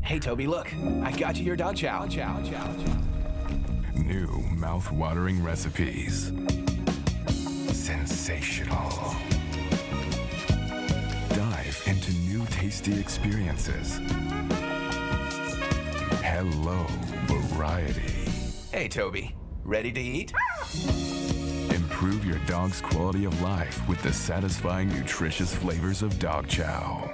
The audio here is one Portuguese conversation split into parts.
Hey, Toby, look. I got you your dog chow. New mouth-watering recipes. Sensational. Dive into new tasty experiences. Hello, variety. Hey, Toby. Ready to eat? Improve your dog's quality of life with the satisfying, nutritious flavors of dog chow.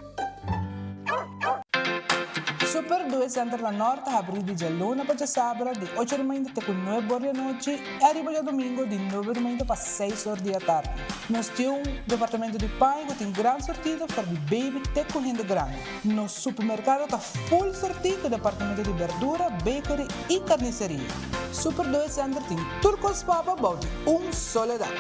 Super 2 Center La Norte abre di Giallona per Sabra di 8:30 con 9 ore noci e arriva già domingo di 9:30 per 6 ore di tarde. Nós temos um departamento de pai que tem grande sortida para de baby até correndo grande. No supermercado está full sortido departamento de verdura, bakery e carniceria. Super 2 Center tem turcos papa bouti soledad.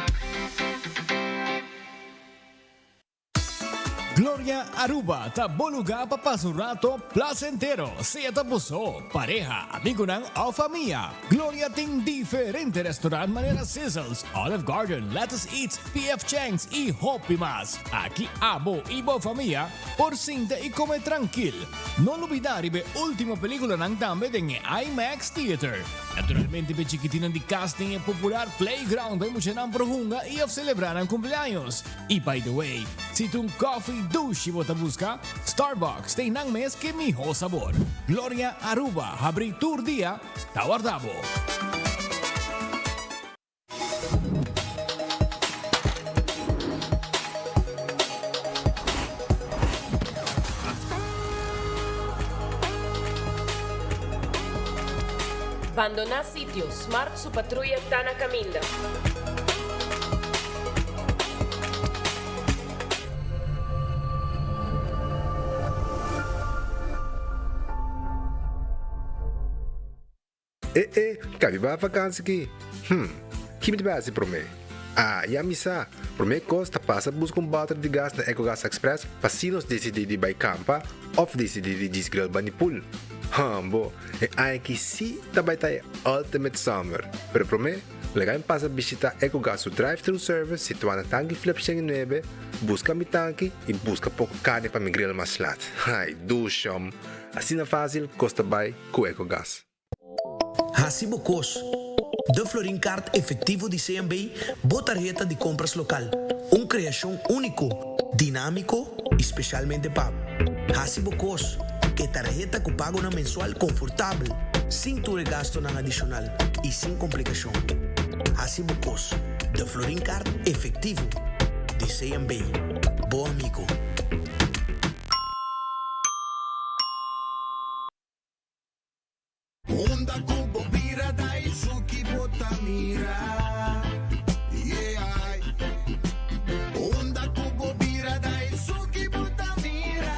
Gloria Aruba, taboluga papasurato placentero, sea tapuso, pareja, amigo ng o familia. Gloria ting diferente restaurant manera Sizzles, Olive Garden, Lettuce Eats, PF Chang's y Hopi Mas. Aquí abo ibo familia, por cinta y come tranquil. No olvidar ibe última película ng tambe ng IMAX Theater. Naturalmente be chiquitinan di casting e popular playground ay mucha ng prohunga y of celebrar ang cumpleaños. Y by the way, si tung coffee douche mo busca, Starbucks tem nang mes que miho sabor. Gloria Aruba, habri tour dia, tawardabo. Abandonar sitio, Smart su patrulla Tana Caminda. Cabe ba vakansie aqui? Que me base para mim? E a missa, para mim costa passa buscar bater de gás na EcoGas Express para se nós decidir de ir campa ou decidir de desgrill banipul. Bo, aí que sim também tá Ultimate Summer. Pero para mim, legal passa visitar EcoGas o drive-thru service situado na tanque flip 9, busca mi tanque e busca pouco carne para me grill mais lat. Ai, dushom. Assim é fácil, costa bem com EcoGas. Hasibo Cos, de Florin Card efectivo de CMB, botarjeta de compras local. Criação único, dinâmico, especialmente pago. Hasibo Cos, que tarjeta que pago na mensual confortável, sem tu gasto na adicional e sem complicação. Hasibo Cos, de Florin Card efectivo de CMB. Bom amigo. Onda kubo bira dai suki botamira. Yeah. Onda kubo bira dai suki botamira.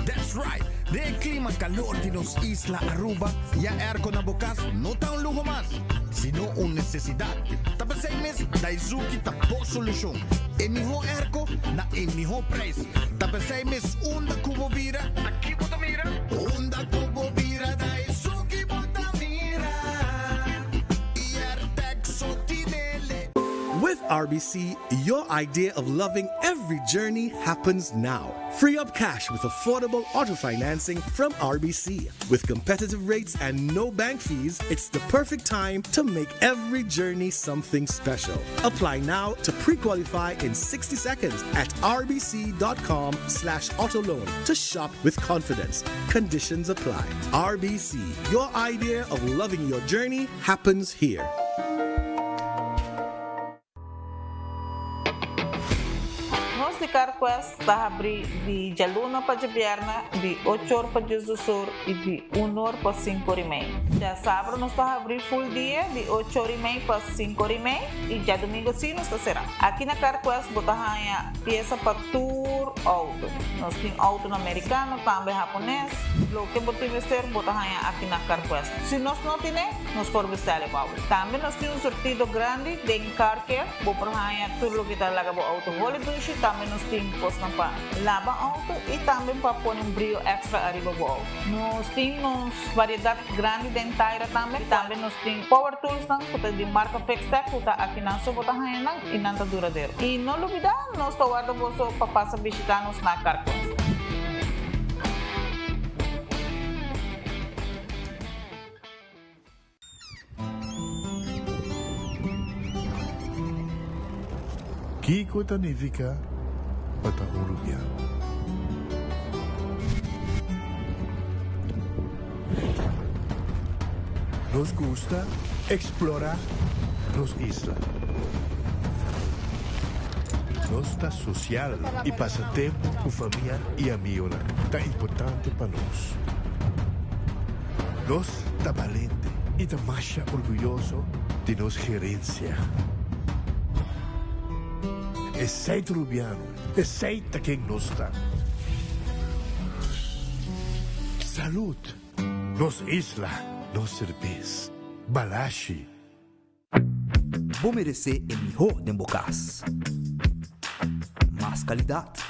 That's right. De clima calor de los Isla Aruba, ya airco na bukas no tá un lujo más, sino una necesidad. Tapos 6 meses, Daisuki tapo solución. Eniho airco na eniho price. Tapos 6 meses, onda kubo bira, aqui botamira. Onda kubo bira dai suki botamira. Iertek sotinele. With RBC, your idea of loving every journey happens now. Free up cash with affordable auto financing from RBC. With competitive rates and no bank fees, it's the perfect time to make every journey something special. Apply now to pre-qualify in 60 seconds at rbc.com/autoloan to shop with confidence. Conditions apply. RBC, your idea of loving your journey happens here. Nós de Carquest está abrir de Jaluna para Jabierna, de 8 horas para Jesus do Sur e de 1 hora para 5 horas e meia. Já sábado nós está abrir full dia, de 8 horas e meia para 5 horas e meia e já domingo sim nós está será. Aqui na Carquest botamos peça para tour auto. Nós temos auto no americano, também japonês. O que você vestir, botamos aqui na Carquest. Se nós não temos, nós podemos vestir o auto. Também nós temos um sortido grande de car care, botamos tudo o que está lá com o auto. Holiday, também nós temos coisa para lavar auto e também para pôr brilho extra arriba do auto. Nós temos variedade grande de inteira também. Também nós temos power tools de marca Fextech, que está aqui na sua botagem e não está duradouro. E não olvidar, nós estamos guardando para passar visitar-nos na Carquest. Kiko Tanifica Pata Urubiano. Nos gusta explorar nos islas. Nos está social e passatempo com família e amigos tá importante para nós. Nós está valente e está mais orgulhoso de nossa gerência. É seito rubiano, é seita quem nós está. Salud, nos isla, nos cerveza, balashi. Vou merecer o melhor de bocas. Mais qualidade,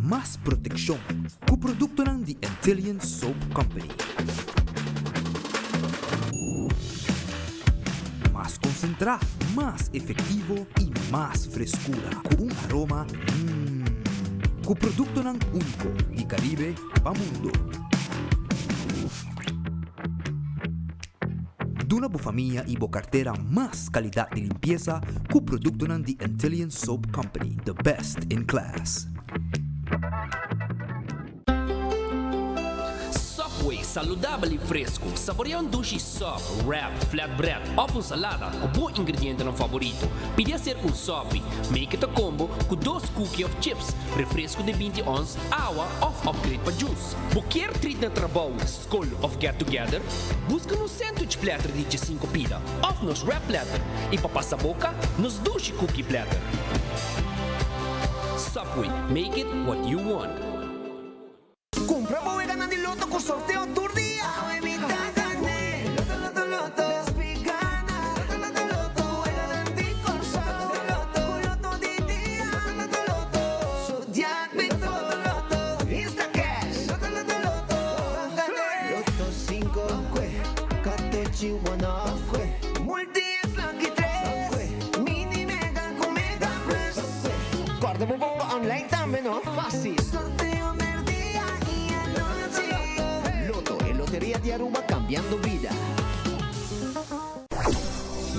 mais proteção. Com o produto ng The Antillean Soap Company. Mais concentrado, mais efetivo e mais frescura. Com aroma com o produto ng único de Caribe para mundo. Duna bufamia e bocartera mais qualidade de limpeza com o produto ng The Antillean Soap Company, the best in class. Subway, saudável e fresco. Saboreia um duche soft, wrap, flatbread ou com salada, o bom ingrediente no favorito. Pide a ser um Subway. Make it a combo com 2 cookies of chips, refresco de 20 ons, água ou upgrade para juice. Qualquer treat na trabaho, school of get together, busca no sandwich platter de 5 pila, ou nos wrap platter. E para passar a boca, nos duche cookie platter. Subway, make it what you want. Compra bodega na Loto con sorteo tour día. Evita carne. Loto, Loto. Las picanas. Loto, Loto. Juega de anticorsado. Loto, Loto di día. Loto. Zodiac Victor. Loto. Instacash. Loto, Loto. Loto 5. Catechi 1. Multi es Lucky 3. Mini Mega con Mega Quest. Guarda bomba online también, ¿no? Fácil. Sorteo del día y el noche. Loto, en Lotería de Aruba cambiando vida.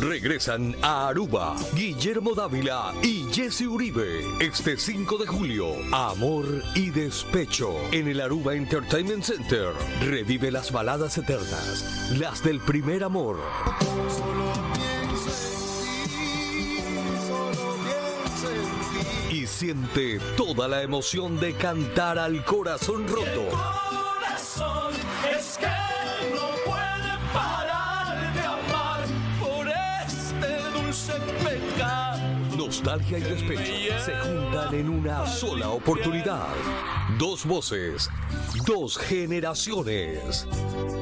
Regresan a Aruba Guillermo Dávila y Jesse Uribe este 5 de julio. Amor y despecho en el Aruba Entertainment Center. Revive las baladas eternas, las del primer amor. Y siente toda la emoción de cantar al corazón roto. Corazón es que no puede parar de amar por este dulce pecado. Nostalgia y despecho se juntan en una sola oportunidad. 2 voces, 2 generaciones.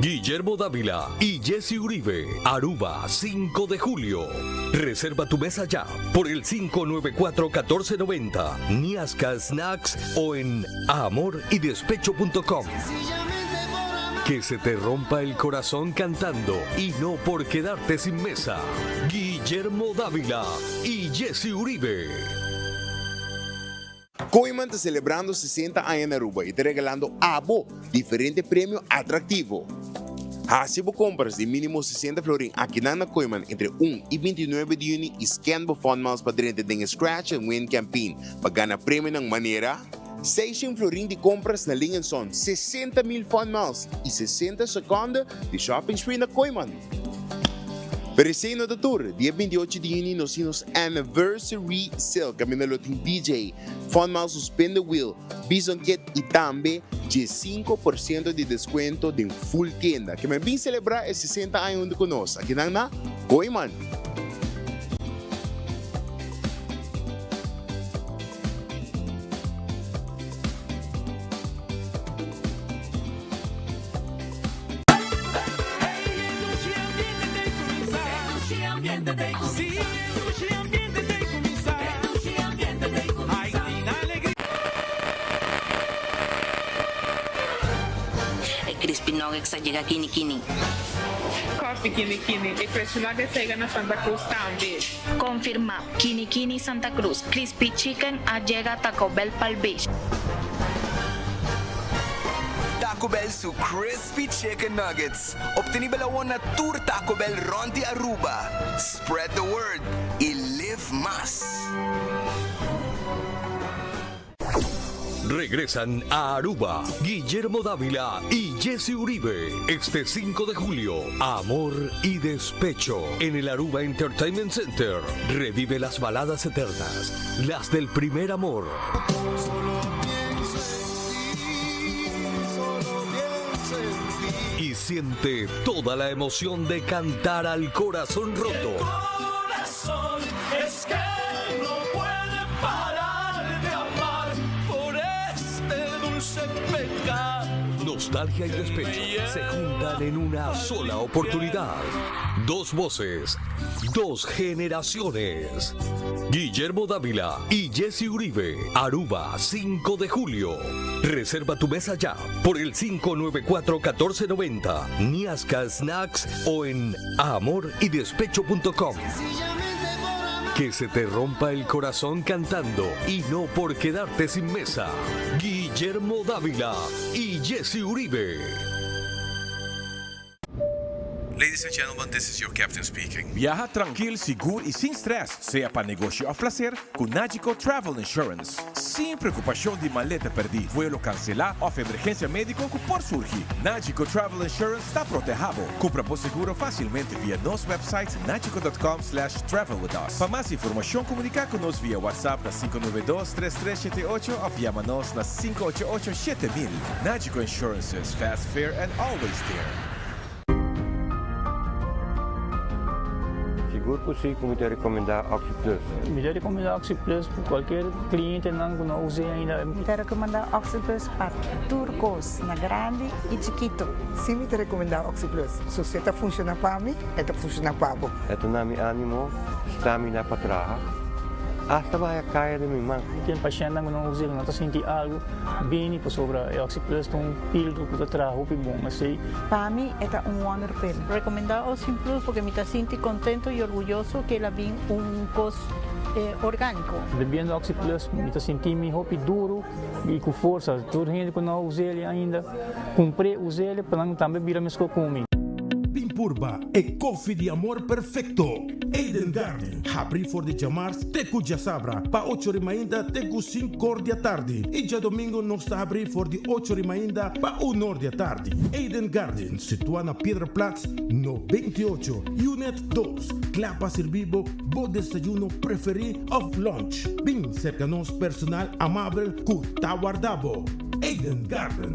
Guillermo Dávila y Jesse Uribe. Aruba, 5 de julio. Reserva tu mesa ya por el 594-1490, Niasca Snacks o en amorydespecho.com. Que se te rompa el corazón cantando y no por quedarte sin mesa. Guillermo Dávila y Jesse Uribe. Coiman está celebrando 60 años en Aruba y está regalando abo diferente premio atractivo. Hasibo compras de mínimo 60 florin aqui na Coiman entre 1 e 29 de junho e scan bo fund miles para dentro de Scratch and Win Campaign para ganhar prêmio ng maneira 6 florin de compras na linha son 60,000 fund miles e 60 segundos de shopping spree na Coiman. Perecendo da tour, dia 28 de junho nós temos Anniversary Sale, caminho loting DJ, fund miles suspende wheel, Bison Kit e também de 5% de desconto de full tienda. Que me vim celebrar esses 60 anos conosco, aqui na Coiman. Crispy Nuggets llega Kini Kini. Coffee Kini Kini e Crispy Nuggets llega na Santa Cruz también. Confirma, Kini Kini Santa Cruz, Crispy Chicken llega Taco Bell Palm Beach. Taco Bell su Crispy Chicken Nuggets. Obtenibel na tour Taco Bell Ronti Aruba. Spread the word y live más. Regresan a Aruba Guillermo Dávila y Jesse Uribe este 5 de julio. Amor y despecho en el Aruba Entertainment Center. Revive las baladas eternas, las del primer amor. Y siente toda la emoción de cantar al corazón roto. Corazón es que no puede parar de amar por este dulce pecado. Nostalgia y despecho se juntan en una sola oportunidad. Dos voces, dos generaciones. Guillermo Dávila y Jesse Uribe. Aruba, 5 de julio. Reserva tu mesa ya por el 594-1490, Niasca Snacks o en amorydespecho.com. Que se te rompa el corazón cantando y no por quedarte sin mesa. Guillermo Dávila y Jesse Uribe. Ladies and gentlemen, this is your captain speaking. Viaja tranquilo, seguro y sin stress, sea para negocio o placer, con Nagico Travel Insurance. Sin preocupación de maleta perdida, vuelo cancelar o emergencia médica que por surgir. Nagico Travel Insurance está protegido. Compra por seguro facilmente via nos website nagico.com/travel with us. Para más información, comunica con nos via WhatsApp na 592-3378 o llama-nos na 588-7000. Nagico Insurance is fast, fair and always there. Seguro que sim, como te recomendar Oxy Plus. Me recomendar Oxy Plus para qualquer cliente não que não use ainda. Me recomendar Oxy Plus para turcos, na grande e chiquito. Sim, me recomendar Oxy Plus. Se você está funcionando para mim, está funcionando para você. Ito na mi ânimo, stamina para trabalhar. Hasta vai cair de minha mão. Tem paciente que não usa, não está sentindo algo bem para sobre o Oxy Plus, um pílula que está trabalhando bom, assim. Para mim, é wonder pill. Recomendar Oxy Plus porque me está sentindo contento e orgulhoso que ela vem cos orgânico. Bebendo Oxy Plus, me está sentindo melhor duro e com força. Toda gente que não usa ele ainda, comprei, usei ele para não também virar mesmo comigo. Pimpurba e coffee de amor perfecto. Eden Garden. Abri for de chamar teku já sabra. Pa 8 ainda teku 5 da tarde. E já domingo nós está abrir for de 8 ainda pa 1 da tarde. Eden Garden, situado na Piedraplatz, no 28. Unit 2. Clapa servibo, bo desayuno preferi of lunch. Bem cerca nos personal amável ku tawardabo. Eden Garden.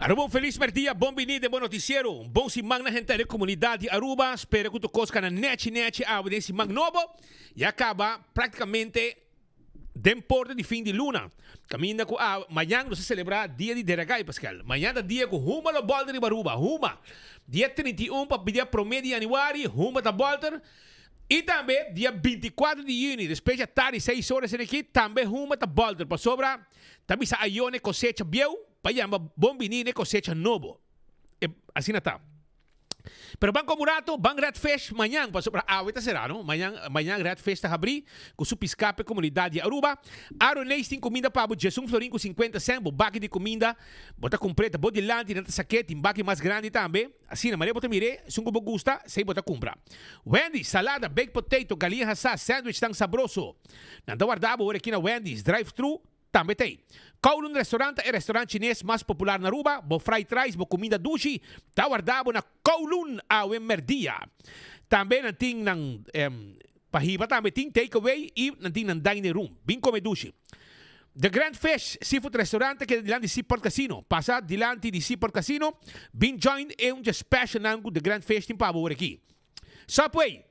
Aruba, um feliz dia, bom vinida, bom noticiero. Bom simang na gente da comunidade de Aruba. Espero que tu cosca na net a nesse simang novo. E acaba praticamente temporada de fim de luna. Caminha com amanhã nós celebrar dia de Deragay, Pascal. Amanhã é dia com Huma no Bolter de Aruba. Huma. Dia 31 para pedir promedio de januário, Huma da Bolter. E também dia 24 de junho, depois de tarde 6 horas aqui, também Huma da Bolter. Para sobra, também sa Ione cosecha bieu. Payamba bom vinine cosecha novo. Assim está. Pero Banco Murato, Banco Red Fish, manhã, para sobre a awita será, não? Manhã Red Fish está abrir, com o piscape comunidade de Aruba. Aronês tem comida para o Jesus Florim com 50 centavos, baque de comida, bota completa, bota de lante, nata saquete, baque mais grande também. Assim, na maneira bota mire, se não gosta, sem bota compra. Wendy's, salada, baked potato, galinha assada, sandwich tão sabroso. Nanda guardava hora aqui na Wendy's, drive-thru, também tem. Kowloon Restaurante é o restaurante chinês mais popular na Aruba. Bo fried rice, bo comida dushi. Tá guardado na Kowloon ao emerdia. Também não tem nang pahiba também tem takeaway e não tem nang dining room. Bem come dushi. The Grand Fish Seafood Restaurante que é dilante de Seaport Casino. Passa dilante de Seaport Casino. Bem join é special nango The Grand Fish tem para aqui. Subway.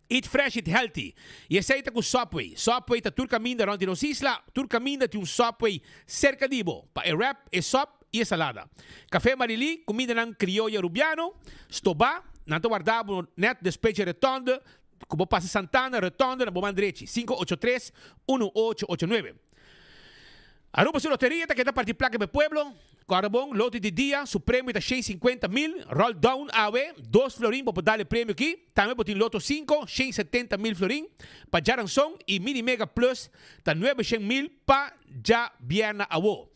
Eat fresh, eat healthy. E essa aí tá com o Subway. Subway tá tur caminho around nos isla. Tur caminho tem Subway cerca de bo. Pa e wrap, e sop e e salada. Café Marili, comida ng criollo rubiano. Stoba, nanto guardabo net despeche retonda. Kubo passa Santana, retonda na Bomandreci. 583-1889. Aruba su loteria, tá que tá partir placa do pueblo. Carabong, lote de dia, su prêmio está 150,000. Roll down, awe, 2 florim para dar o prêmio aqui. Também botin loto 5, 170,000 florim. Para Jaransong e Mini Mega Plus, está 900,000 para já Bierna awo.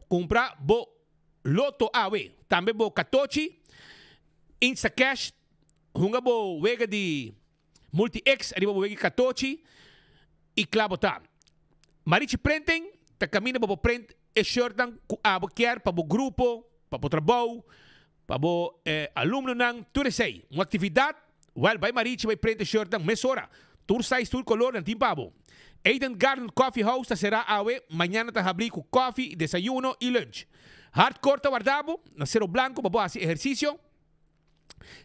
Compra bo loto awe. Também bo 14, Insta Cash, hunga bo wega de Multi-X, arriba bo wega 14 e clavo tá. Marichi Prenten, tá caminho bo print e shirt dan abo quer para o grupo, para o trabalho, para o aluno nang tudo sei. Uma atividade, well, vai marichi vai print shirt dan mesora. Tur size, tur color nan timpabo. Eden Garden Coffee House será awe, mañana tá abrir com coffee, desayuno e lunch. Hardcore tá guardado, na cero blanco, para fazer exercício.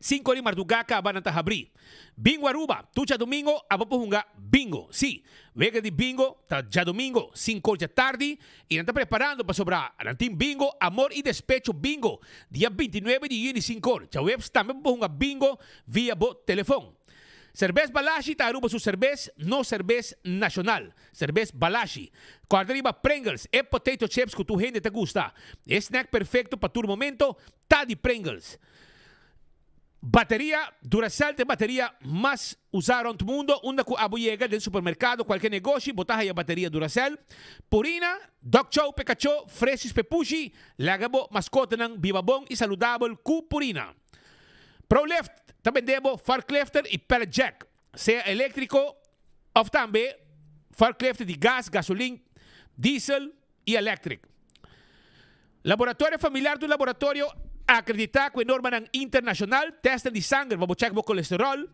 5 de Mardugaca abanan ta abrir. Bingo Aruba, tu já domingo, abapunga bingo. Sim, vega de bingo, tá já domingo, 5 da tarde, e não tá preparando para sobrar. Anantim bingo, amor e despecho bingo, dia 29 de junho, 5 já webs também abapunga bingo via bo telefone. Cerveza Balashi, tá Aruba su cerveza, no cerveza nacional. Cerveza Balashi. Quadriba Pringles, e potato chips que tu gente te gusta. Snack perfecto para tu momento, tá de Pringles. Bateria, Duracell de bateria mais usada no mundo. Onde que abu llega del supermercado, qualquer negócio, botar a bateria Duracell. Purina, Doc Chow, Pekacho, Fresis Pepushi, lagabo mascota ng bibabong e saludável com Purina. ProLift, também debo forklifter e pellet jack. Seja elétrico, ou também forklifter de gás, gasolina, diesel e elétrico. Laboratório familiar do laboratório acreditar que norma ng internacional, testem de sangue, vamos check o colesterol,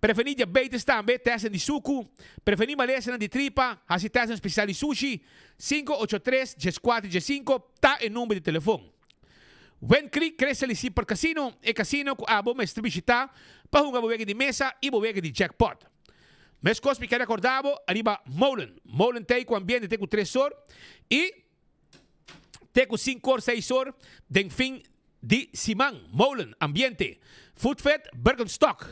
prevenir diabetes também, testem de suco, prevenir maleza de tripa, assim testem especial de sushi, 583-14-5, tá em número de telefone. Wen Creek cresce ali por casino, e casino com a bomba distribuída para uma boega de mesa e boega de jackpot. Mas cospe que recordava, arriba Molen. Molen tem com ambiente, tem com 3 horas, e tem com 5 horas, 6 horas, de fim de Simang, Molen, Ambiente, Foodfed, Bergenstock,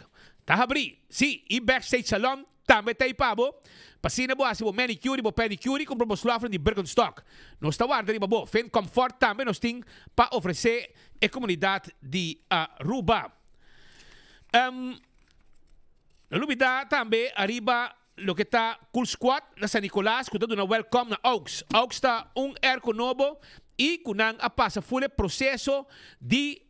Tahabri, si, e Backstage Salon, também tem pabo, pasina bo, assim, bo manicure, bo pedicure, compra bo slafren de Bergenstock. Nós está guardando, bo, Fen Comfort também nós tem para oferecer a comunidade de Aruba. Na Lubida também, arriba, lo que está Cool Squad, na San Nicolás, que está dando welcome na Oaks. Oaks está erco novo, e kunang apasa full processo de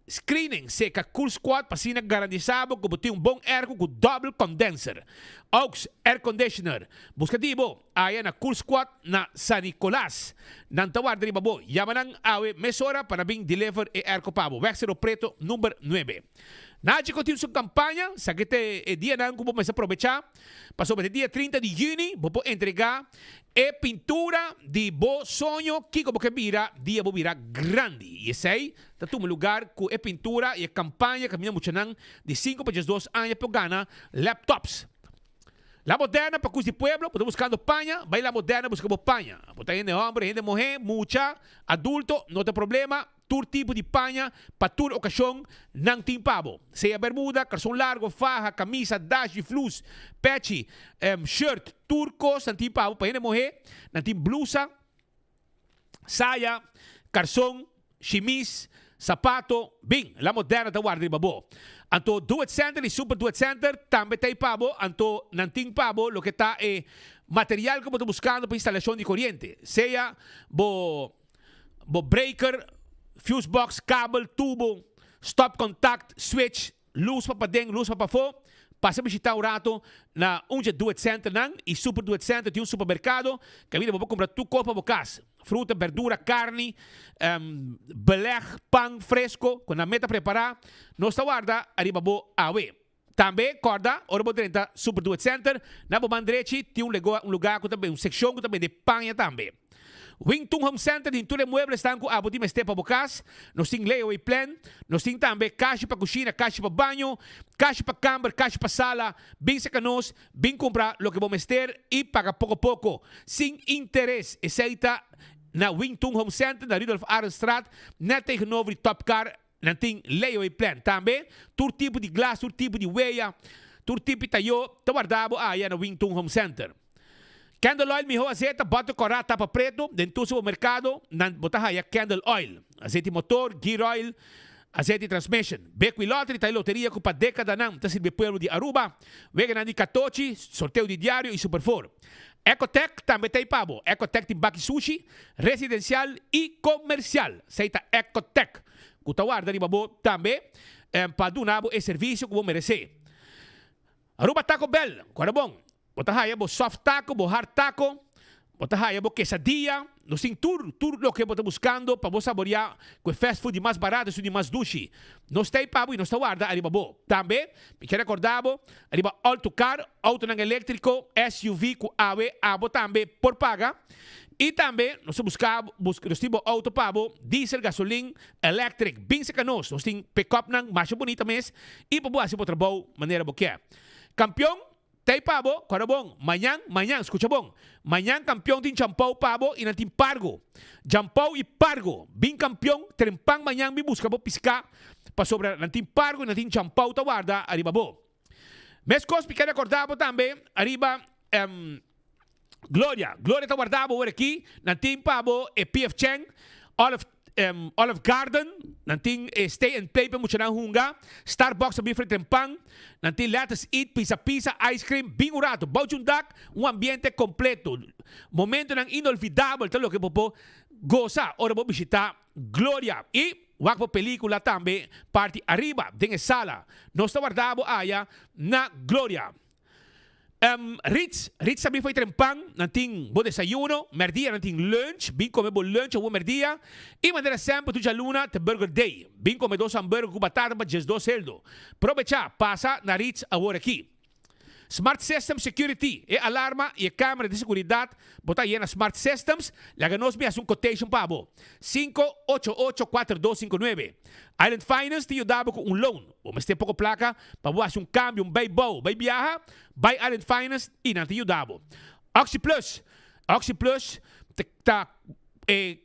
screening se ka Cool Squad pasina garantizado que bote bom air com double condenser. Aux air conditioner. Busca dibo aí na Cool Squad na San Nicolás. Nantawar diri babo. Yamanang awe mesora para bing deliver e air pabo. Vexero preto número 9. Nadie continua sua campanha, saquete dia não como mas aproveitar. Passou para dia 30 de junho, vou entregar e pintura de bo sonho que como que vira dia vou virar grande. E esse aí, tá tudo lugar com e pintura e campanha caminha muito não de 5 para 2 anos para ganhar laptops. La Moderna para cus de pueblo, estou buscando panha, vai La Moderna buscando panha. Botar gente homem, gente mulher, mucha, adulto, não tem problema. Tur tipo de panha para tur ocasião não tem pabo. Seja bermuda, calção largo, faja, camisa, dash, flus, patchy, shirt, turcos, não tem pabo. Para gente mulher, não tem blusa, saia, calção, chemise, sapato, bing, la moderna ta guarda babo. Anto do it center e super do it center, tambe tay pabo, anto nanting pabo, lo que está material que estamos buscando para instalación de corriente. Sea bo breaker, fuse box, cable, tubo, stop contact, switch, luz para dentro, luz para fora. Passa a visitar o rato na onde do it center e super do it center tem supermercado que vida vou comprar tu copa bocas, fruta, verdura, carne, beleg, pão fresco, quando a meta preparar, nós guarda arriba bo awe. Também corda, ora bo drenta super do it center, na bo bandrechi tem lugar com também seção com também de panha também. Wingtung Home Center, em tudo muebles estão com abo de mestepa bocas. Nós temos layaway plan. Nós temos também caixa para cozinha, caixa para banho, caixa para câmara, caixa para sala. Bem secanos, bem comprar o que vamos ter e pagar pouco a pouco. Sem interesse. Aceita na Wingtung Home Center, na Rudolf Arenstraat, net tegenover de Top Car. Nós temos layaway plan. Também, todo tipo de glas, todo tipo de weia, todo tipo de tayo, te guardamos aí na Wingtung Home Center. Candle oil, miho azeite, boto corata, tapa preto, dentro do supermercado, nan botahaya candle oil, azeite motor, gear oil, azeite transmission. Beco e lottery, tayo loteria com para década não, tá sirve pueblo de Aruba, vega nan di katochi, sorteio de diário e superfor. Ecotec também tem pabo. Ecotec tem baki sushi, residencial e comercial. Seita Ecotec. Kutawarda ni babo também para dunabo e serviço que vão merecer. Aruba Taco Bell, qual é bom? Botahaya bo soft taco, bo hard taco, botahaya bo quesadilla, no sin tour lo que bota buscando para vos saborear com fast food mais barato e mais dushi. Nós tem pabo e nós está guarda arriba bo. Também, me quero acordar bo, arriba auto car, auto nang elétrico, SUV com abo também por paga. E também nós nós temos auto pabo, diesel, gasolina, electric, bem secanos, nós temos pick-up nang mais bonita mes e para boa se para trabalho maneira bo que é. Campeão Tay pabo, quando bom, manhã, escucha bom. Manhã campeão tem champau pabo e não tem pargo. Champau e pargo. Bem campeão, trempang manhã me busca bo piscar. Para sobra, não tem pargo e não tem champau ta guarda, arriba bo. Mes cos pequeno acordado também, arriba Gloria ta guardado aqui, não tem pabo e PF Cheng, Olive Garden, nanting stay and play pa mo siya ng hunga, Starbucks sa bifre trempang, nanting let's eat, pizza, ice cream, bingurato, bauchundak, un ambiente completo. Momento ng inolvidable, talo que po goza, ora mo bisita Gloria. E wag po pelikula tambe, party arriba, dinge sala. Nos guardabo aya na Gloria. Ritz também foi trempang, nanting bo desayuno, merdia nanting lunch, bem comer bo lunch ou merdia, e maneira sempre tu luna te burger day, bem comer dos hambúrguer com batata para just dos celdo. Provecha, passa na Ritz agora aqui. Smart System Security, alarma e câmera de seguridade, botar aí na Smart Systems, laganos me as quotation pabo, 588-4259. Island Finance te ajudava com loan, ou mas tem pouco placa, para boas câmbio, vai viaja, vai Island Finance e não te ajudava. Oxy Plus, tá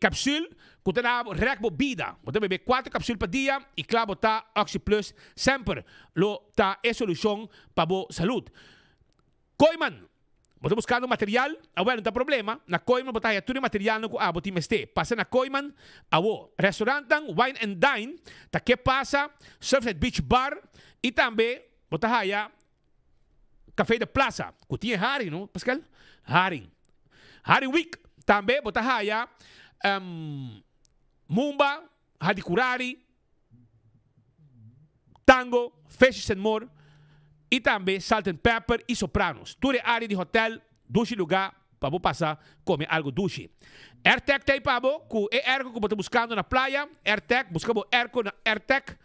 capsule, que te dá rec bebida, você bebe 4 capsules por dia e claro tá Oxy Plus sempre lo tá é solução para boa saúde. Koiman, você buscando material, não tem problema, na Koiman botar tudo material no abo time este. Passa na Koiman, restaurantang Wine and Dine, tá que passa Surfside Beach Bar e também botar aí Café de Plaza, que tinha Haring, não, Pascal? Haring Week, também botar aí Mumba, Hadikurari, Tango, Fishes and More, e também Salt and Pepper e Sopranos. Toda a área de hotel, duche lugar, para você passar comer algo duche. AirTech tem para você, que é ergo que você está buscando na praia. AirTech, buscamos ergo na AirTech.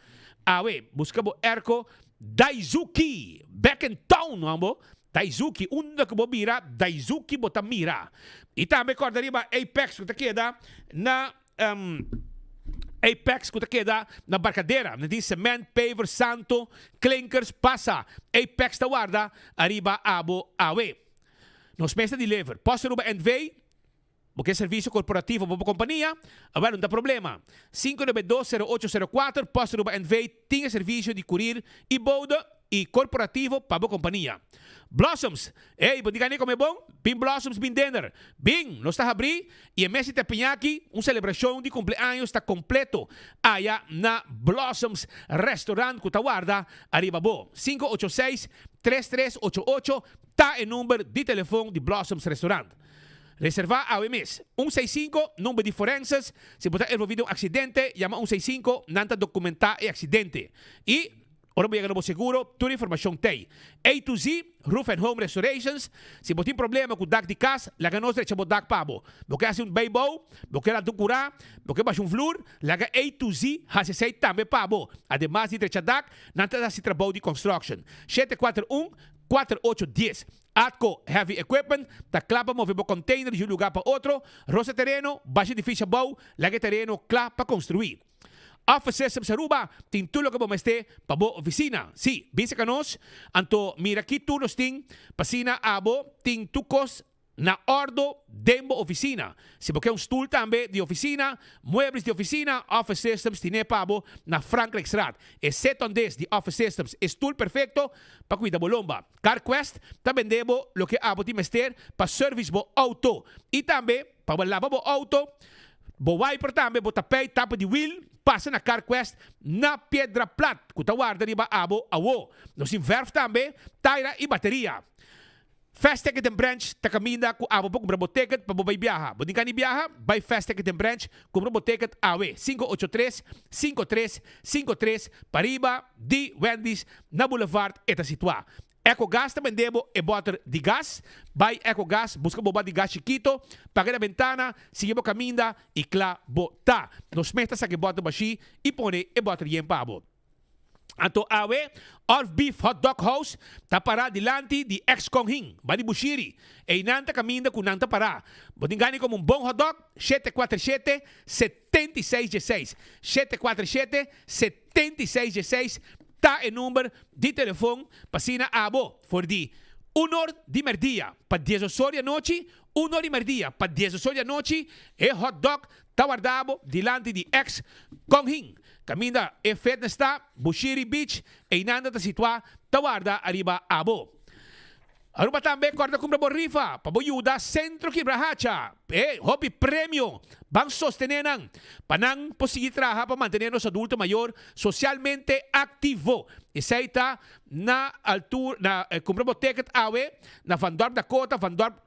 Buscamos ergo Daisuki, back in town, não é? Daisuki, onde que você mira, Daisuki você mira. E também cordaria Apex, que queda na Apex, que queda na barcadeira. Tem cement, paver, santo, clinkers, passa. Apex da guarda, arriba, abo, awe. Nos meses de lever. Posso ruba NV, porque é serviço corporativo para a companhia, agora não dá problema. 592-0804, posso ruba NV, tem serviço de curir e boda e corporativo para a companhia. Blossoms, bodigani como é bom? Bing Blossoms, Bing Dinner. Bing, nós está abrir e em mês de Tepeñaki, celebração de cumpleaños está completo. Aya na Blossoms Restaurant Cutaguarda, arriba bo. 586-3388, tá em número de telefone de Blossoms Restaurant. Reservar ao mês. 165, número de forenses. Se você envolvido em um acidente, chama 165, nanta documentar o acidente. E ora voy a ganar seguro, toda informação tem. A to Z, Roof and Home Restorations. Se você tem problema com o DAC de casa, laga nós deixa o DAC para você. Você hace um beibo, você la ducura, você baixa um flor, laga A to Z, hace sei também para você. Además de deixar DAC, nanta da se trabalho de construction. 741-4810. Atco Heavy Equipment, ta clapa mover container de um lugar para outro, roça terreno, baixa edifício bom, laga terreno, clapa para construir. Office Systems Aruba, tem tudo que vamos ter para a oficina. Sim, bisa ka nos, anto mira aqui tu nos tem, pasina abo, tem tukos na ordo dembo oficina. Se você um stool também de oficina, muebles de oficina, Office Systems tem pabo na Frankrijkstraat. Exceto onde de Office Systems, stool perfeito para cuidar da lomba. CarQuest, também debo lo que abo de mester para service bo auto. E também para lavar bo auto, bo wiper também, bo tapete, tapa de wheel, passa na CarQuest na Pedra Plat, que está guarda riba abo awo. Nos inverf também, taira e bateria. Fast Ticket and Branch, ta caminda ku abo po compra ticket para bobay biyaha. Boding kani biyaha, buy Fast Ticket and Branch, compra ticket awe 583-5353 pariba di Wendy's na Boulevard eta situa. EcoGas também debo e botar de gás. Vai EcoGas, busca boba de gás chiquito, paga na ventana, sigue caminda e clá bota. Nos metas a que bota baixi e põe e bota em pabo. Anto awe, Orf Beef Hot Dog House, ta para dilante de ex-Kong Hing, Bani Bushiri. E inanta caminda com nanta para. Bodingani como bom hot dog, 747-7616. 747-7616. Tá em número de telefone, passina abo, for di 1 hora de merdia, para 10 horas da noite, 1 hora de merdia, para 10 horas da noite, e hot dog tá guardado dilante de ex-Kong Hing. Caminda e fitness está, Bushiri Beach, e inanda ta situa, ta guarda arriba abo. Aruba também corta compra borrifa, paboyuda Centro Kibrahacha, hobby premium, bang sostenenan, panang posigitraha para mantener los adultos mayor socialmente activo. Isaita na altura, na compra ticket awe, na Van Dorp Dakota, Van Dorp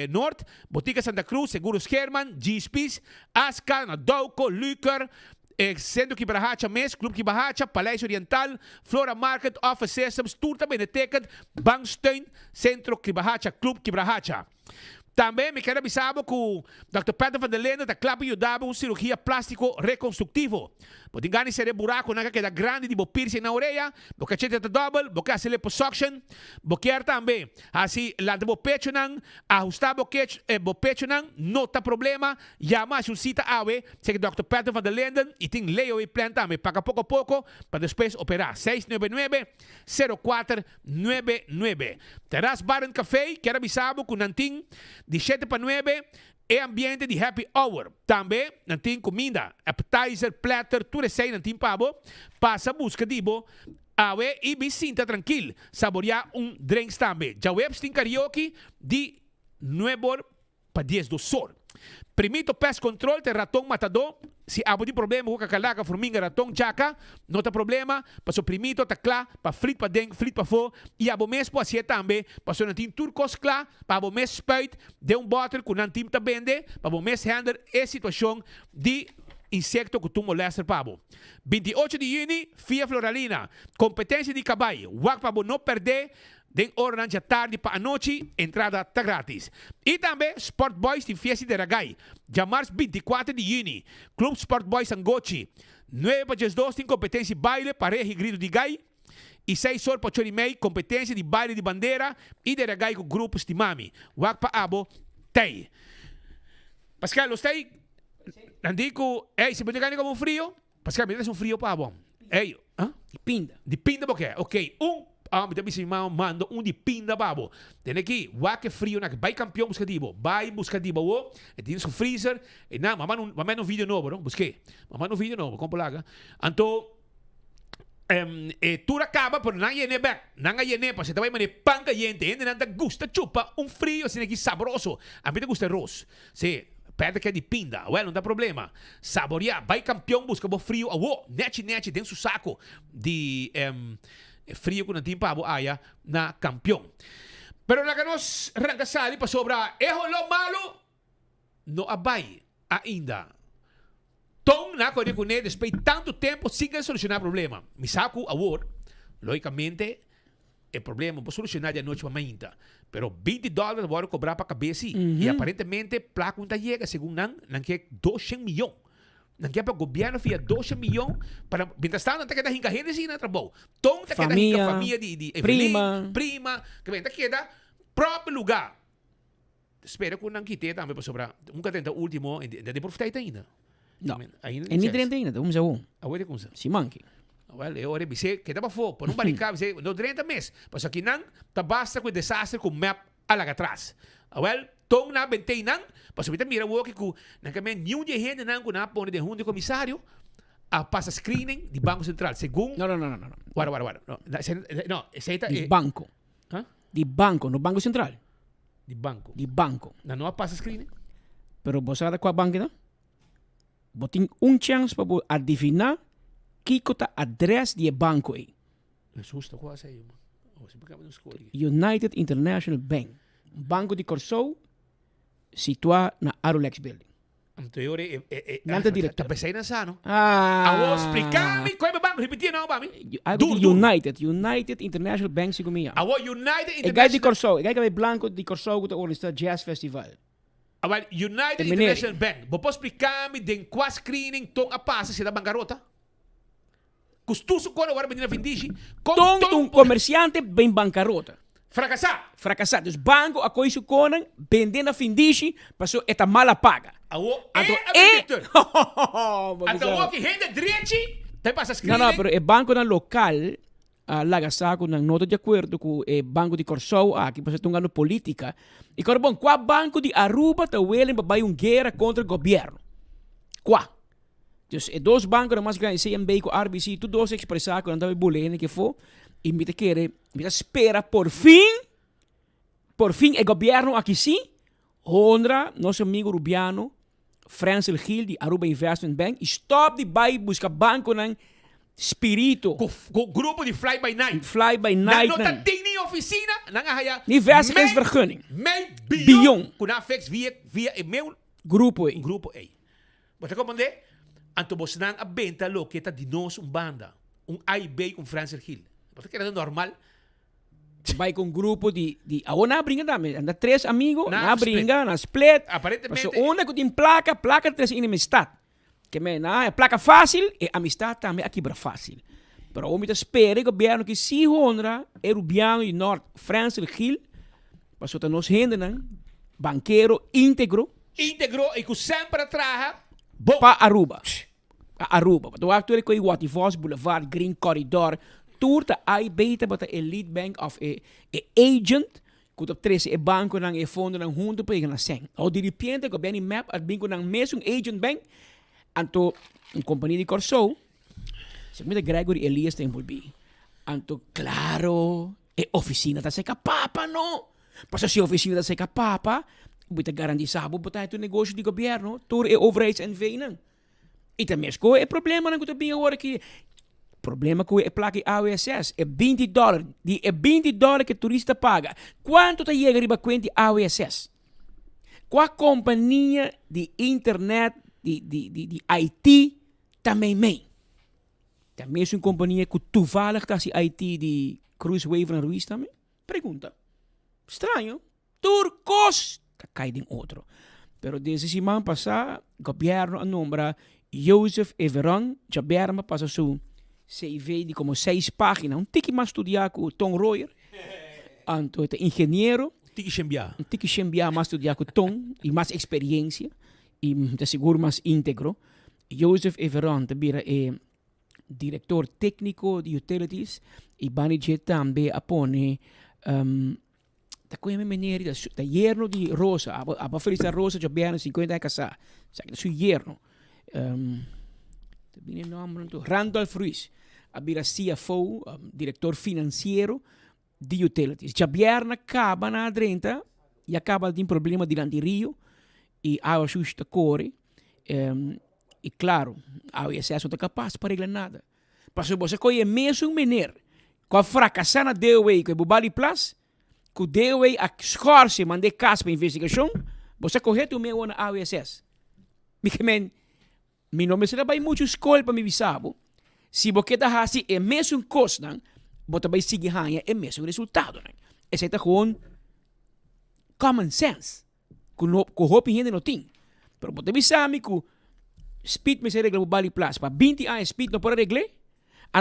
North, Botica Santa Cruz, Seguros Herman, GSPs, Asca, Nadauco, Luker, Centro Kibrahacha Mes, Club Kibrahacha, Paleis Oriental, Flora Market, Office Systems, tudo também é ticket, Bankstein, Centro Kibrahacha, Club Kibrahacha. Também me quero avisar que o Dr. Pedro van der Lende da Club ajudava cirurgia plástico reconstrutivo. Pode enganar se buraco na que da grande de piercing na orelha, porque chete da double, porque a liposuction, porque também assim lá de pecho não, ajustar pecho não, não tá problema, chama a cita awe, se que Dr. Pedro van der Lende e tem leo e plan também, paga pouco a pouco para depois operar. 699-0499. Terás Bar and Café, quero avisar que não tem de 7 para 9 é ambiente de happy hour. Também não tem comida, appetizer, platter, tudo isso aí não tem pabo. Passa a busca de bo, awe e me sinta tranquilo. Saborear drinks também. Já webs tem karaoke de 9 para 10 do sol. Primito pest control te ratong matador. Si abo di problema com kakalaga, formiga, ratong, chaka, não tem problema. Paso primito takla, pa frit pa deng, frit pa fo. E abo mes po asya tambe, paso nantim turcos kla, pa abo mes spuit, de bottle ku nantim ta bende, pa abo mes handle e situação de insecto que tu molesta pabo. 28 de junho, Fia Floralina, competência de caballo, wak pabo não perder. Den hora de tarde para a noite, entrada está grátis. E também Sport Boys tem fiesta de Ragay. Já março 24 de junho, Clube Sport Boys Angochi. 9 para 2 tem competência de baile, pareja e grito de gai. E 6 horas para 8 e meia, competência de baile de bandeira e de Ragay com grupos de mami. Wak pa abo, tem. Pascal, los tem? Nandico, se pode ganhar como frio? Pascal, me dá frio pa abo. Ei, Dipinda. Dipinda porque, ok, mando de pinda babo. Tem aqui, waque frio na vai campeão buscativo, vai buscativo, o, e tem seu freezer, e na, mamãe no vídeo novo, não? Busquei. Mamãe no vídeo novo, como laga. Então, Tour acaba, pero não é back. Não é para você vai mané panca gente, ainda não gusta chupa frio assim aqui saboroso. A mim gusta arroz. Sim, pede que é de pinda. Well, não dá problema. Saborear, vai campeão busca bo frio. Nete dentro do saco de frio que não tem para aya na campeão. Pero na que nós arrancasali para sobra erro lo malo no abai ainda. Tom na coisa com ele, depois de tanto tempo, siga solucionar o problema. Me saco award, logicamente, o problema vou solucionar de noite para amanhã. Pero $20 vou cobrar para a cabeça. E aparentemente, placa não chega, segundo não quer 200 milhões. Não quer para o governo fia 200 milhões para mientras tanto não tem que dar hinca gente assim na trabalho. Tom tem que dar hinca família de prima, que vem que dar próprio lugar. Espero que não quite também para sobrar. Nunca tenta o último, de profita ainda. No, en niet erin ainda, vamos a um. Away de kunsa. Si manque. Well, eu ore bise, que dá fo, por não balicar, bise, no 30 mês. Mas aqui não, tá basta com desastre com map alaga atrás. Well, tong na bentei não, mas subita mira o que ku, na que men nenhum de gente não na pone de de comissário a passa screening de Banco Central, segundo. No. Guarda. No, esse tá di banco. Hã? Di banco, no Banco Central. Di banco. Di banco. Não passa screening. Pero você sabe qual banco não? Você tem chance para adivinhar que é o adres de banco aí. É justo quase aí, United International Bank. Banco de Corso, situado na Arolex Building. Então, eu Nada direto. Tá pensando nessa, não? Ah. Vou explicar-me qual é o banco. Repetir não, para mim. United International Bank, segundo mim. United International... É gai de Corso. É gai blanco de Corso que organiza Jazz Festival. United International Bank. Vou explicar-me de qual screening tong a passa se da bancarrota? Custoso quando agora vendendo findishi. Tong comerciante bem bancarrota. Fracassar. Dus banco a coisa conan vendendo findishi, passou esta mala paga. Então, que rende direito, tem passa screening. Não, pero é banco na local, lagasaco na nota de acordo com o banco de Corso, aqui você está ganhando política. E agora, bom, qual banco de Aruba está willing para guerra contra o governo? Qual? Dus dois bancos mais grandes, CMB com RBC, tudo dois expressar quando estava bolene que foi, e me espera por fim o governo aqui sim, honra nosso amigo Rubiano, Francis Gil de Aruba Investment Bank, stop de vai buscar banco ng espírito. Com grupo de fly by night. Não tá tem nem oficina, não há nem vestigaringsvergunning. Meio bilhão. Com a FX via meu grupo aí. Você compreende? Então você não a venda lo que está de nós banda, AIB com Francis Gil. Você quer normal? Vai com grupo de na brinca também, anda três amigos, na brinca, na split. Aparentemente. Onde que tem placa três inimistad. Que é placa fácil e amistad também aqui para fácil. Pero o me espera o governo que se honra é Rubiano e Norte, Francis Gil, passou a nos render, banqueiro íntegro e que sempre traga para Aruba. Do actor que o Wativos Boulevard, Green Corridor, turta ai beta bata elite bank of a agent que op 13 e banco nang e fondo nang junto pa na seng. O di repente ko beni map at bingo nang mesong agent bank anto un companhia de Corso. Se me Gregory Elias tem volbi. Anto claro e oficina ta se kapapa no. Passa se oficina ta se kapapa, buta garantizado bota tu negócio de governo, tur e overheids en venen. E também é problema nang ko bem agora que problema com a placa AWSS é $20. É $20 que o turista paga. Quanto está chegando a conta AWSS? Qual companhia de internet, de IT, também meio? Também é uma companhia que toevallig está se IT de Cruisewave na Ruiz também? Pergunta. Estranho. Turcos. Está caindo em outro. Pero desde semana passada, o governo anombra Joseph Everon, Jaberma, passa sua CV de como 6 páginas, tiki mais estudar com Tom Royer, anto é engenheiro, tiki chambia mais estudar com Tom e mais experiência e de seguro mais íntegro. Joseph Everon também é diretor técnico de utilities e manager também apone da coisa maneira da yerno de Rosa, a Felisa Rosa já bem 50 anos casar, sabe, su yerno. Randolph Ruiz. abira CFO, diretor financiero de utilities. Javier acaba na 30 e acaba de problema de Rio e a justa corre. E claro, a ISS não está capaz para arreglar nada. Mas se você conhece mesmo menino, com a fracassar na DOA, com o Bubali Plus, com o DOA a escorce, mandei caso para investigação, você correto o meu na AWSS. Mi nome será bem muito escola para me visar. Se você está assim, é mesmo coisa, você vai seguir é mesmo resultado. Esse é gewoon common sense. Com o opinião não tem. Mas você visar que speed me se regla o Bali Plus. Para 20 anos, speed não pode reglar.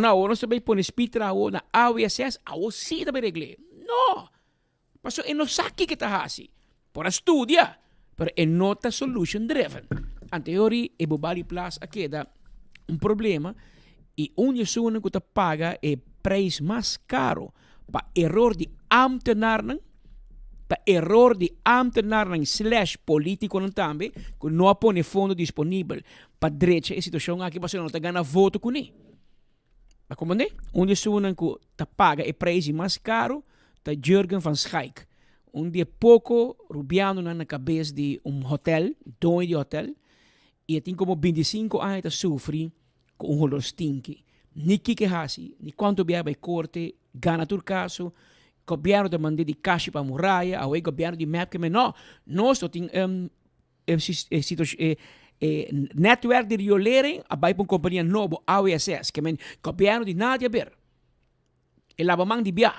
Não, nós também põe speed na AWSS, a você também regla. Não. Mas é não sabe que está assim. Para estudar. Mas é nota solution driven. Anteriori, o Bali Plus aqui dá problema. E pessoa que paga é preço mais caro. Para erro de ambtenaren. Para erro de ambtenaren / político também. Que não põe fundo disponível. Para direita, a situação aqui você não está ganhando voto com ele. Mas como é? Pessoa que paga é preço mais caro. Tá Jurgen van Schaik. Dia pouco, Rubiano na cabeça de hotel, dono de hotel. E tem como 25 anos a sofrer com olor stinky. Ni que hasi, ni quanto biaba e corte, gana tur caso, governo de mandar de caixa para muralha, ao governo de map que me não, nós tem network de riolering, a vai para companhia novo AWSS, que men governo de nada a ver. E lava mang de bia,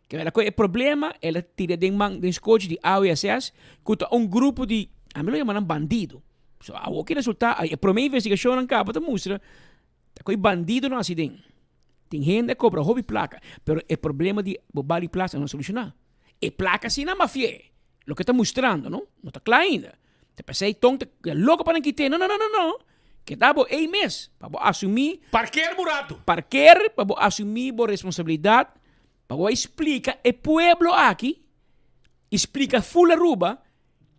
que ela é problema, ela tira de mang de coach de AWSS, contra grupo de, a mim lo chamam bandido. So, o que resulta, a primeira investigação não acaba de mostrar, que bandido no acidente. Tem gente que cobra hobby placa, pero o problema de Bali Plaza não solucionar. E placa sim na mafia. Lo que está mostrando, não? Não está claro ainda. Te pensei, tonto, louco para não quitar. Não. Que dá bo ei mês para assumir. Parqueiro burato. Parqueiro para assumir a responsabilidade. Para explicar o pueblo aqui, explica full Aruba,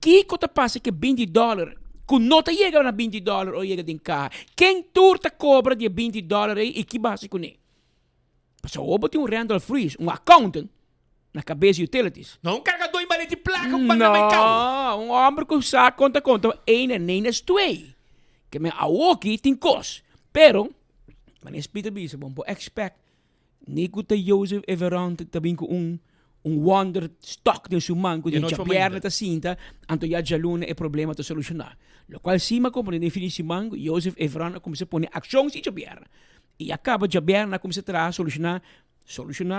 que coisa passa que $20. Que não te chega a $20 ou chega de carro. Quem turta cobra de $20 e que base com ele? Mas o tem Randall Freeze, accountant, na cabeça de utilities. Não carregador em balete de placa, não, homem que sabe conta, nem nas tuei. Que me aqui tem cos. Pero, mas Peter Bisa, bom, expect, Nico Joseph Everand também com wonder stock de sumang que de pierna ta cinta anto ya jaluna e problema to solucionar. Lo qual sima como de definição mango Joseph Evran como se põe ação si pierna. E acaba Jaberna como se terá solucionar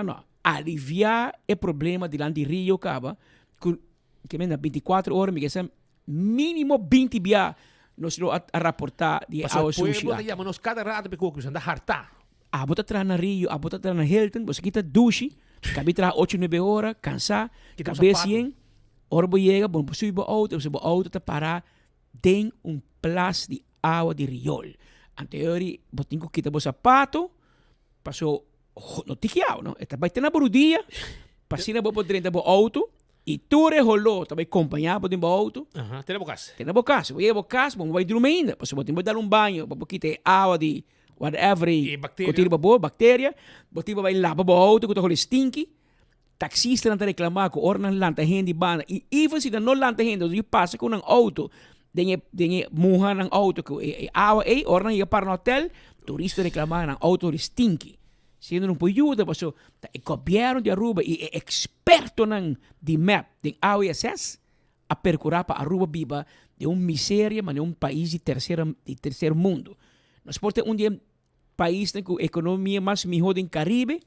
não. Aliviar o problema de lá de Rio acaba que me 24 horas me que mínimo 20 dia nós a rapportar de ao sushi. Mas o nos cada rato pe ko anda harta. Bota tra na Rio, bota tra na Hilton, você quita dushi. Cabe tra 8-9 horas, cansar, cabeça em, orbo chega, bom, possui bo auto tá parar, tem place de água de riol. Anteriori, botinho quita bo sapato, passou, no tiquiao, não? Eta vai ter na brudia, passina bo podrenta bo auto, e ture rolou, também acompanhar bo auto. Tem na bocas. Tem na bocas, bom, vai dormir ainda, passou botinho dar banho, bo quita água de whatever, bactéria, botiba vai lá para o auto, que está stinky, taxista não está reclamando que orna lanta gente banda, e even se não lanta gente, você passa com um auto, denha morra ng auto, que awa orna ia para no hotel, turista reclamando ng auto stinky. Sino não pode ajuda, mas o governo de Aruba e experto de map, de AWSS, a percurar para Aruba biba de miséria, mas de país de terceiro mundo. Nós podemos dia país com economia mais melhor do Caribe.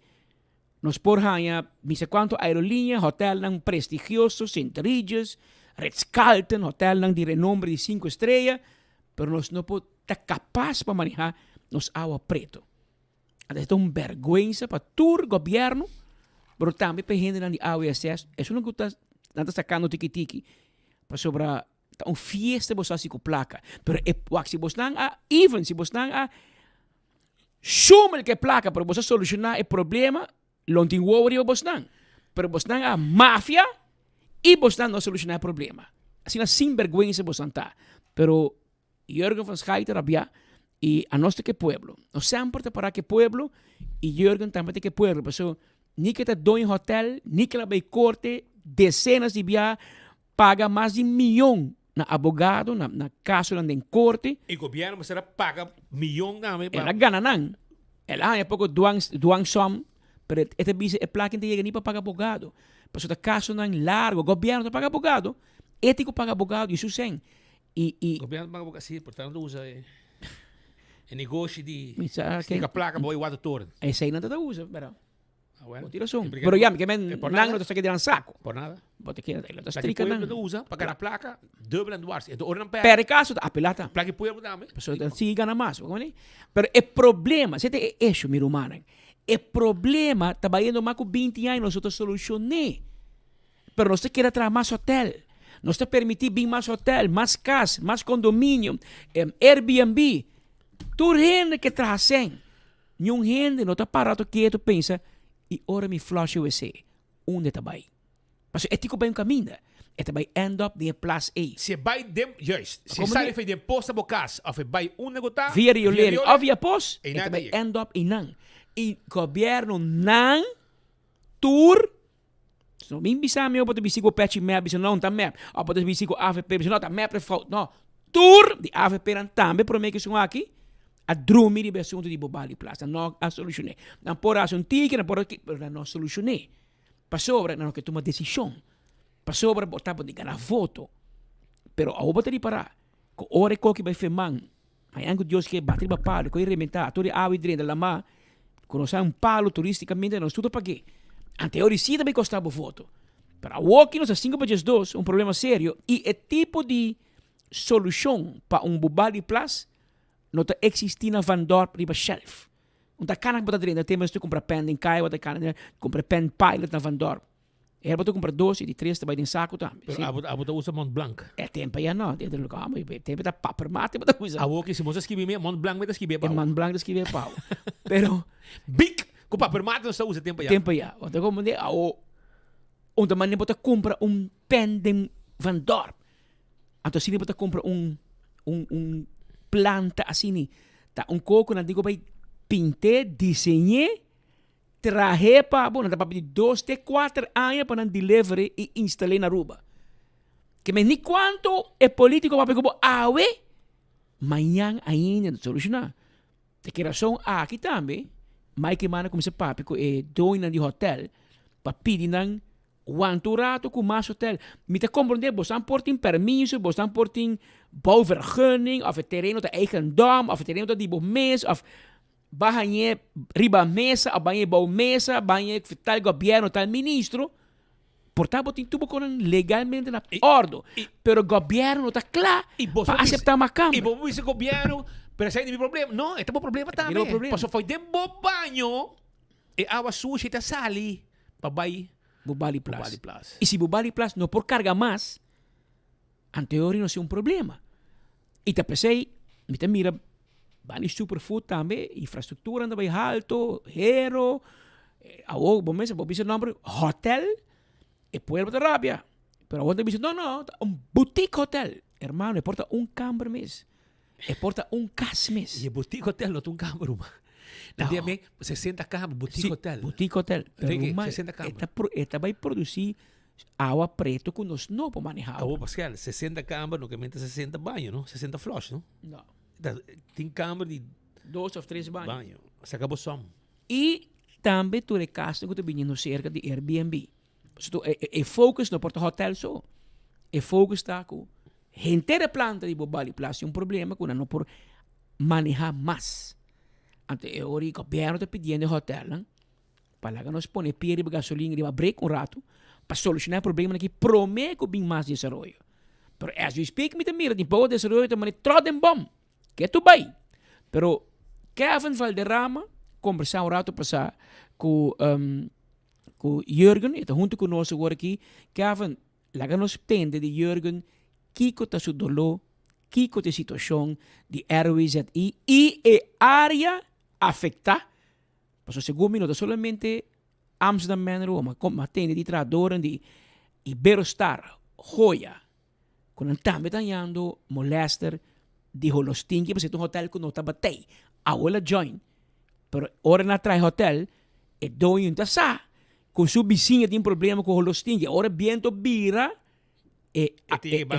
Nós podemos misa quanto aerolínea, hotel nang prestigioso, St. Regis, Ritz-Carlton, hotel nang de renombre de 5 estrelas, pero nós não podemos estar capaz para manejar nos agua preto. Ito é vergüenza para todo governo, pero também para gente de AWSS. Isso não está sacando tiki-tiki para sobre fiesta você se com placa. Pero se você não even se você não sumel que placa para você solucionar o problema, não tem worry você não. Pero você não máfia e você não solucionar o problema. Assim sem vergüenza você está. Pero Jürgen van Schaik rabia e a nosso que pueblo. Nós sempre para que pueblo E Jürgen também tem que pôr. Pessoal, nem que está doing hotel, nem que ela vai corte, dezenas de via paga mais de 1 milhão na abogado, na caso em corte. E o governo será paga milhão também. Ela gana não. Ela é pouco doang som, pero esta visa é placa que chega nem para pagar abogado. Mas o caso não largo, o governo paga abogado, ético paga abogado, isso sim. O governo paga abogado, sim, portanto usa negócio de a placa boa igual todo. Esse aí não está usa, pero. Bueno, pero ya, que men não está quedando saco. Por nada. Bote que ela está estrica não. Não usa, pagar a placa, double and duarte. Então, ora per caso a pelata. Placa que puede mudar, pessoa sim gana mais, como pero é problema, você tem isso, meu humano. É problema, tá indo mais com 20 anos, nós outros solucionei. Pero nós quer trazer mais hotel. Nós te permitir vir mais hotel, mais casa, mais condomínio, Airbnb. Tudo gente que trazem. Nenhum gente não está parado quieto, pensa, e ora me flush USA. Onde está vai? Mas é tipo bem um caminho. É vai end up de plus A. Se vai dem, juist. Se sai de posta bocas, of vai negota. Via riolering, of via post, é vai end up in nan. E governo nan tour. So min bisa meu pode bisigo patch map, bisa não tá map. Ou pode bisigo AVP, bisa não tá map fault. Não. Tour de AVP nan tambe promete que aqui. A drumi di assunto di Bobali Plaza, no a soluzione. Non può essere un tigre, non può essere una soluzione. Pa sopra, non che tu una decisione. Pa sopra, portavo di ganare voto. Però a oba te riparare. Con ore che vai fermare. Ma anche Dio che batte il palo, con i rementatori, avi dentro la mano. Conosciamo un palo turisticamente, non tutto perché. Ante ora sì deve costare voto. Però a walking, se 5 per 2, un problema serio. E il tipo di soluzione per un Bobali Plaza não está existindo Van Dorp riba shelf. Não está canak bota dentro, temos tu comprar pen em Kai, bota canak comprar pen pilot na Van Dorp. É bota comprar 2 e de 3 também em saco também. A bota usa Mont Blanc. É tempo já não, dentro do lugar, mas tempo da paper mate bota usa. A que se você escrever Mont Blanc vai escrever pau. Mont Blanc escrever pau. Pero big com paper mate não se usa tempo já. Tempo já. Bota como de onde man bota compra pen de Van Dorp. Então se bota compra planta assim, tá coco não digo vai pinte, desenhe, traje para, bom, tá para 2 até 4 anos para delivery e instalar na Aruba. Que me nem quanto é político para pegar awe, amanhã ainda não solucionar. Tem que razão aqui também, mas que mana como se papi com doina de hotel para pedir não rato com mais hotel. Me te compreender, você não portem permisso, você não portem bouwvergunning, of het terreno de eigendom, of het terreno de die mes, of banhe riba mesa, of banhe bouwmesa, banhe tal governo, tal ministro. Portanto, tem tudo com legalmente na ordem. Pero o governo está claro para aceitar uma câmara. E você diz governo, pero esse é o problema. Não, este é o problema também. Passou foi de banho, e água suja está sali, para vai Bobali Plus. E se Bobali Plus não por carga mais, anterior não é um problema. E te pensei, me te mira, van superfood também, infraestrutura anda bem alto, hero, bom mês, bom mês nome, hotel, e Puerto de Rábia. Pero onde dice, não, boutique hotel. Hermano, porta câmara mês. Porta casa mês. E boutique hotel não tem câmara, não tem bem 60 camas, boutique hotel. Boutique hotel. Pero 60 camas. Esta vai produzir água preto que nós não podemos manejar. Pascal, 60 camas, não que 60 banhos, não? 60 flush, não? Não. Tem câmara de 2 ou 3 banhos. Se acabou só. E também tu recasta que tu vindo cerca de Airbnb. E focus no porta hotel só. E focus está com gente de planta de Bobali Plaza, um problema que não por manejar mais. Ante ori governo está pedindo hotel, não? Para que nós põe pia de gasolina e break rato para solucionar o problema que promete que bem mais desenvolvimento. Pero as we speak, me te mira, de pouco desenvolvimento, mas troden bom, que tu bem. Pero Kevin Valderrama conversar rato passar com Jürgen, e junto conosco agora aqui, Kevin, laga nos tende de Jürgen, kiko ta su dolor, kiko ta situação de RWZI e a área afecta. Passo segundo minuto solamente Amsterdam Man Roma, como tende de tradutor de Iberostar, Joia, quando também tanhando molester de Holostinki, para ser um hotel que não está batei, a ola join, Pero ora na trai hotel, e doon yung tasa. Kung su vizinha tem problema com o holostinho, ora viento bira, e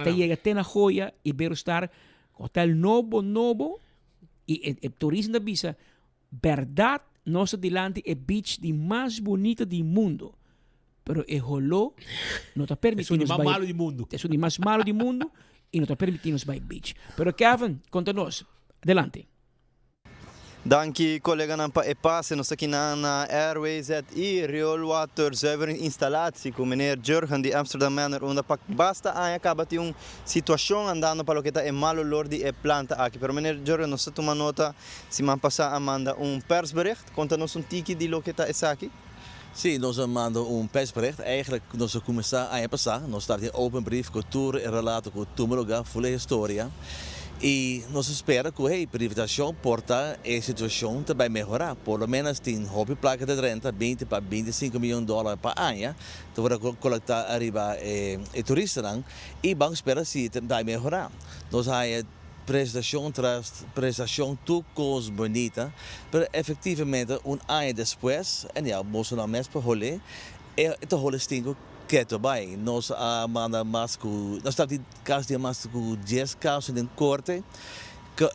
llega até na joia, e bero estar hotel novo, e turismo da visa, verdade, nosso dilante é beach de mais bonita do mundo. Pero e rolou, não está permitindo É o mais malo do mundo. É o mais malo do mundo e não está permitindo ir beach. Pero Kevin, conta-nos. Adelante. Dank collega nan pa epase nos aqui na Airways e rioolwater zuivering installatie com meneer Jurgen de Amsterdam Manor onde pak basta aan acaba de situação andando para o que está é malo lor de planta aqui. Pero meneer Jurgen nos toma nota se man passa amanda persbericht, conta-nos tiki de lo que está aqui. Sim, nós mandamos persbericht. Eigenlijk, nós começamos a passar. Nós estamos em open brief, cultura e relato com todo lugar, full história. E nós esperamos que a privatização porta a situação também melhorar. Por lo menos tem hobby placa de renta, 20 para 25 milhões de dólares por ano, para coletar arriba turistas. E vamos esperar se também melhorar. Nós temos prestação tras prestação, tudo coisa bonita, mas efetivamente ano depois, e já, nós não mais para rolê, é o holostinho que também nós manda mais com, nós estamos casos de mais com 10 casos em corte, que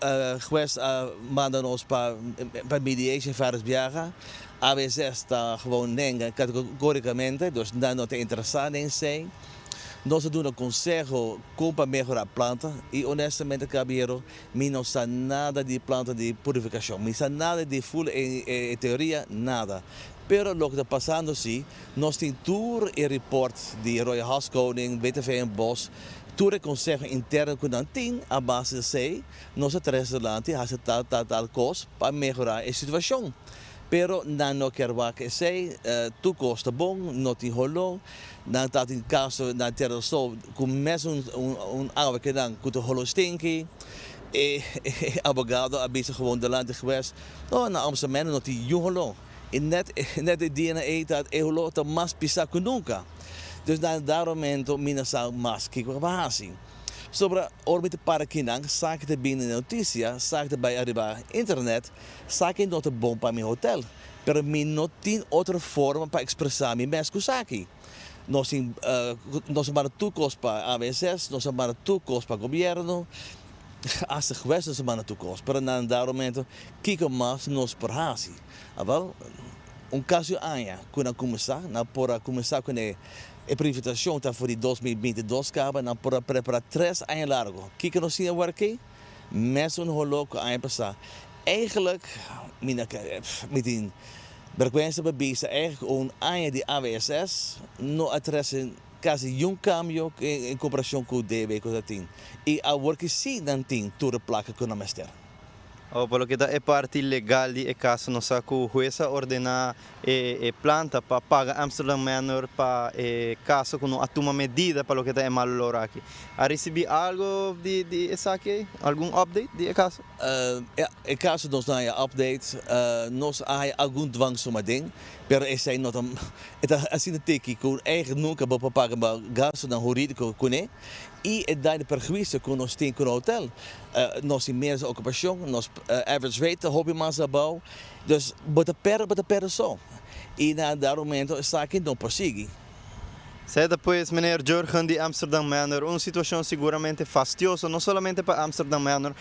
juiz manda nós para mediation várias viagens, a vezes está gewoon nenga categoricamente, dus não está interessado em sei. Nós damos um conselho como para melhorar a planta e honestamente, cabelo, não sabe nada de planta de purificação, não sabe nada de full em teoria, nada. Pero lo que está passando sim, nós temos tour e report de Royal Haskoning, BTV en Bos, tour e conselho interno que não tem a base de sei, nós três adelante, há tal coisa para melhorar a situação. Pero não quer que sei, tu custa bom, não tem rolo, não está em caso na terra só, começa água que não, com o rolo stinky, e abogado avisa gewoon delante geweest, na Amsterdam não tem rolo. E net de DNA dat rolo está mais pisar que nunca. Dus daarom minas mais que bahasi. Sobre a órbita para Kinang, sabe que bem na notícia, sabe que vai arribar internet, sabe que não é bom para meu hotel, pero não tem outra forma para expressar minha mescosaki. Nós vamos tudo coisa para ABSS, nós vamos tudo coisa para o governo, as requests nós vamos tudo coisa, pero na daarom kika mais nos perhasi. Aval, caso aia, quando começar, na por começar com a privatização está for 2022 acaba na para preparar 3 anos largo. Que nós zien werken? Mensen rolo que aan passar. Eigenlijk met een frequência bebisa eigenlijk ano de AWSS no adressen quase cambio em comparação com o DB que tem. E a work sim não tem toda placa que não mestre. Pelo que é parte legal de caso não sabe que o juiz ordena planta para pagar Amsterdam Manor para caso que não atuma medida para o que é mal lor aqui. A receber algo de isso aqui? Algum update de caso? Caso nós não há update, nós há algum dwang somading, pero esse aí não é assim que eigenlijk nunca vou pagar gasto na jurídico com ele. E é daí perjuízo que nós temos no hotel. Nós temos menos ocupação, nós average rate, hobby mais abau. Dus, bota perda só. E na dado momento, está aqui não prossegue. Depois, meneer Jurgen de Amsterdam Manor, uma situação seguramente fastidiosa, não somente para Amsterdam Manor,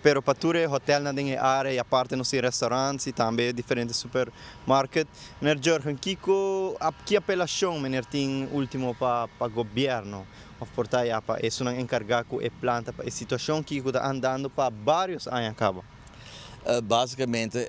pero para todo o hotel na área e a parte nos restaurantes e também diferentes supermercados. Meneer Jurgen, que apelação meneer tem último para o governo? Portanto, é isso não encargar com a planta para a situação que está andando para vários anos acaba. Basicamente,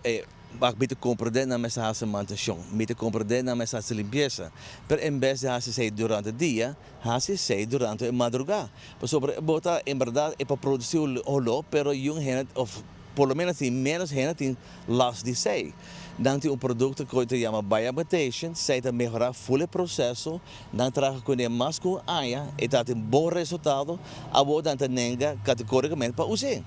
mag beetje compreender na mesa hace manutenção, beetje compreender na mesa hace limpieza, pero en vez de hacer sei durante el día, hace sei durante la madrugada. Pues sobre bota en verdad es para producir olo, pero yung gente of por lo menos menos gente tem last de sei. Dan tem produto que se chama biohabitation, sei a melhorar full processo, dan traga com ele mais com aia, e dá um bom resultado, a boa dan tenenga categoricamente para usar.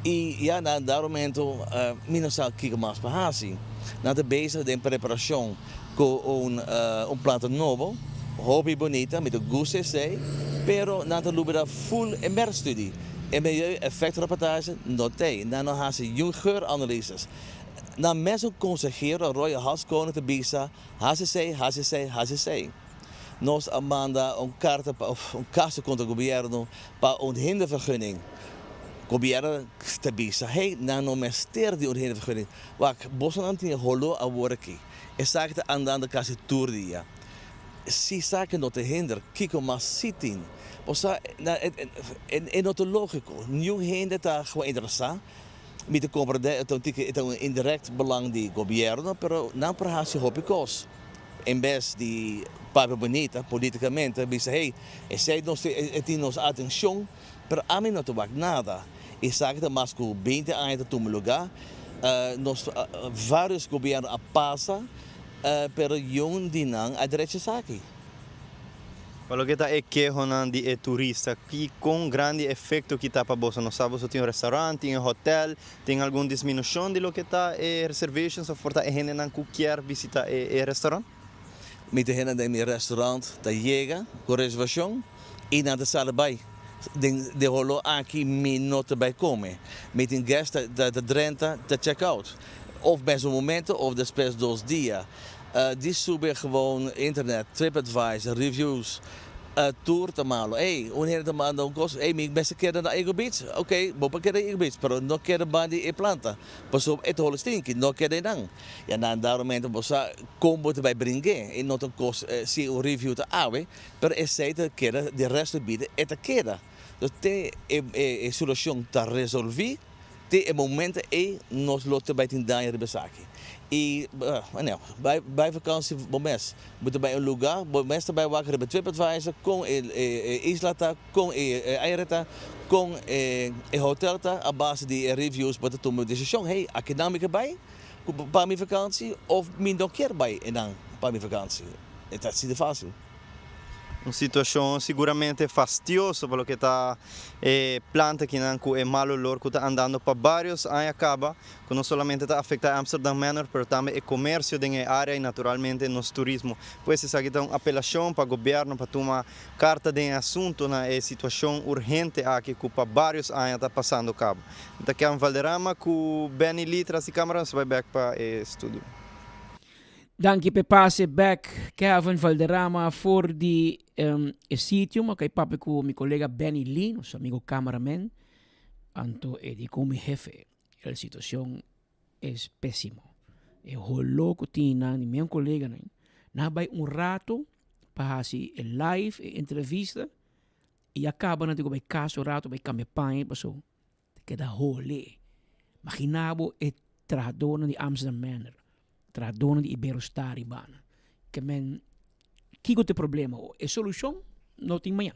E já na dado momento, não sabe o que mais para fazer. Na base de preparação com planta novo, hobby bonita, met gosto sei, pero na lugar full emerstudie. En milieu effectreportage não tem, não há geuranalyses. Na mesmo consejero Royal House Koning te bisa, HCC. Nós manda carta of caso contra o governo para hindervergunning. Governo te bisa, hey, na no mester die hindervergunning. Wak, Bosnan tinha holo a worki. E sagte andando quase turdia. Si zaken não te hinder, kiko mas sitin. Osa, é not lógico. Nieuw hinder tá gewoon interessant. Met de compreender het een indirect belang die governo, pero não para hacer hopicos. Em vez de para bonita politicamente, dice hey, esse nos atenção, pero a mim não te wak nada. E sabe que mais com 20 anos tu me lugar, nós vários governos a passa, pero yung dinang a direita saki. Quello che è che di è turista, qui con grande effetto che sta per Bosa, non sabe se tem restaurante, tem hotel, tem alguma diminuição de lo que tá e reservations of forta e gente não quer visitar e restaurante? Met de hen in mijn restaurant, dat llega con reservación e na de sala bij. De holo aqui minuto bij komen. Met een guest de drenta de check-out. Of bij zo'n momenten of después 2 dias. Die sube gewoon internet, TripAdvisor, reviews, tour te malo. Hey, wanneer te mando een kost? Hey, ik best keer naar Ego Beach. Oké, bopa keer naar Ego Beach, pero no keer bandi e planta. Pas op het holestinki, no keer dan. Ja, dan daarom mensen bosa combo te bij brengen. En not een kost zie een review te awe, pero es zei te keer de rest bieden et keer. Dus te e solution te resolvi, te momenten nos lotte bij tin dan besaki. E bij vakantie bomes moeten bij een lugar bomes erbij wakker bij TripAdvisor com islata com aireta com hotelta a base de reviews para tomar decisão hey aqui não me bij para minha vakantie of min dan keer bij en dan para minha vakantie het is niet fácil. Uma situação seguramente fastidiosa pelo que está planta que não é malo olor que está andando para vários anos acaba que não somente está afetando Amsterdam Manor, mas também o comércio da área e naturalmente nos turismo. Pois essa aqui é uma apelação para o governo para tomar carta de assunto na situação urgente aqui que para vários anos está passando cabo. Então aqui é Valderrama com Benny Lee traz a câmera vai back para o estúdio. Dank per passe back Kevin Valderrama voor die sitio, ma kay papi ko mi collega Benny Lee, nostro amigo cameraman, anto di come jefe. La situación es pésimo. E holo ko tina ni meu colega na bay un rato para si el live entrevista e acaba na tigo bay caso rato bay cambia pan paso queda hole. Imaginabo e tradona di Amsterdam Manor. Tradona di Iberostar Ibana. Que men, kigo te problema o. E solução não tem manhã.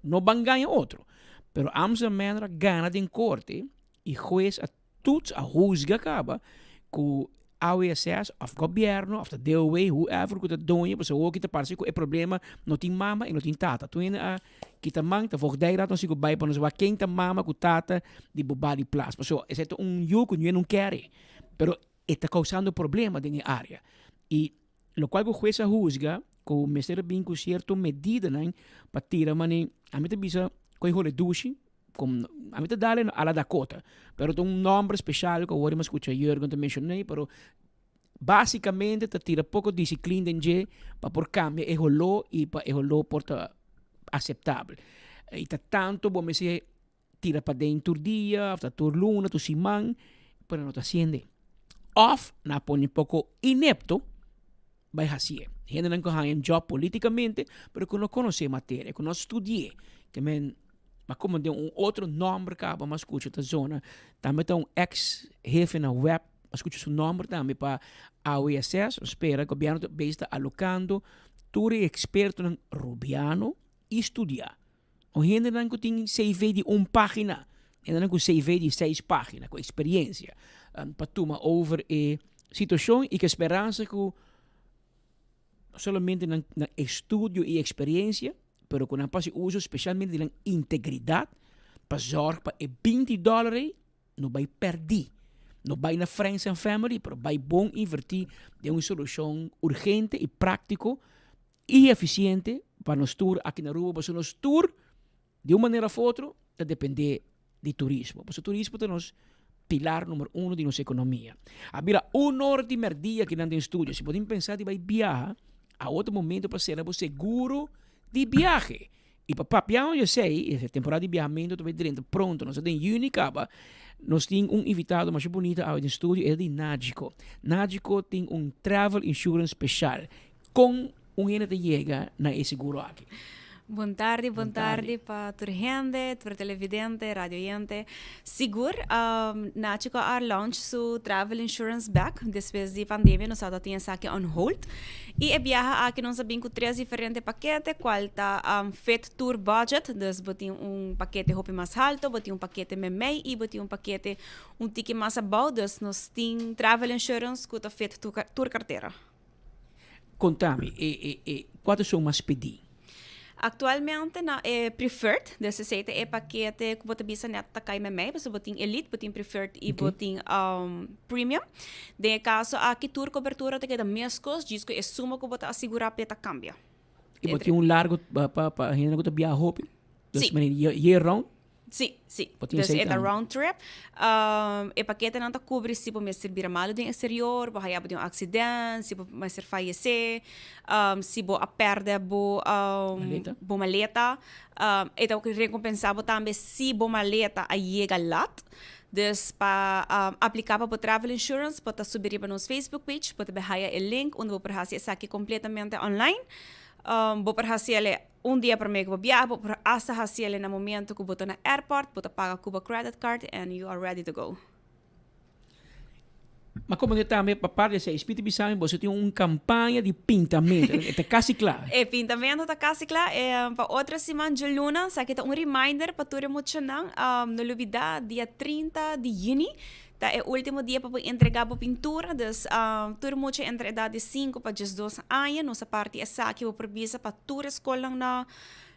Não van ganhar outro. Pero Amsterdam Manor gana de corte e juez a toets a juzga acaba com AWSS of governo of the DOE whoever que dat doen je, maar zo ook te parse com o problema não tem mama e não tem tata. Tu ainda kita mang ta vog dai rato sigo bai para nos quem ta mama com tata de bobali plus. Mas so é yugo que não quer. Pero está causando problemas en la área. Y lo cual el juez juzga con meter bien con cierta medida para tirar mani a mí te bisa con el douche a mí te dale a la Dakota, pero tiene un nombre especial que ahora me escucha Jürgen te mencioné, pero básicamente te tira poco disciplina en je para por cambio es lo y para es lo porta aceptable. Y tanto vos me dice tira para dentro día, hasta tu luna, tu simán, pero no te asciende. Of na pone un poco inepto, vai hacer. Gente não tem um job politicamente, pero que não conhece matéria, que não estudie, que men, mas como tem outro nome que acaba, mas escuta da zona, também tem ex-jefe na web, mas escuta seu nome também para a AWSS, espera que o governo está alocando, todo experto em rubiano e estudar. O gente não tem CV de página, ainda não tem CV de 6 páginas, com experiência. Para tomar over a situação e que esperança que não somente na estudo e experiência, mas com a uso especialmente da integridade para zorgar para $20 não vai perder. Não vai na friends and family, mas vai bom invertir em uma solução urgente e prática e eficiente para nos tour aqui na rua, para nos tour de uma maneira ou outra, depende de turismo. Porque o turismo nos pilar número 1 de nossa economia. Habira hora de merdia aqui no estúdio. Se podem pensar de vai viajar, a outro momento para ser seguro de viagem. E para papião, eu sei, essa temporada de viajamento também dentro, pronto, nós temos Unicaba, nós temos invitado mais bonito ao estúdio, é de Nagico. Nagico tem travel insurance especial, com ene te chega na seguro aqui. Boa tarde para toda gente, toda televidente, radioyente. Seguro, Nachico har launch su travel insurance back depois da pandemia, nós só tinha aqui on hold. E a viaja aqui nós sabemos com 3 diferentes paquetes, qual tá fit tour budget, dus botin paquete hopi mais alto, botin paquete memei e botin paquete ticket mais abaixo, dus nós tem travel insurance que tá fit tour carteira. Contame, quantos são mais pedidos? Actualmente na preferred, desse jeito é paquete que você bisa net takay memei, você botin elite, botin preferred e botin premium. De caso aqui tour cobertura te queda mescos, diz que é suma que você assegurar para cambia. E botin largo para gente que viaja hopi? Sim. Year round? Sim. Botin Dus é round trip. E paquete não tá cobre se você servir mal do exterior, bahaya de acidente, se você fallecer, se você perde bo maleta. Então que recompensava também se bo maleta a chega lá. Dus para aplicar para o travel insurance, pode subir para nosso Facebook page, pode bahaya o link onde você pode fazer aqui completamente online. Vou para fazer dia para mim que vou viajar, vou para fazer no momento que vou na airport, vou pagar com a credit card and you are ready to go. Mas como eu também para parte desse espírito bisão, você tem campanha de pintamento, está quase claro. E pintamento está quase claro. Para outra semana de luna, sabe que reminder para todo mundo no Lubida, dia 30 de junho. É o último dia para entregar a pintura, dus todo mundo entre a idade de 5 para 12 anos, nossa parte é aqui para provisa para toda a escola na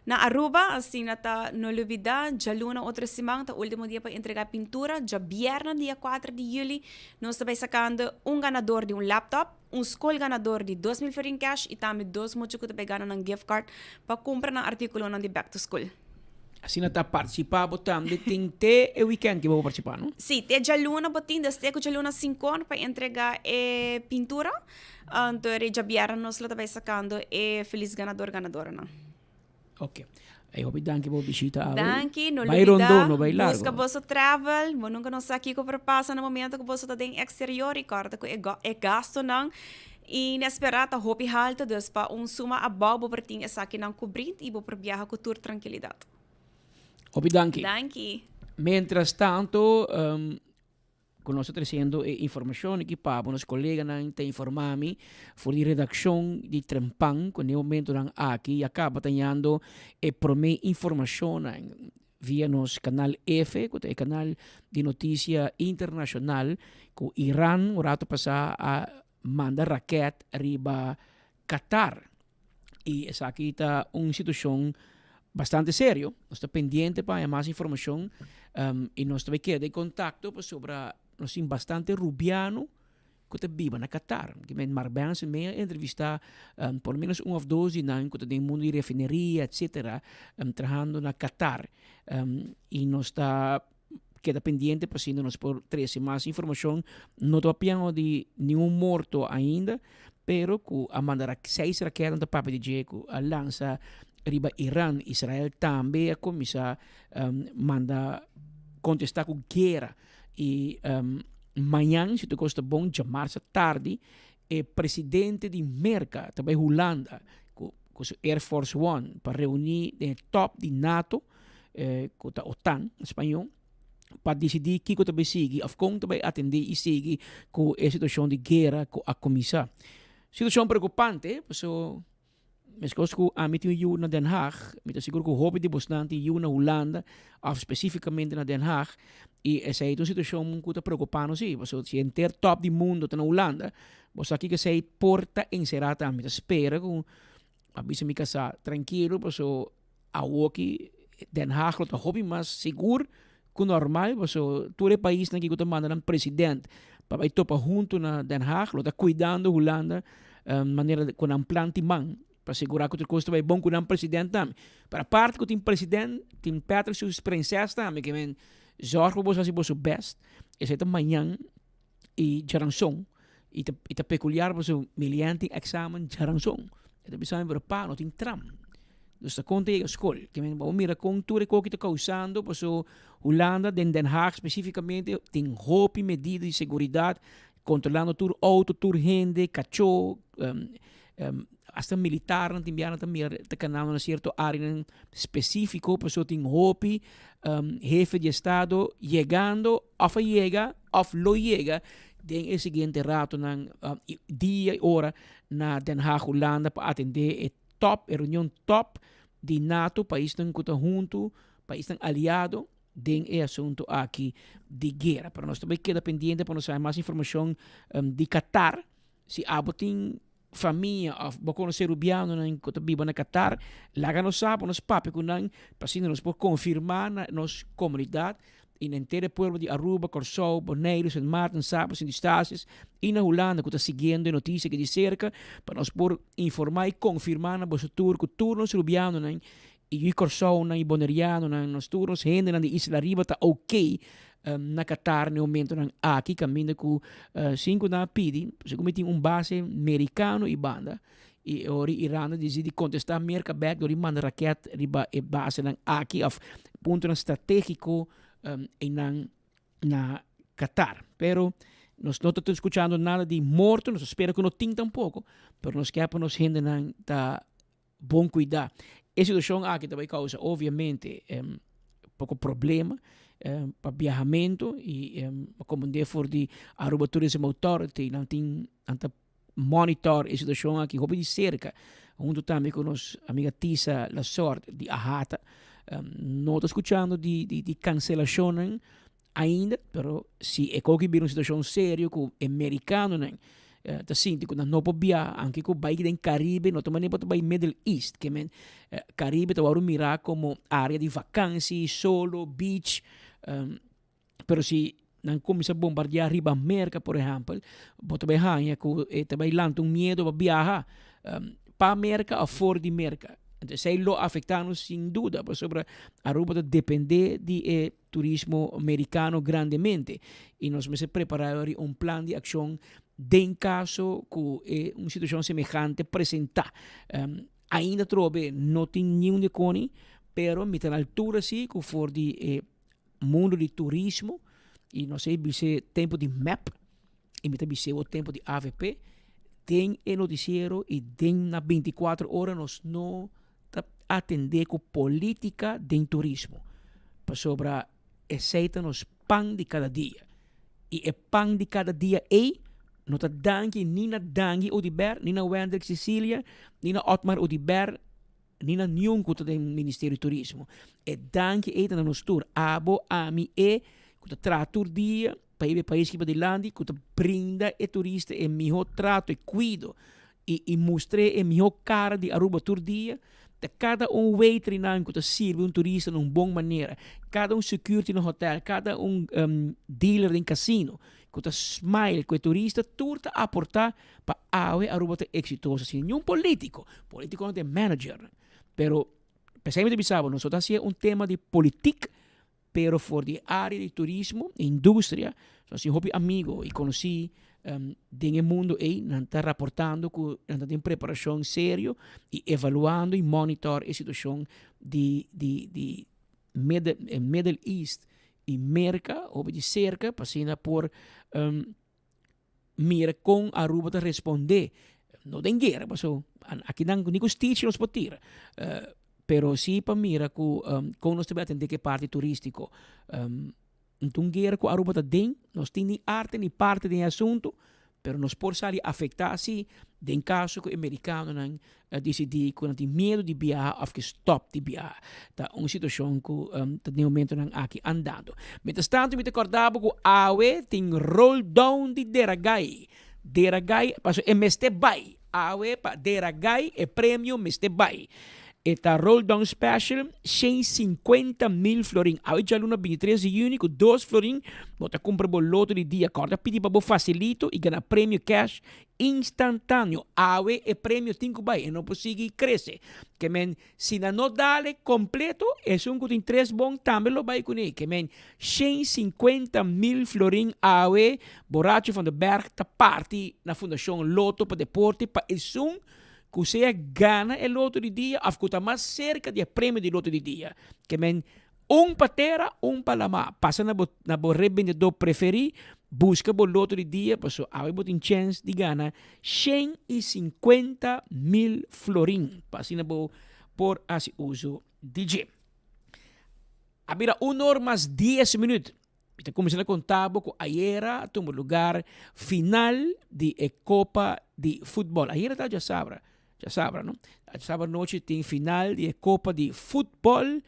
Aruba, assim na no Lubida, já luna outra semana, o último dia para entregar a pintura, já viernes dia 4 de julho, nós estamos sacando ganador de laptop, escola ganador de 2,000 for in cash e também 2 muitos que te ganham um gift card para comprar um artículo de back to school. Assim não está participar, botando tem até o weekend que vou participar, não? Sim, tem já luna, botin, desde que já luna 5 para entregar pintura, então já vieram nós lá também sacando feliz ganadora, não? Ok. Eu vou dar que vou visitar. Danke, no vai rondon, não vai largo. Busca você travel, mas nunca nós aqui que passa no momento que você está em exterior e corta que é gasto não. E inesperada, hopi halta, dus para suma abaixo para ter essa aqui não cobrir e para viajar com tour tranquilidade. Obrigado. Danke. Mientras tanto, nós trazendo informação aqui para os colegas que informam por a redação de Trempang, que no momento aqui e acaba tendo promê informação via nosso canal F, que é o canal de notícia internacional, que o Irã, o rato passar a mandar raquete riba Qatar. E essa aqui está uma situação bastante sério. Nós estamos pendientes para mais informação e nós também queremos contato sobre nós temos bastante rubiano que vive na Qatar. Que men Marban se me entrevista por menos um ou dois de anos que tem mundo de refineria, etc. Trabajando na Qatar. E nós está queda pendiente para si nós por trazer mais informação. Não estou de nenhum morto ainda, pero que a mandar 6 raquetes da Papa de Jeco a lança riba Irã, Israel também a começar manda contestar com guerra e amanhã, se tu gosta bom, de março tarde, o presidente de Merca, também Holanda, com o Air Force One, para reunir o top de NATO, com a OTAN, em espanhol, para decidir que também sigue, ou como também atender e seguir com a situação de guerra com a começar. Situação preocupante, porque mas que a mim tinha na Den Haag, me seguro que o hobby de bastante eu na Holanda, ou especificamente na Den Haag, e essa é uma situação muito preocupante, sim, porque se inteiro top do mundo está na Holanda, você aqui que sei porta encerrada, me espera com a bisa me casar tranquilo, porque a aqui Den Haag está hobby mais seguro que normal, porque todo o país que está mandando presidente para ir topa junto na Den Haag, está cuidando Holanda, maneira com um plano de mão, para segurar que o custo vai bom com o presidente também. Para a parte que o presidente, tem Patrick suas princesas também, que Zorg voor als je voor best. Is het een manhã e jaransong. Ita peculiar voor zo'n milianting examen jaransong. Het is een paar not in tram. Dus dat komt tegen school. Que men vamos mira com tudo que está causando, por so Holanda, Den Haag especificamente, tem hopi medidas de seguridad, controlando tur auto, tur gente, cachorro, hasta militar, não tem biana também te canal na certo área específico, por so tem hopi, jefe de estado llegando, of llega, of lo llega, den el siguiente rato ng dia e hora na Den Haag, Holanda para atender a reunião top de NATO, país ng kuta junto, país ng aliado, den e assunto aqui de guerra. Pero nós também queda pendiente para nós saber mais informação de Qatar, se abotin família of bako ser rubiano na kuta biba na Qatar, laga nos sabe, nos papi kunang, pasina nos por confirmar na nos comunidade in inteiro pueblo de Aruba, Corsou, Bonaire, Sint Maarten, Sabas, Sint Eustatius, e na Holanda, que está seguindo a notícia que de cerca, para nós por informar e confirmar na vossa tour, que turnos rubiano, e Corsou, e Bonaireano, nos turnos, gente na Isla Riba, está ok, na Qatar, no momento, aqui, caminho com 5 na pidi, se como tem base americano e banda, e ori Irã decide contestar merca back, ori manda raquete, riba e base aqui, of ponto estratégico, na Qatar. Pero nós não estamos escutando nada de morto, nós esperamos que não tenha tampouco, pero nós queremos gente tá bom cuidar. Essa situação aqui também causa, obviamente, pouco problema para viajamento e como for de Aruba Tourism Authority, não tem monitor a situação aqui, roupa de cerca, junto também com nossa amiga Tisa La Sorte de Ahata. Não estou escutando de cancelação ainda, pero se é qualquer uma situação séria com o americano, tá sinto que não pode viajar, anche com o país do Caribe, não também pode ir Middle East, que men Caribe tá vamos mirar como área de vacância, solo, beach, pero se não começa a bombardear riba América, por exemplo, pode viajar, também lança medo para viajar para América ou fora de América. Então, isso lo afetamos sem dúvida, porque sobre Aruba depende de turismo americano grandemente. E nós vamos preparar plano de ação em caso que uma situação semelhante apresentar. Ainda trobe, não tem nenhum de cone, pero me na altura sim, que for de mundo de turismo, e não sei se tempo de MAP, e me também o tempo de AVP, tem noticiero e tem na 24 horas nós não atender com política de turismo. Para sobre aceita nos pão de cada dia. E o pão de cada dia não está dangue, nem na dangue Odiber, nem na Wendrik Cecília, nem na Otmar Odiber, nem na nenhum que do Ministério do Turismo. E dangue na nos tour. Abo, ami, que trato dia, para ir país que de landi, que brinda e turista e melhor trato e cuido. E mostre e melhor cara de Aruba tour dia. Cada waiter que sirve turista de uma boa maneira, cada security no hotel, cada dealer em casino, que smile com o turista, tudo aportar para a Aruba ter exitosa. Sem nenhum político não é manager. Pero, pensamos que nós estamos tema de política, pero for de área de turismo, indústria, assim, hobby amigo e conheci em mundo não está reportando que não tem preparação séria e evaluando e monitor a situação de Middle East e América, ou de cerca, passando por mira com Aruba para responder. Não tem guerra, mas aqui não tem stitch nos potir. Pero sim para mira com nós também atender que parte turístico. Então, guerra com Aruba tem, nós temos arte nem parte do assunto, pero nós por sair afetar se em caso que o americano não decidir que não tem medo de viajar ou que stop de viajar. Tá uma situação que no momento não aqui andando. Mientras tanto, me recordava que a AWE tem roll down de Deragai. Deragai, passo é meste bai. AWE para Deragai é prêmio meste bai. Eta roll down special, 150.000 florin. Aí já luna 23 de junho, com 2 florin, bota compra o loto de dia. Corta pedir para facilito e ganhar prêmio cash instantâneo. Aí é prêmio 5 vai, e não consegue crescer. Que men, se não dá completo, é que tem 3 bom também lo vai com ele. Que men, 150.000 florin. Aí, Borracho van den Berg, ta parte na Fundação Loto para Deporte, para el que você gana o loto de dia, ou que está mais cerca do prêmio de loto de dia. Que men, patera, palama. Passa na revendedor preferido, busca o loto de dia, para so aí tem chance de ganhar 150.000 florin. Passa na por esse uso DJ. Habira 1 hora mais 10 minutos. Está começando a contar que ayer tomou lugar final de Copa de Futebol. Ayer já sabe, não? Já sabe noite tem final de Copa de Futebol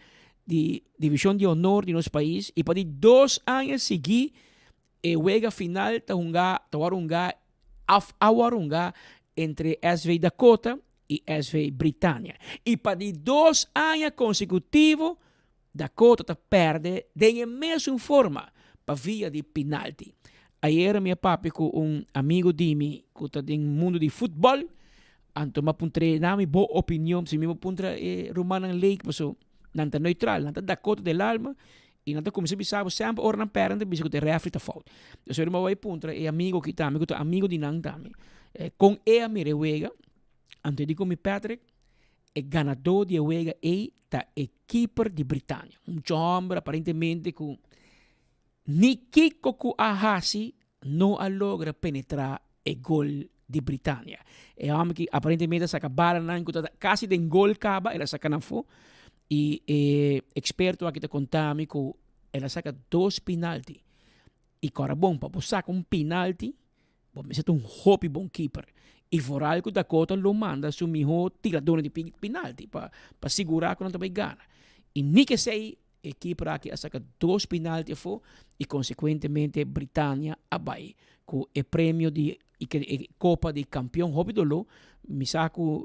de Divisão de Honor de nosso país e para 2 anos seguir juega final awarunga entre SV Dakota e SV Britânia. E para 2 anos consecutivos Dakota perde de mesma forma para via de penalti. Ayer minha papi com amigo de mim que está no mundo de futebol, anto mapuntre na mi boa opinião, se me mapuntre Romanan Lake, paso nanta neutral, nanta Dakota del alma, e nanta como se bisabo sempre ora na perna, bisco de refri ta fault. Dus eu vai puntra e amigo que tá, amigo de nang tami. Com a mi rewega, anto dico mi Patrick, e ganador de rewega tá keeper de Britânia. Homem aparentemente com ni Kiko ku ahasi não logra penetrar o gol de Britânia. É homem que aparentemente saca bala na quase de gol caba, ela saca na fo e experto aqui te contami que ela saca 2 penalti. E cara bom para sacar penalti, bom me sete hopi bom keeper. E foral que Dakota lo manda su mijo tirador de penalti para segurar que não também gana. E ni que sei equipe aqui saca 2 penalti fo e consequentemente Britânia abai com o prêmio de Copa de Campeão Hobidolo me saco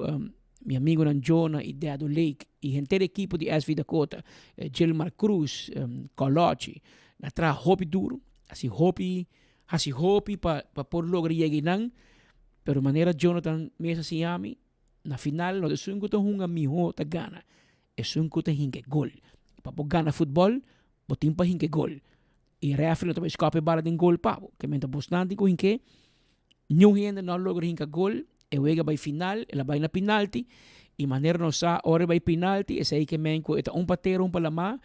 meu amigo Nanjona e Deado Lake e gente da equipe de SV Dakota Gilmar Cruz Colochi na tra hopi duro assim hopi para por lograr chegar pero maneira Jonathan Mesa Siami na final no de sungo to hunga miho ta gana e sungo ta hinge gol para ganhar futebol, botim para hinke gol. E referee não também escape bala de gol pavo. Que menta bastante com hinke, nenhum ainda não logra hinke gol, e wega vai final, ela vai na penalti, e maneira não sa ora vai penalti, e sei que menco eta patero palama,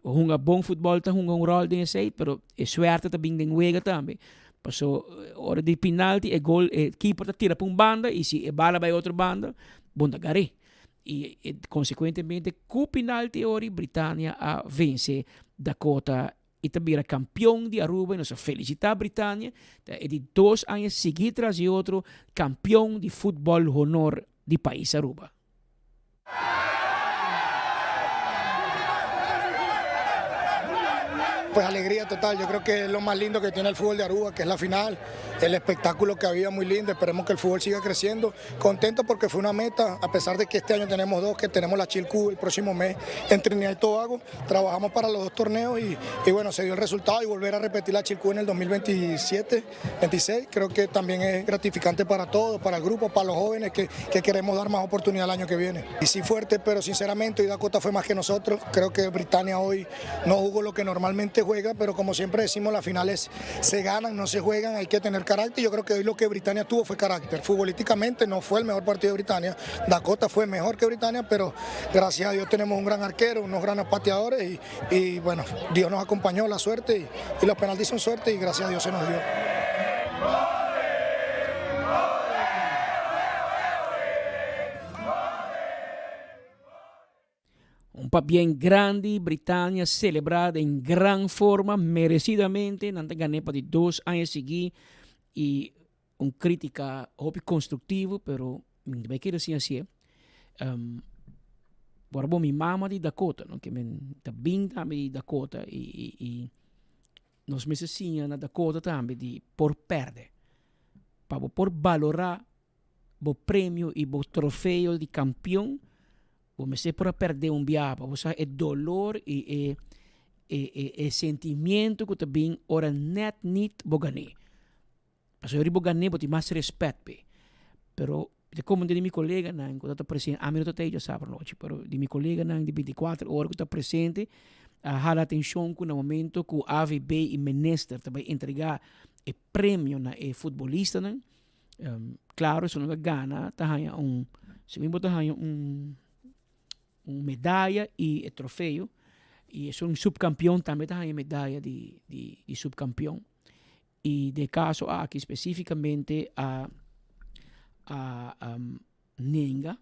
hunga bom futebol ta hunga rol de sei, pero é suerte ta bing den wega também. Passou hora de penalti, e gol, e keeper ta tira para banda, e se bala vai outra banda, bom da gare. E consequentemente com penalti ori Britânia a vence Dakota e também campeão de Aruba e nossa felicita Britânia e de 2 anos seguidos tras outro campeão de futebol honor de país Aruba. Pues alegría total, yo creo que es lo más lindo que tiene el fútbol de Aruba, que es la final, el espectáculo que había muy lindo, esperemos que el fútbol siga creciendo, contento porque fue una meta, a pesar de que este año tenemos 2, que tenemos la Chilcu el próximo mes en Trinidad y Tobago, trabajamos para los 2 torneos y bueno, se dio el resultado y volver a repetir la Chilcu en el 2027-26, creo que también es gratificante para todos, para el grupo, para los jóvenes que queremos dar más oportunidad el año que viene. Y sí fuerte, pero sinceramente hoy Dakota fue más que nosotros, creo que Britânia hoy no jugó lo que normalmente juega, pero como siempre decimos, las finales se ganan, no se juegan, hay que tener carácter. Yo creo que hoy lo que Britânia tuvo fue carácter. Futbolísticamente no fue el mejor partido de Britânia, Dakota fue mejor que Britânia, pero gracias a Dios tenemos un gran arquero, unos grandes pateadores y bueno, Dios nos acompañó, la suerte y los penaltis son suerte y gracias a Dios se nos dio. Un papel bien grande, Britânia celebrada en gran forma, merecidamente, nanta gané para 2 años seguidos y una crítica constructiva, pero me quiero decir así, por mi mamá de Dakota, ¿no? Que me también de Dakota y nos me enseñan a Dakota también de por perder, para por valorar el premio y el trofeo de campeón Você para perder biapa, você é dolor e sentimento que também ora net niet bogane. Mas eu bogane bote mais respeito pe. Pero de como de mi colega nan que está presente, a mim não está já sabe noite, pero de mi colega nan de 24 horas que está presente, hala atenção que no momento que o AVB e minister também entregar o prêmio na futebolista nan. Claro, isso não gana, tá se me botar medalha e troféu. E é um subcampeão também tem medalha de subcampeão. E de caso aqui especificamente a Nenga,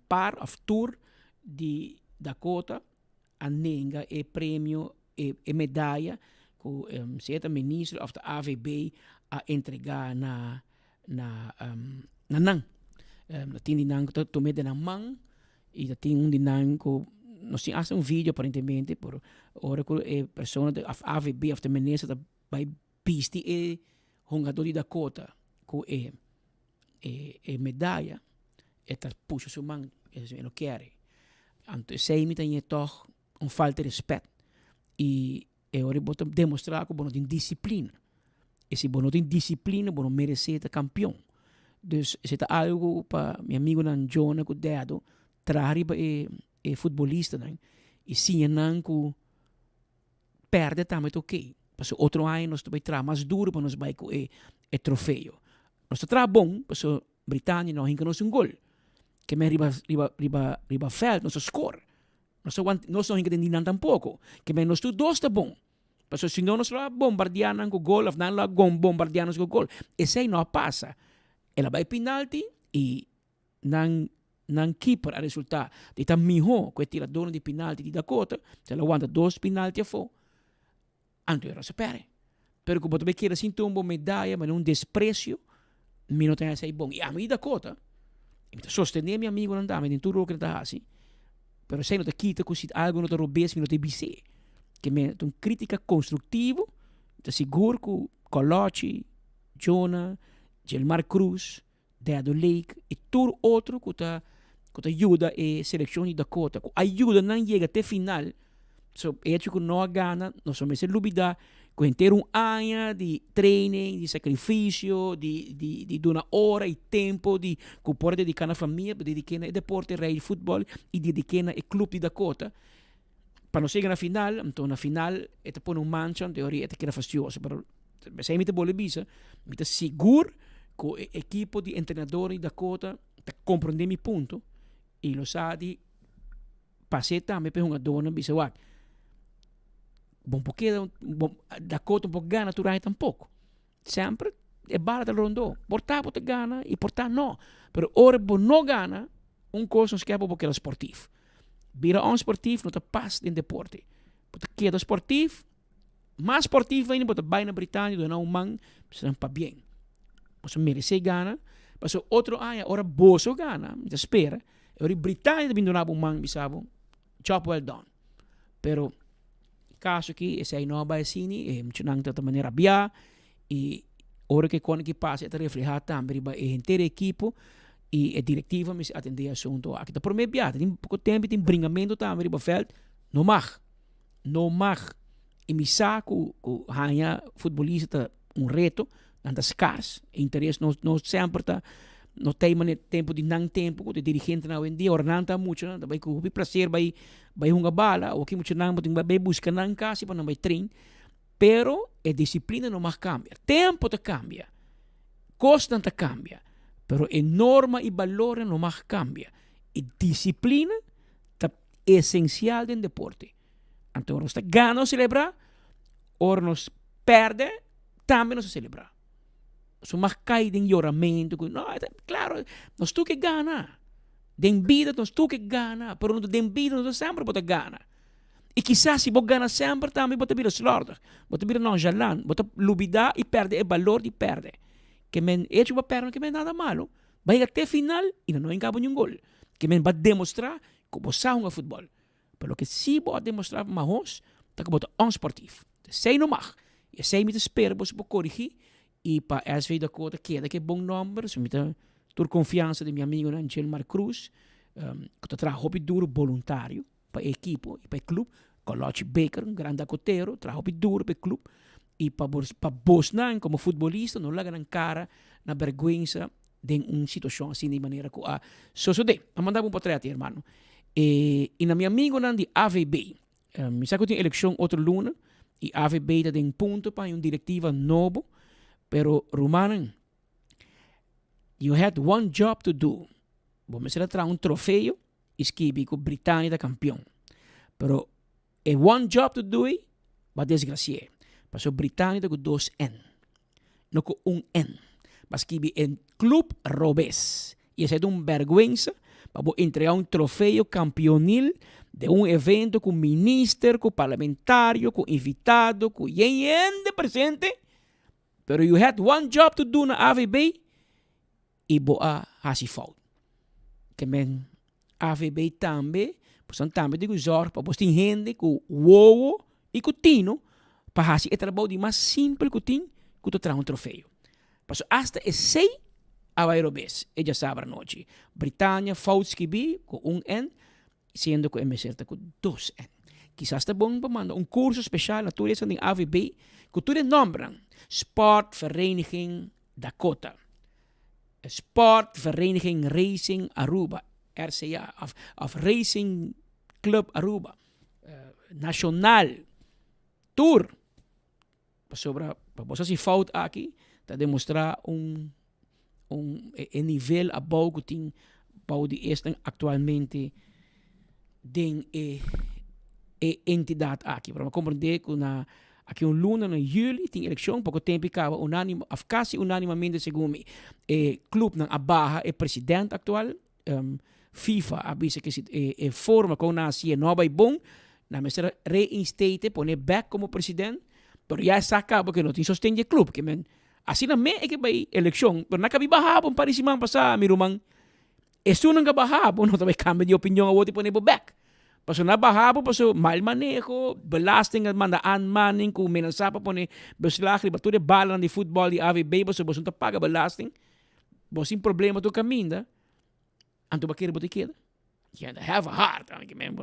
par, tour de Dakota, a Nenga é prêmio e medalha que o certo ministro of the AVB a entregar na Nang. Tem dinang que tomei de na Mang e tem dinang que não sei, há vídeo aparentemente, por ora que a pessoa da AVB of the minister vai pisti e jogador de Dakota que é medalha e tá puxa sua mão, ele não quer. Então sei me tem toch falta de respeito e ora bota demonstrar que bono tem disciplina. E se bono tem disciplina, bono merece ser campeão. Dus se tá algo para meu amigo nan Jonah que dedo trazer e futebolista nan e sim nan que perde também ok. Porque outro ano nós vai tra mais duro para nós vai com e troféu. Nós tra bom, porque Britânia não hinca nós gol. Que me riba feld nós score. Nós não hinca de nan tampouco. Que me nós tu dos tá bom. Porque se não nós lá bombardear nan com gol, of nan lá bombardear nós com gol. Esse aí não passa. Ela vai penalti e nan keeper a resultado de tá miho que tirador de penalti de Dakota, se ela aguanta 2 penalti a fo. Anto era sapere. Pero que botou queira assim tombo medalha, mas um desprezo, me não tem essa aí bom. E a mim Dakota, eu sostener meu amigo não dá, mas em tudo que tá assim. Pero sei não te quita que se algo não te roubes, não te bise. Que me um crítica construtivo, te seguro que Colochi, Jonah, Gelmar Cruz, Deado Lake e todo outro que ajuda a seleção de Dakota, que ajuda não chega até final. So, hecho que não gana, nós somos a lubida, que ter ano de training, de sacrifício, de uma hora e tempo, que pode dedicar na família, dedicar no deporte, rei de futebol e dedicar no clube de Dakota. Para não chegar na final, então na final, é por mancha, teoria, é que era fastidioso, mas se me te bole bisa, me te seguro que o equipo de treinadores de Dakota te compreende mi ponto e lo sabe passei também para uma dona bisa wak bom porque Dakota um pouco gana tu rai tampouco sempre é bala del rondo portar te gana e portar não pero ora bom não gana coisa que é porque é esportivo vira esportivo não te passa em deporte porque que é esportivo mais esportivo ainda porque vai na Britânia do não man se não pa bem você merece gana, mas outro ano, ora boso gana, me espera. Ora Britânia também não há um man, bisabo, job well done. Pero caso aqui, esse aí não vai assim, e muito não de maneira bia, e ora que quando que passa, é reflejar também a inteira equipe e a diretiva me atender assunto aqui. Então por mim bia, tem pouco tempo, tem bringamento também para feld, não mag, e me saco, que hanha futebolista reto. Das cars, interesse não sempre tá, não tem tempo de não tempo, de dirigente na dia, ora não tá muito, né? Vai com o prazer, vai uma bala, ou que muito não, vai buscar não casa para não vai trein, pero a disciplina não mais cambia, tempo te cambia, custo te cambia, pero a norma e valor não mais cambia, e disciplina tá essencial do deporte. Então, nós ganhamos celebrar, ou nós perde, também nós celebrar. So mas cai em choramento, não, claro, nós tu que gana, den vida nós tu que gana, pero não den vida nós sempre bota gana. E quizás se você gana sempre também bota vir slorder, bota vir nonchalant, bota lubida e perde o valor de perde. Que men hecho para perder que men nada malo, vai até final e não encaba nenhum gol. Que men vai demonstrar que você sabe futebol. Pero que se você demonstrar mais, tá que bota esportivo. Sei no mag, e sei me espera você pode corrigir. E para SV Dakota queda que bom número, se me dá toda confiança de meu amigo Gelmar Cruz, que trabalha duro voluntário para a equipe e para o clube. Coloque Baker, um grande acoteiro, trabalha duro para o clube. E para Bosnan, como futebolista, não larga na cara na vergonha de uma situação assim de maneira que a de a mandar um portrait, irmão. E na minha amigo nan de AVB, me sabe que tem eleição outra luna e AVB tem ponto para uma diretiva novo, pero Romanen, you had one job to do. Vamos ser atrás um troféu, esquive que Britânia é campeão. Pero one job to do it, vai desgraciar. Passou Britânia com 2 N, não com 1 N. Mas que em clube robês. E essa é uma vergonha para entregar um troféu campeonil de um evento com ministro, com parlamentário, com invitado, com gente presente. Pero you had one job to do na AVB e boa hasi fout. Que men AVB também, pois também digo zorg para você gente com wowo e com tino para hasi é trabalho de mais simples que tem que tu traz um troféu. Paso hasta e 6 aerobes, ella sabe a noite. Britânia, fout que bi com 1 N, sendo que é certa com 2 N. Quizás está bom para mandar um curso especial na turista em AVB, que tu nombram Sportvereniging Dakota, Sportvereniging Racing Aruba, RCA, of Racing Club Aruba, Nacional Tour. Para você se fout aqui, para demonstrar nível abaixo que tem para de este atualmente den entidade aqui. Para compreender que aqui luna na juli tem eleição, pouco tempo acaba quase unanimamente segundo clube na abaja é presidente atual FIFA avisa que se forma com nasce nova e bom na mesma reinstate pone back como presidente, pero já se acaba que não tem sostém de clube que assim na é que vai eleição, pero nakabi bahapon para si man pasa mirumang esto nang bahapon não também cambia de opinião a outro pone back. Paso na bahapon paso mal manejo, belasting at mandaan maning kung menasapa pone beslak ribature balan de futebol de AVB paso bosun paga belasting. Bosin problema tu caminda. Anto bakir botikida. You have a heart.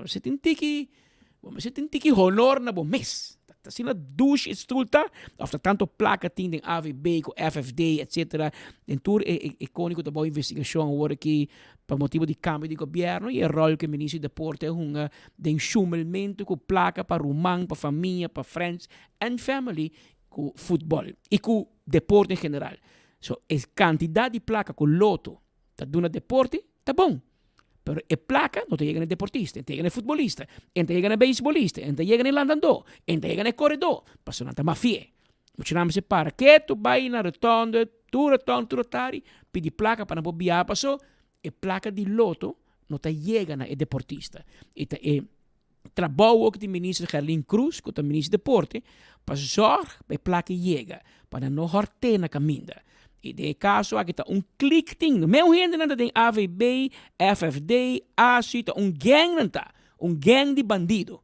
Você tem que honor na bom mês. Sila douche estulta, after tanto placa tem den AVB, com FFD, etc. Den tour icônico da boa investigação agora que por motivo de cambio de governo e o rol que o ministro de deporte hunga den chumelmento com placa para rumang, para família, para friends and family com futebol e com deporte em geral. So, a quantidade de placa com loto da duna deporte tá bom. Pero a placa não te chega no deportista, te chega no futebolista, te chega no beisbolista, te chega no landador, te chega no corredor. Passou na mafia. Muitos se para que tu vai na rotonda, tu rotari, pedi placa para não biar, passou. A placa de loto não te chega no deportista. E trabalho que o ministro Gerlin Cruz, que é o ministro de deporte, para zorgar que a placa chega, para não horter na caminho. E de caso aqui está clique ting. Meu gente não tem AVB, FFD, ASI, tá gang não tá, gang de bandido.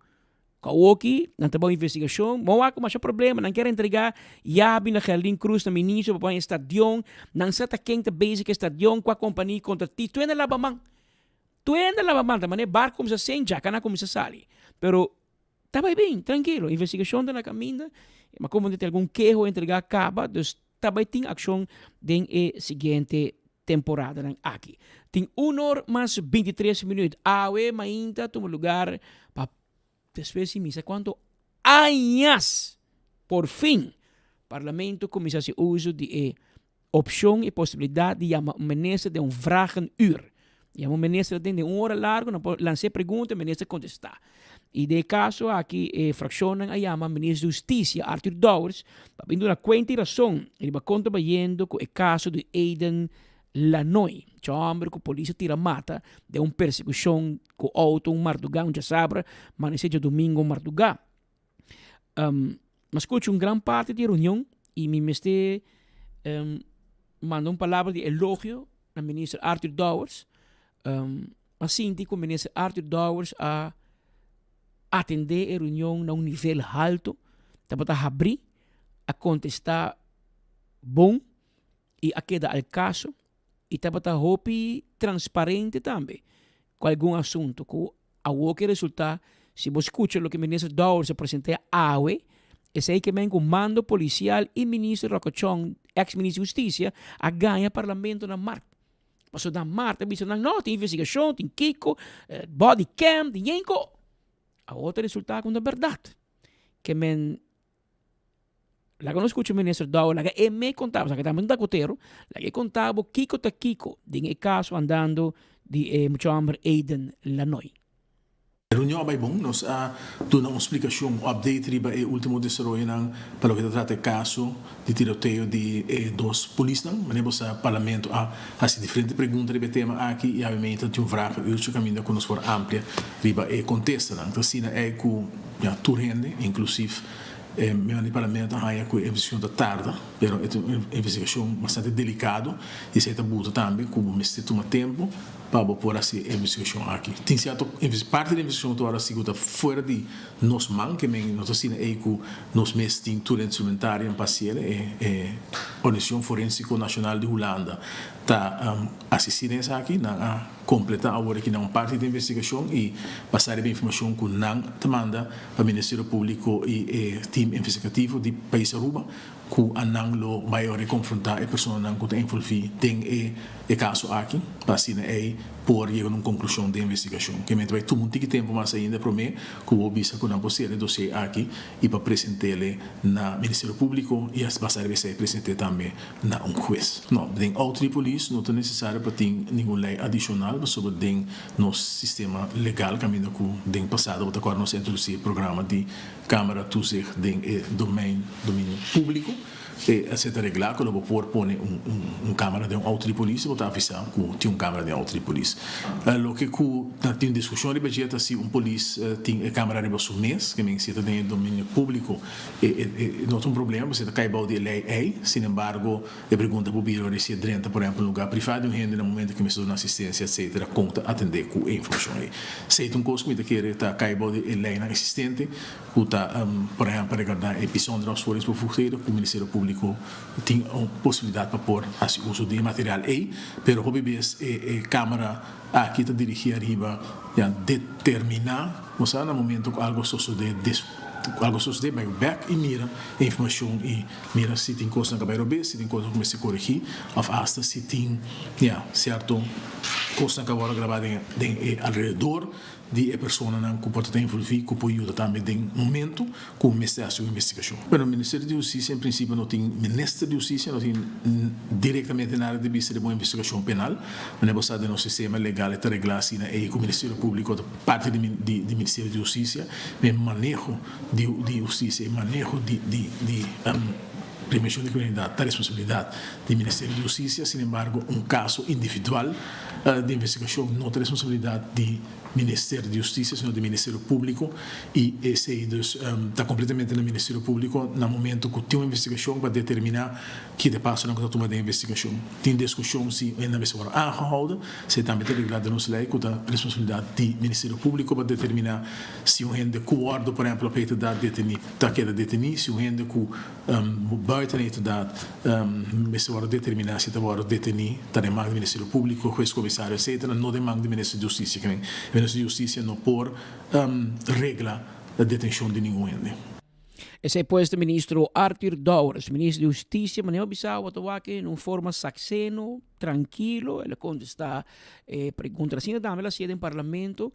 Kawaki, não tá boa investigação, mau ako mas problema, não quer entregar yabi na Gerlin Cruz na ministro para um estadion, não se tá quem tá basic estadion com a companhia contra ti, tu ainda labamang, tá mané barco como se sente, já cana como se sali. Pero tá bem, tranquilo, investigação tá na caminho, mas como tem algum queijo entregar acaba, dus também tem ação den seguinte temporada aqui. Tem 1 hora mais 23 minutos. Awe mainta tomo lugar para después de misa quanto anos por fim parlamento começa a uso de opção e possibilidade de chamar o ministro de vragenuur. Chama o ministro de 1 hora largo, lancei pergunta, o ministro contestar. E de caso aqui, fraccionam a chama ministro de Justiça, Arthur Dowers, para vir uma quenta razão, ele vai contribuindo com o caso de Aiden Lanoy, que é um homem que a polícia tira mata de uma perseguição com auto, Mardugá, já sabe, mas seja domingo, Mardugá. Mas escute uma grande parte da reunião e me mestre mandou uma palavra de elogio ao ministro Arthur Dowers, assim, que o ministro Arthur Dowers a atender a reunião a nível alto, para abrir, a contestar bom e a queda ao caso, e para hopi transparente também. com algum assunto que a que resulta, se você escuta o que o ministro Dowers apresentou a esse aí que vem com mando policial e ministro Rocochon, ex-ministro de Justiça, a ganhar parlamento na Marte. Passou na Marte, não, tem investigação, tem Kiko, body cam, tem Yenko. A outra resulta com a verdade. Que men la que não escuta o ministro Dowers, la que me contava, que estamos no cotero, la que contava Kiko ta Kiko, de caso andando de muito homem Aiden Lanoy. A reunião vai bom, nós damos uma explicação, update riba o último desenvolvimento para o que trata o caso de tiroteio de dois polícias, mas nós parlamento assim diferentes perguntas riba tema aqui e obviamente tem vraag e o caminho que nos for amplia riba e contesta, então assim é que turrende, inclusive meu parlamento há com investigação da tarde, mas é uma investigação bastante delicada e se é tabuta também, como me se toma tempo para pôr essa investigação aqui. Tem certo parte da investigação agora segura fora de nós man que nós assim é que nós mesmos tem tudo instrumentário em parcial a Organização Forensico Nacional de Holanda está assistindo aqui na completar agora que não parte da investigação e passar a informação que não manda para o Ministério Público e time investigativo de país Aruba que não lo vai confrontar a pessoa não que está envolvida tem o caso aqui para assim por chegar a uma conclusão da investigação que me vai tomar um tempo mais ainda para mim que vou visa que não possível o dossiê aqui e para apresentar-lhe no Ministério Público e passar a ser apresentar também na juiz. Não, tem outra polícia não é necessário para ter nenhuma lei adicional sobre o sistema legal caminho que tem passado agora nós introduzir programa de câmara toezicht do domínio público essa regla que vou pôr câmara de outra polícia vou avisar que tem câmara de outra polícia lo que tem discussão de budget se polícia tem câmara de um mês que me cita dentro do domínio público não tem problema você cai de lei sin embargo a pergunta para o biro se drenta por exemplo lugar privado e no momento que me estou na assistência etc conta atender com a informação se tem coisa que quer tá cai de lei na existente que tá por exemplo para guardar episódio das forças bevoegdheden que o Ministério Público tem a possibilidade para pôr o uso de material pero o BBS Câmara aqui está dirigida arriba determinar no momento que algo sucede vai back e mira a informação e mira se tem coisa na cabeça bem se tem coisa que se corrigir ou hasta se tem certo coisa que agora gravada alrededor de a pessoa não que pode estar envolvida que pode ajudar também no momento com o Ministério de Investigação. Mas o Ministério de Justiça em princípio não tem Ministro de Justiça não tem diretamente nada de vista de uma investigação penal mas é basado no sistema legal está regulado assim que o Ministério Público parte do Ministério de Justiça mas manejo de justiça e manejo de prevenção de criminalidade da responsabilidade do Ministério de Justiça, sin embargo, caso individual de investigação não tem responsabilidade do Ministério de Justiça, sino do Ministério Público e esse está completamente no Ministério Público no momento que tem uma investigação para determinar que de passo não está tomando a investigação. Tem discussão se ainda vai ser aangehouden, se também está regulado nos lei que a responsabilidade do Ministério Público para determinar se um gente coorda, por exemplo, para dar detenido, está queda detenido, se um gente que buiten het dat mensen worden determinatie se worden detenido, está de mão do Ministério Público, juiz comissário, etc., não de mão do Ministério de Justiça. O Ministério de Justiça não por regla a detenção de ninguém. Esse é pois o ministro Arthur Dowers, ministro de Justiça, mas não bisa que numa forma saxeno, tranquilo, ele contesta perguntas assim, também ela sede em parlamento,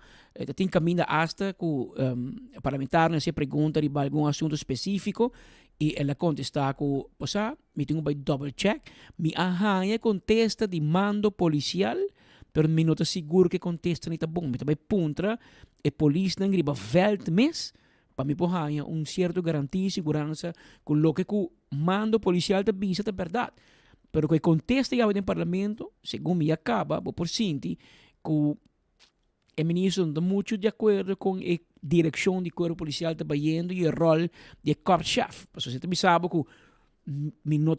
tem caminho hasta que o parlamentar se pergunta de algum assunto específico e ela contesta que, posa, me tenho que double check, me arranha contesta de mando policial, pero me não está seguro que contesta não está bom, me também puntra, e polícia não griba velt mes, para mim porranha certo garantia e segurança com o que o mando policial te visa é verdade. Pero que contesta já no parlamento, segundo me acaba, por sinti, que o ministro não está muito de acordo com a direção do corpo policial está vendo e o rol de corpo-chefe. Porque você também sabe que me não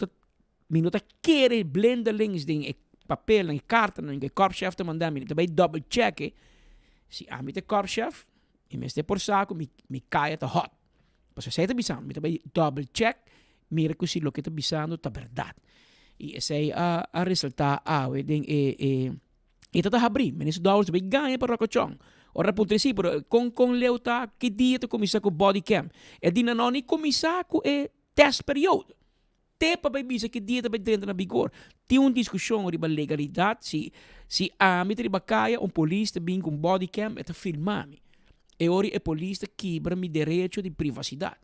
quer blender links de papel, em carta, em que o corpo-chefe está mandando, me também double check, se a mim é corpo-chefe, e me estou por saco, me cai até hot. Porque você está pensando, me também double check, mira que se o que está pensando está verdade. E esse é a resultado de Ito ta habri, menis dollars bay ganha para Rocochong. Ora punto si, pero con leuta que dia te comisa com body cam. E di na noni comisa com test period. Te pa bay bisa que dia te bay dentro na vigor. Ti un discussão riba legalidade si ami riba kaya polícia bin com body cam e ta filmami. E ori polícia quebra mi direito de privacidade.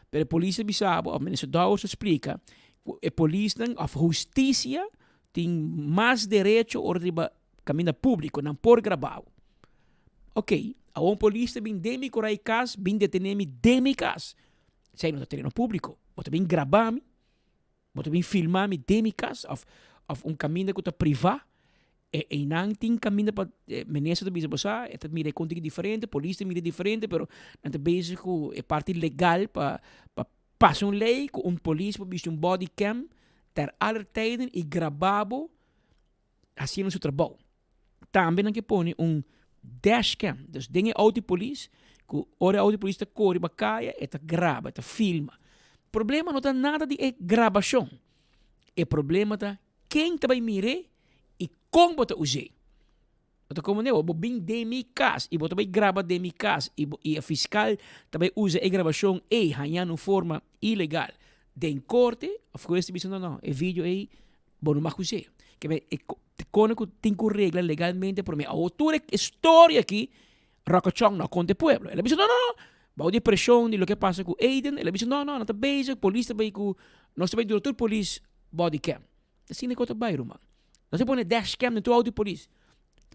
Pero polícia bisabo, a menis dollars explica, polícia of justiça tem mais direito ora riba caminho público, não por gravado. Ok, a polícia bin demi corai cas, bin detenemi demi cas. Sei no terreno público, bota bin gravami, bota bin filmami demi cas of caminho que tá privado. E não tem caminho para menesa da bisa bosa, eta mira contigo diferente, polícia mira diferente, pero não te bezig com parte legal para passar lei com polícia para visto body cam ter aller tijden e gravabo haciendo su trabajo. Também que põe dashcam, dus dingen autopolice, que ora autopolice tá corre bacaia, eta grava, eta filma. Problema não tá nada de gravação. O problema tá quem tá vai mire e como tá usar. Então como né, o bem demi cas, e bota vai grava demi cas e a fiscal tá vai usa a gravação e hanhando forma ilegal. Den corte, of course, dizendo não, o vídeo aí, bom não mais usar. Que me cono tem que regla legalmente por mim. A autora história aqui, Rocochong não conta pueblo. Ela disse não, vai de pressão de lo que passa com Aiden. Ela disse não está basic, polícia vai com nós também doutor polícia body cam. Assim não conta bem, Roma. Nós põe dashcam no auto polícia.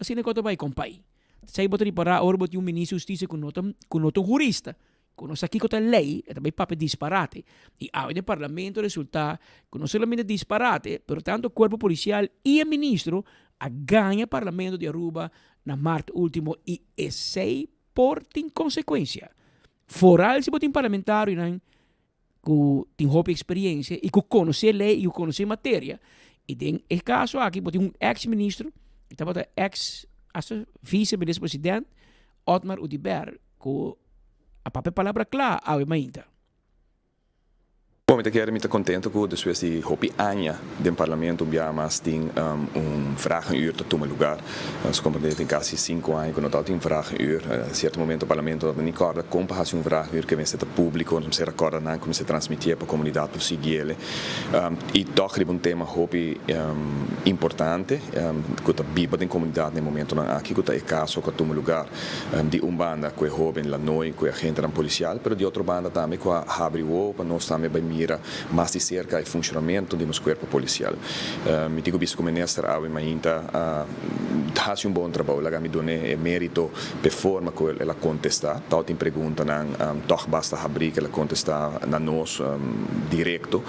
Assim não conta bem, compai. Sai botar para orbit um ministro de justiça com nota jurista. Quando aqui com a lei, é também papel disparate. E ao de parlamento resulta que não somente disparate, pero tanto o corpo policial e o ministro a ganha parlamento de Aruba na março último e sei por tem consequência. Foral se botem parlamentário, né? Que tem roupa experiência e que conhece lei e conhece matéria. E tem esse caso aqui, botem ex-ministro, e estava vice-presidente, Otmar Udiber, que a papel palavra clara ao mainda. Bom, eu quero muito contente com depois de hopi anja do parlamento mas tem vragenuur tot toma lugar. Nós compreendemos tem quase 5 anos quando tal tem vragenuur. Certo momento o parlamento não recorda como faz vragenuur que vem ser público, não se recorda não como se transmitir para a comunidade para seguir ele. E toch é tema hopi importante que a biba da comunidade no momento não aqui que é caso que toma lugar de banda que é jovem lá noi que é agente policial, pero de outra banda também que a abre o para nós também bem mira mais de cerca o funcionamento do nosso corpo policial. Me digo bis como ministro ao ainda faz bom trabalho, lá me done mérito per forma que ela contesta, tal tem pergunta não, toch basta abrir que ela contesta na nós direto,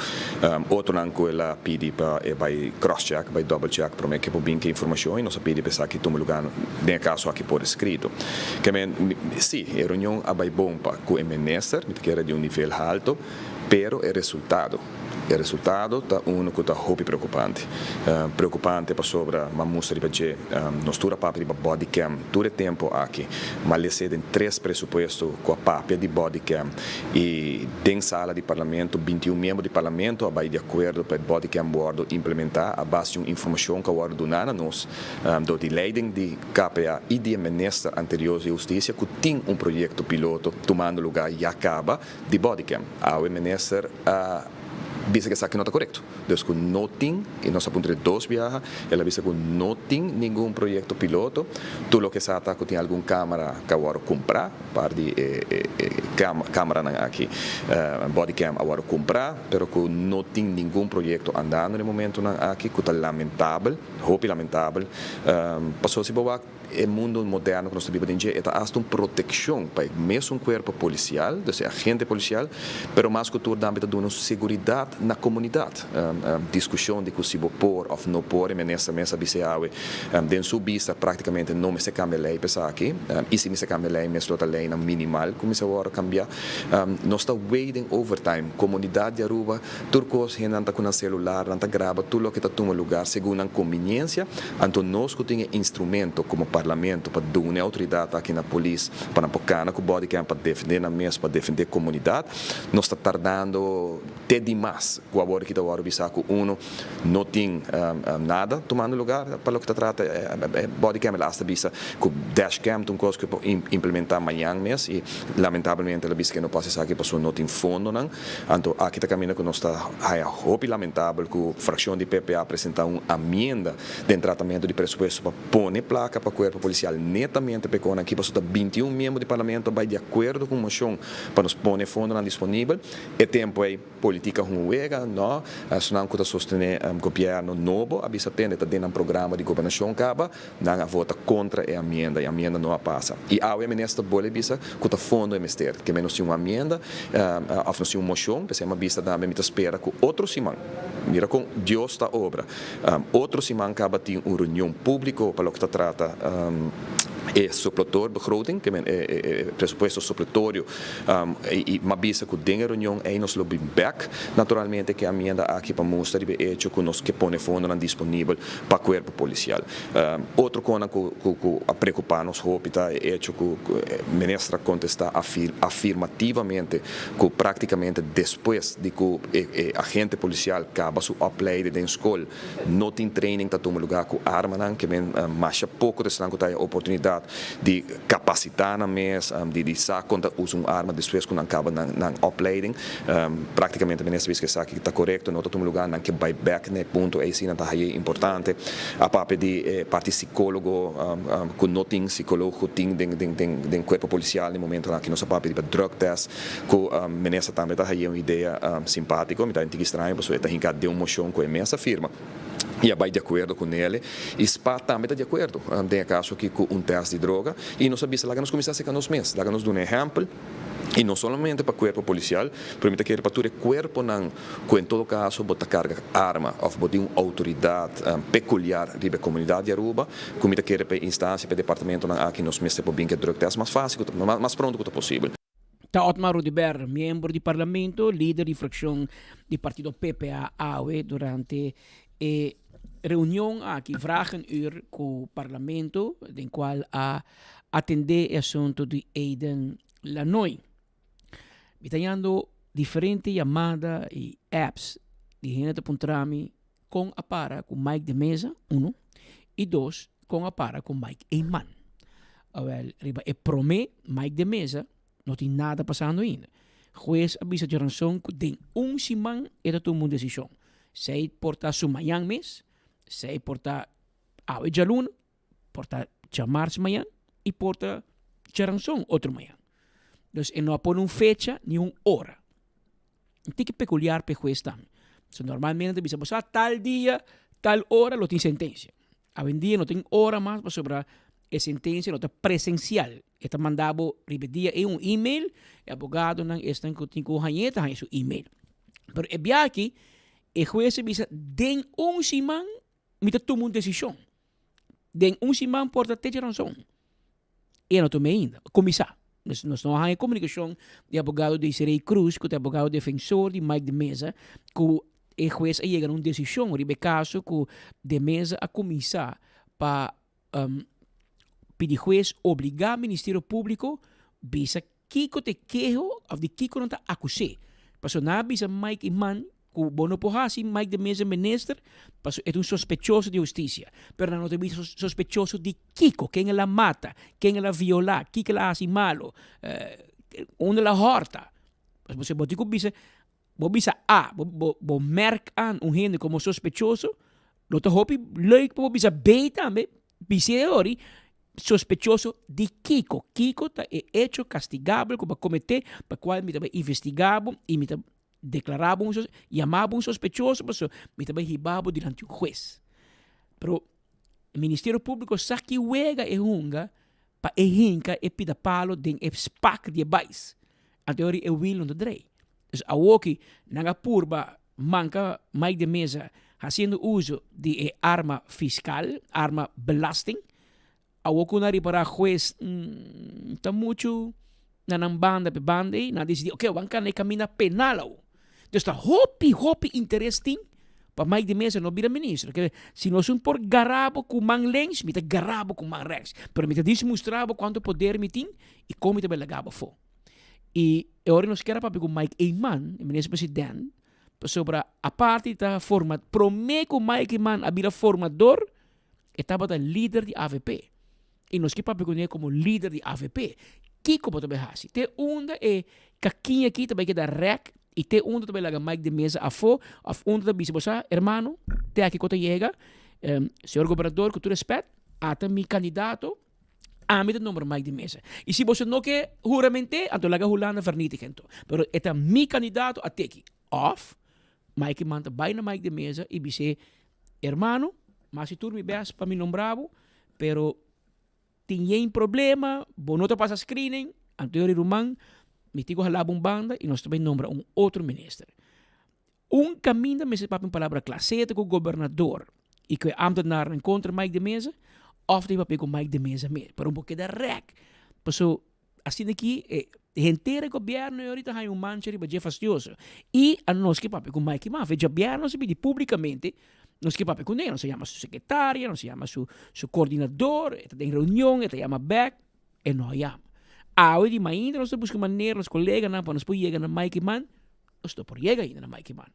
outro não que ela pede para vai cross check, vai double check para me que por bem que informação e nós pede para que tome lugar nem caso aqui por escrito. Que sim, a reunião é bom para que o ministro, me quer de nível alto, pero o resultado está que está muito preocupante. Preocupante para sobre uma mostra de nós tura papel de body cam todo tempo aqui, mas eles têm 3 pressupostos com a papel de body cam e tem sala de parlamento 21 membros de parlamento vai de acordo para body cam bordo implementar a base de informação que bordo do nana nós do de leiding de KPA e de ministro anterior de justiça que tem projeto piloto tomando lugar e acaba de body cam. A ministro dice que isso não está correto. Então, que não tem, e nós apontamos 2 viagens, ela diz que não tem nenhum projeto piloto. Tudo o que está que tem alguma câmera que agora comprar, par de câmera aqui, body cam agora comprar, pero que não tem nenhum projeto andando no momento aqui, que está lamentável, roupa lamentável. Passou se boa o mundo moderno que nós vivemos é hasta uma proteção para mesmo corpo policial, então agente policial, pero mais que tudo também dá uma segurança na comunidade. Discussão de que se pôr ou não pôr, e nessa mesa biseawe, den subista praticamente não se cambia lei para aqui, e se se cambia lei, mesmo a lei minimal, como se agora cambiar, nós está waiting overtime, comunidade de Aruba, turcos gente com um celular, anda grava tudo o que está tomando lugar segundo a conveniência, então nós que temos instrumento como parlamento para dar uma autoridade aqui na polícia, para apoiar com o body cam para defender a mesa, para defender a comunidade, nós está tardando até demais mas agora que agora bisa que uno não tem nada tomando lugar para o que trata body cam lasta bisa que dashcam um coisa que implementar amanhã mês e lamentavelmente ela bisa que não pode ser que passou não tem fundo não então aqui está caminhando que nós está é lamentável que a fração de PPA apresentar uma emenda de tratamento de presupuesto para pôr placa para o corpo policial netamente porque aqui passou 21 membros do parlamento vai de acordo com a moção para nos pôr fundo não disponível e tempo é política ruega não se não que sostener governo novo a bisa tende tá dentro programa de governação caba não vota contra a emenda não passa e a ministra bole bisa que tá fundo ministério que menos uma emenda a função moção pensei uma vista da me espera que outro simão mira com Deus da obra outro simão acaba tem uma reunião pública para o que trata supletor begroting que é presupuesto supletório e uma vista que dentro da reunião é nos lobby back naturalmente que a emenda aqui para mostrar de hecho que nós que põe fundo não disponível para o corpo policial outro coisa que a preocupar nos hospital é hecho que a ministra contesta afirmativamente que praticamente depois de que o agente policial acaba sua upleide da escola não tem training para tomar lugar com arma não que mais pouco de que tem a oportunidade de capacitar na mesa de saber quando usa uma arma depois que não acaba na upleiding praticamente a ministra diz que está correto não tomar lugar não que vai back né ponto é sim está aí importante a parte de parte psicólogo que não tem psicólogo tem de corpo policial no momento que não se parte de drug test que a ministra também está aí uma ideia simpática me está estranho porque está em de uma moção com a imensa firma e vai de acordo com ele e SPA também está de acordo tem caso aqui com teste de droga e nós sabemos lá que nós começamos a nos meses lá que nos dá um exemplo e não somente para o corpo policial, permite que para todo o corpo não, que em todo caso bota carga arma ou bota uma autoridade peculiar da comunidade de Aruba, permite que para instância, para departamento não aqui nos meses para bem que drug test mais fácil, mais pronto que possível. Tá Otmar Rudiber, membro do parlamento, líder de fração do partido PPA-AWE durante reunião aqui vragen uur com o parlamento, em qual a atender o assunto de Aiden Lanoy. Bitayando diferentes chamadas e apps de gente puntrami com a para com Mike de Mesa, 1, e 2, com a para com Mike Eyman. Riba é promê Mike de Mesa, não tem nada passando ainda. Juez avisa de razão que tem semana e tomar uma decisão. Se porta sumayang mes, se porta awe jaluna, porta chamar-se manhã e porta charanção outro manhã. Então, não põe uma fecha nem uma hora. Tem que peculiar para juez também. So, normalmente, bisa passar tal dia, tal hora, não tem sentença. Hoje em dia, não tem hora mais para sobrar a sentença, não está presencial. Está mandado, repetia, em um e-mail, o abogado não está com hanheta, em seu e-mail. Mas é bem aqui, o juez bisa, den semana, me toma uma decisão. Den semana, porta ter razão. E não tomei ainda. Começar. Nós não há comunicação de abogado de Serei Cruz, com o abogado defensor de Mike de Mesa, que o juez chega a uma decisão, no caso, que de Mesa a começar para pedir juez obrigar o Ministério Público bisa Kiko te quejo of de Kiko não está acusado. Passo na bisa Mike Iman, que bono pohasi Mike de Mesa minister, passo é um sospechoso de justiça. Pero não te bisa sospechoso de Kiko, quem ela mata, quem ela viola, quem ela hace malo, onde ela horta. Passo você botico bisa bo merk aan gente como sospechoso, não te hopi leuk po bisa B também, bisa ori sospechoso de Kiko. Kiko é hecho castigable como cometer, para qual me também investigado e me declarava chamava sospechoso, mas me também ribava diante do juez. Pero o Ministério Público sabe que uega é hunga para hinca e pida palo den SPAC de bais. A teoria é Will no Drey. Então, a woki na purba manca Mike de Mesa fazendo uso de arma fiscal, arma belasting. A woki na para juez tá muito na banda pe banda e na decidir, ok, vamos can caminho penal. Então, está hopi interesting para Mike de Mesa não vira ministro. Que se nós somos por garabo com man lens, me garabo com man rex. Pero me diz mostrava quanto poder me tem e como me legava fo. E agora nós queremos para com Mike Eyman, o ministro presidente, sobre a parte da forma promeco Mike Man abira formador estava da líder de AVP e nós que papai conhece como líder de AVP que como também hasi te onda é caquinha aqui também que da rec e te onda também laga Mike de mesa a fo of onda da bisa hermano te aqui quando chega senhor governador com todo respeito ata mi candidato a mim número Mike de mesa e se você não quer juramente então laga hulana vernietigento pero eta mi candidato a teki off Mike manda vai na Mike de mesa e dice hermano mas se tu me bes para me nombravo pero tinha problema bom não te passa screening anterior rumang me tigo halaba banda e nós também nombra outro ministro caminho me se papo palavra classeta com o governador e que ambtenaar encontra Mike de mesa of die papi com Mike de mesa mesmo para pouco da rec passou assim aqui inteiro governo ahorita hay mancheri ba fastidioso e a nós que papi com Mike ma veja governo se pedi publicamente nós que papi com ele não se chama su secretaria não se chama su coordenador tem reunião te chama back e não chama hoje de ainda nós busca maneira os colegas na para nós poder chegar na Mike man nós estou por chegar ainda na Mike man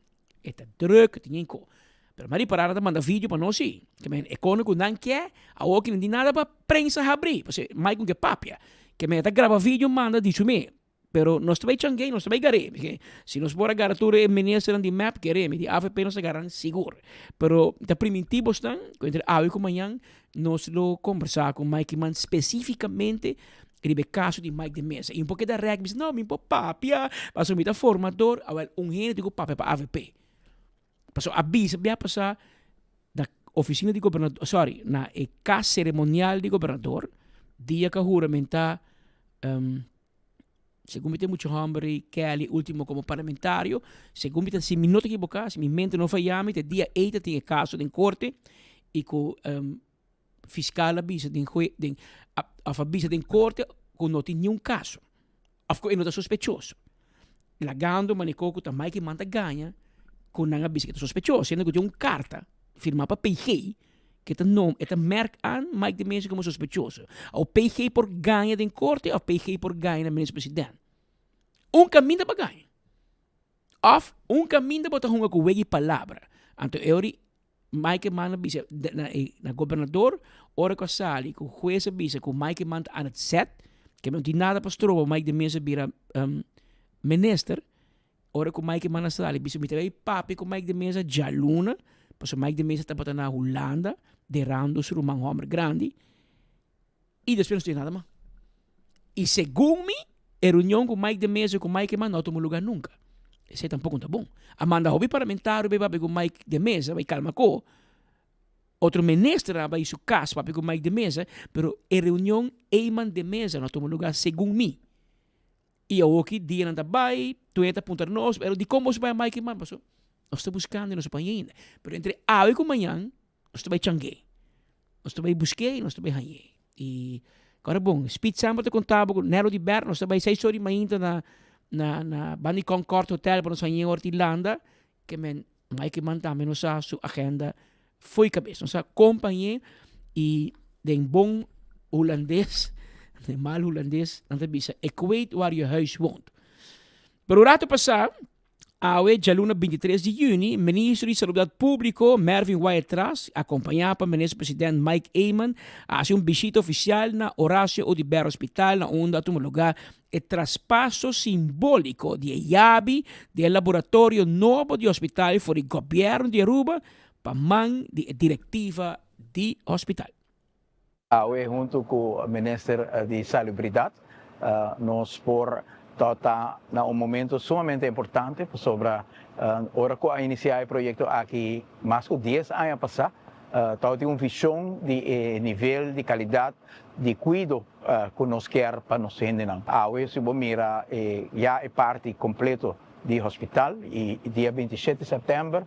está druk tem enco pero mari para nada manda vídeo para nós sim que men econômico não quer a outra não tem nada para prensa abrir porque Mike que papia que me está grava vídeo manda disso me pero nós também changuei nós também gare porque se nós bora garatura ministro de map queremos de AVP nós garan seguro pero da primitivo estão entre hoje com manhã nós lo conversar com Mike man especificamente ribe caso de Mike de mesa e pouco da regra não me papia mas o mita formador awal gente digo papia para AVP passou avisa bia passar da oficina de governador na casa cerimonial de governador dia que juramenta segundo me tem muito hambre Kelly último como parlamentario segundo me tem se me não te equivocar se me mente não falhame te dia 8 tem caso em corte e com fiscal avisa avisa em corte com não tem nenhum caso afco não está sospechoso lagando manicoco também que manda ganha com não avisa que está sospechoso sendo que tem carta firma para PG que está nome está merk aan Mike de Mesa como sospechoso ou PG por ganha em corte ou PG por ganha na ministro-presidente caminho para ganha of caminho para botar com wegi palavra então Mike manda bisa na governador ora com a sali com o juez bisa com Mike manda aan het set que não tem nada para estrobo Mike de Mesa vira minister ora com Mike manda sali bisa me trai papi com Mike de Mesa já luna porque Mike de Mesa está botando na Holanda derrando sur um homem grande e depois não tem nada mais e segundo me a reunião com Mike de Mesa com Mike man não tomou lugar nunca esse tampouco está bom Amanda hobby parlamentar bebe com Mike de Mesa vai calma co outro ministro vai su casa papi com Mike de Mesa pero a reunião Eyman de Mesa não tomou lugar segundo me e eu aqui dia não está bem tu entra apontar nós pero de como se vai Mike man passou nós estamos buscando e nós estamos ainda pero entre hoje e amanhã nós estamos changuei nós estamos busquei nós estamos aí e agora bom speed sample te contava com Nero de Ber nós estamos 6 horas ainda na Bani Concord Hotel para nós aí em Ortilanda que men Mike man também nos a sua agenda foi cabeça nossa companhia e de bom holandês de mal holandês não te bisa equate waar je huis woont pero o rato passado Awe, dia 23 de junho, ministro de Saúde Público Mervyn Wyatt-Tras, acompanhado pelo ministro-presidente Mike Eyman, faz visita oficial na Horácio Odiber Hospital, onde tomou lugar o traspasso simbólico de chave do laboratório novo de hospital para o governo de Aruba para mão da diretiva do hospital. Awe, junto com o ministro de Salubridade, nós por está em momento sumamente importante sobre hora que a iniciar o projeto aqui mais de 10 anos passados tem uma visão de nível de qualidade de cuidado que nós queremos para nós ainda hoje se mira já é parte completa do hospital e dia 27 de setembro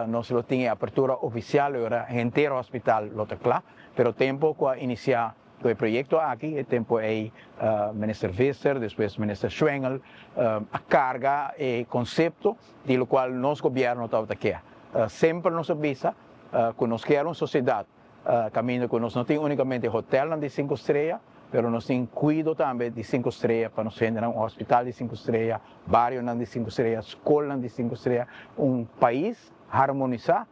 nós temos a abertura oficial o inteiro hospital está claro pero tempo que iniciar o projeto aqui, o tempo é ministro Visser, depois ministro Schwengel, a carga e conceito do qual nosso governo está aqui. Sempre nos avisa que nós queremos uma sociedade caminho que nós não temos unicamente hotel de 5 estrelas, pero nós temos cuidado também de 5 estrelas para nós ter um hospital de 5 estrelas, bairro de 5 estrelas, escola de 5 estrelas, um país harmonizar,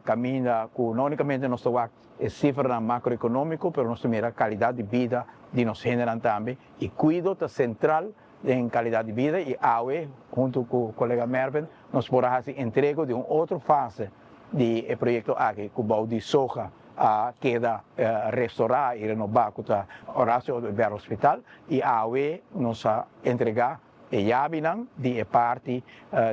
caminha com não unicamente nós temos cifra macroeconômico, mas nós temos a qualidade de vida de nós generam também e cuidado central em qualidade de vida e AUE, junto com o colega Mervin, nós podemos fazer entrega de uma outra fase do projeto aqui, com o de soja, queda restaurar e renovar com o Horácio do Hospital e AUE nos entregar e Yabinan de parte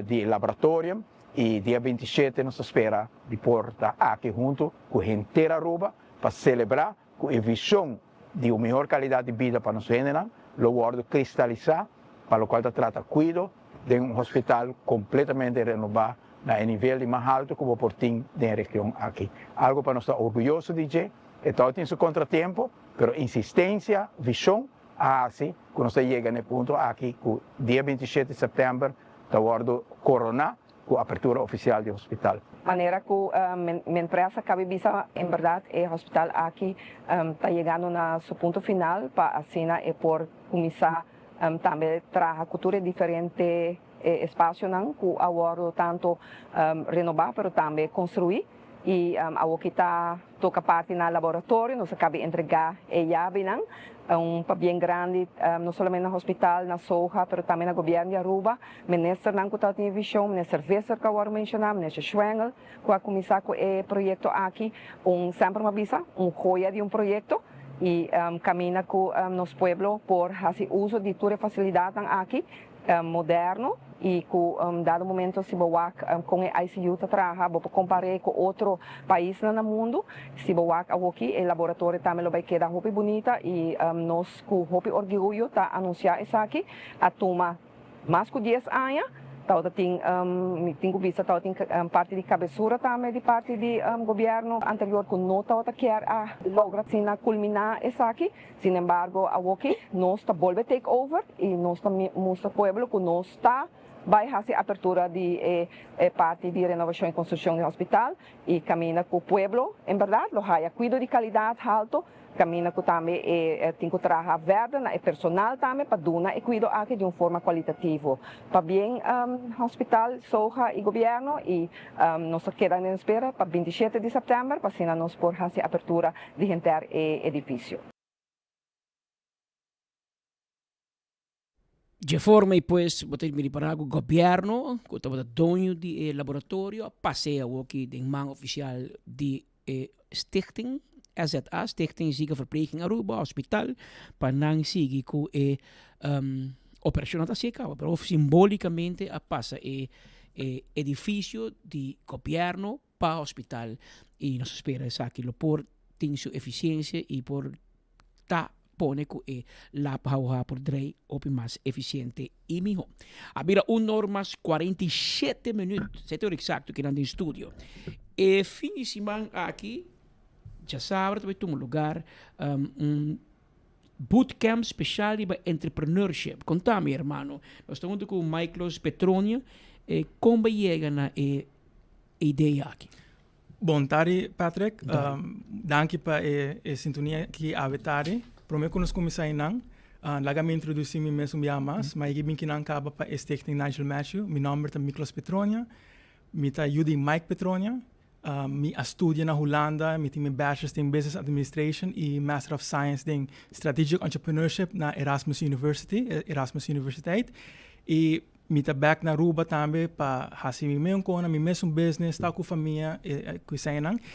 do laboratório e dia 27 nos espera de porta aqui junto com a inteira Aruba para celebrar com a visão de uma melhor qualidade de vida para nós generar, logo cristalizar, para o qual trata cuido de um hospital completamente renovado na nível mais alto como por tem da região aqui. Algo para nós estar orgulhoso de dizer, então tem seu contratempo, mas insistência, visão, assim, quando nós chegamos no ponto aqui, com dia 27 de setembro, da ordem corona, com a abertura oficial do hospital. Maneira que minha empresa cabe bisa, em verdade, o hospital aqui está chegando no seu ponto final, para assim, por começar também trazer cultura diferente espaço não que agora tanto renovar, mas também construir e a que está toca parte no laboratório, nós acaba entregar a chave não bem grande, não somente no hospital, na soja, mas também no governo de Aruba, ministro não que tem visão, ministro Visser que agora mencionamos, ministro Schwengel, que vai começar com o projeto aqui, sempre uma visa, joia de projeto e caminha com nosso pueblo por fazer uso de toda a facilidade aqui, moderno e com dado momento se boak com a ICU tá trabalha para comparar com outro país no mundo se boak aqui o laboratório também vai quedar muito bonita e nós com muito orgulho tá anunciar isso aqui a turma mais que 10 anos Tauta tem vista tem parte de cabeçura também de parte do governo anterior que não tauta quer logra sina culminar essa aqui. Sin embargo, aqui nós está volve take over e nós está mostra pueblo que nós está vai fazer abertura de parte de renovação e construção do hospital e caminha com o pueblo, em verdade, lo haya cuido de qualidade alto. Caminha com também tem que trabalhar verde na personal também para dar e cuidar aqui de uma forma qualitativa para bem hospital soja e governo e nós quedamos em espera para 27 de setembro para assim nós por fazer a abertura de inteiro edifício. De forma, pues, botar me para o governo, que estava dono do laboratório, passei aqui de man oficial de stichting. SZA, Stichting Ziekenverpleging Aruba, hospital, para não seguir com a operação da seca, mas simbolicamente a passa edifício de governo para hospital e nós esperamos que lo por tem sua eficiência e por pone que la pauha por drei op mais eficiente e melhor. Habira normas 47 minutos, certo exato que no estúdio. E fim de semana aqui já sabe, também tem um lugar, bootcamp especial de entrepreneurship. Contame, irmão. Nós estamos com o Michael Petronia. Como chega na ideia aqui? Bom tarde, Patrick. Danke para a sintonia que há tarde. Primeiro que nós começamos a lá me introduzir me mesmo mas eu vim que não acaba para a Stichting Nigel Matthew. Meu nome é Michael Petronia. Eu estou Mike Petronia. Eu estudo na Holanda, eu tenho Bachelor's in Business Administration e Master of Science in Strategic Entrepreneurship na Erasmus Universiteit. E eu estou back na Aruba também para fazer meu mesmo business, estar com a família,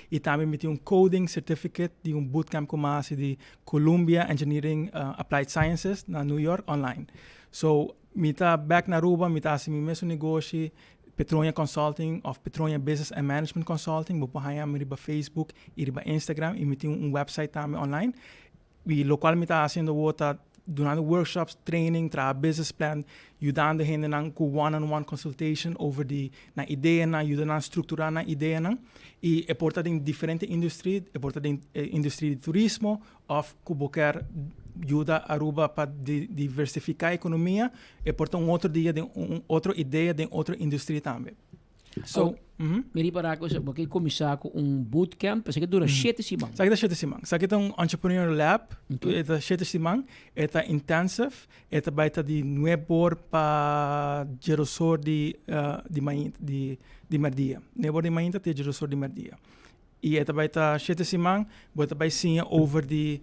e também eu tenho coding certificate de bootcamp com de Columbia Engineering Applied Sciences na New York online. So, eu estou back na Aruba, eu estou fazendo mesmo negócio, Petronia Consulting of Petronia Business and Management Consulting. Bupahaya mi riba Facebook, riba Instagram, e mi tem website também online. E local mi tá haciendo wota durante workshops, training, tra business plan, ajudando gente nang com one-on-one consultation over na ideia na, ajudando a estruturar na ideia nang. E é portado em diferente indústria, é portado em indústria de turismo, of kuboker ajuda Aruba para diversificar a economia e portanto outra ideia de outra indústria também. So, Miri para ako sa bakit começar com bootcamp, kasi que dura 7 semanas. Sa kita 7 semanas. Sa kita entrepreneur lab, ita 7 semanas, ita intensive, ita baita di nuebor pa gerosor di Mardia. Nuebor di Mainta te gerosor di Mardia. E ita baita 7 semanas, bota bai sim over the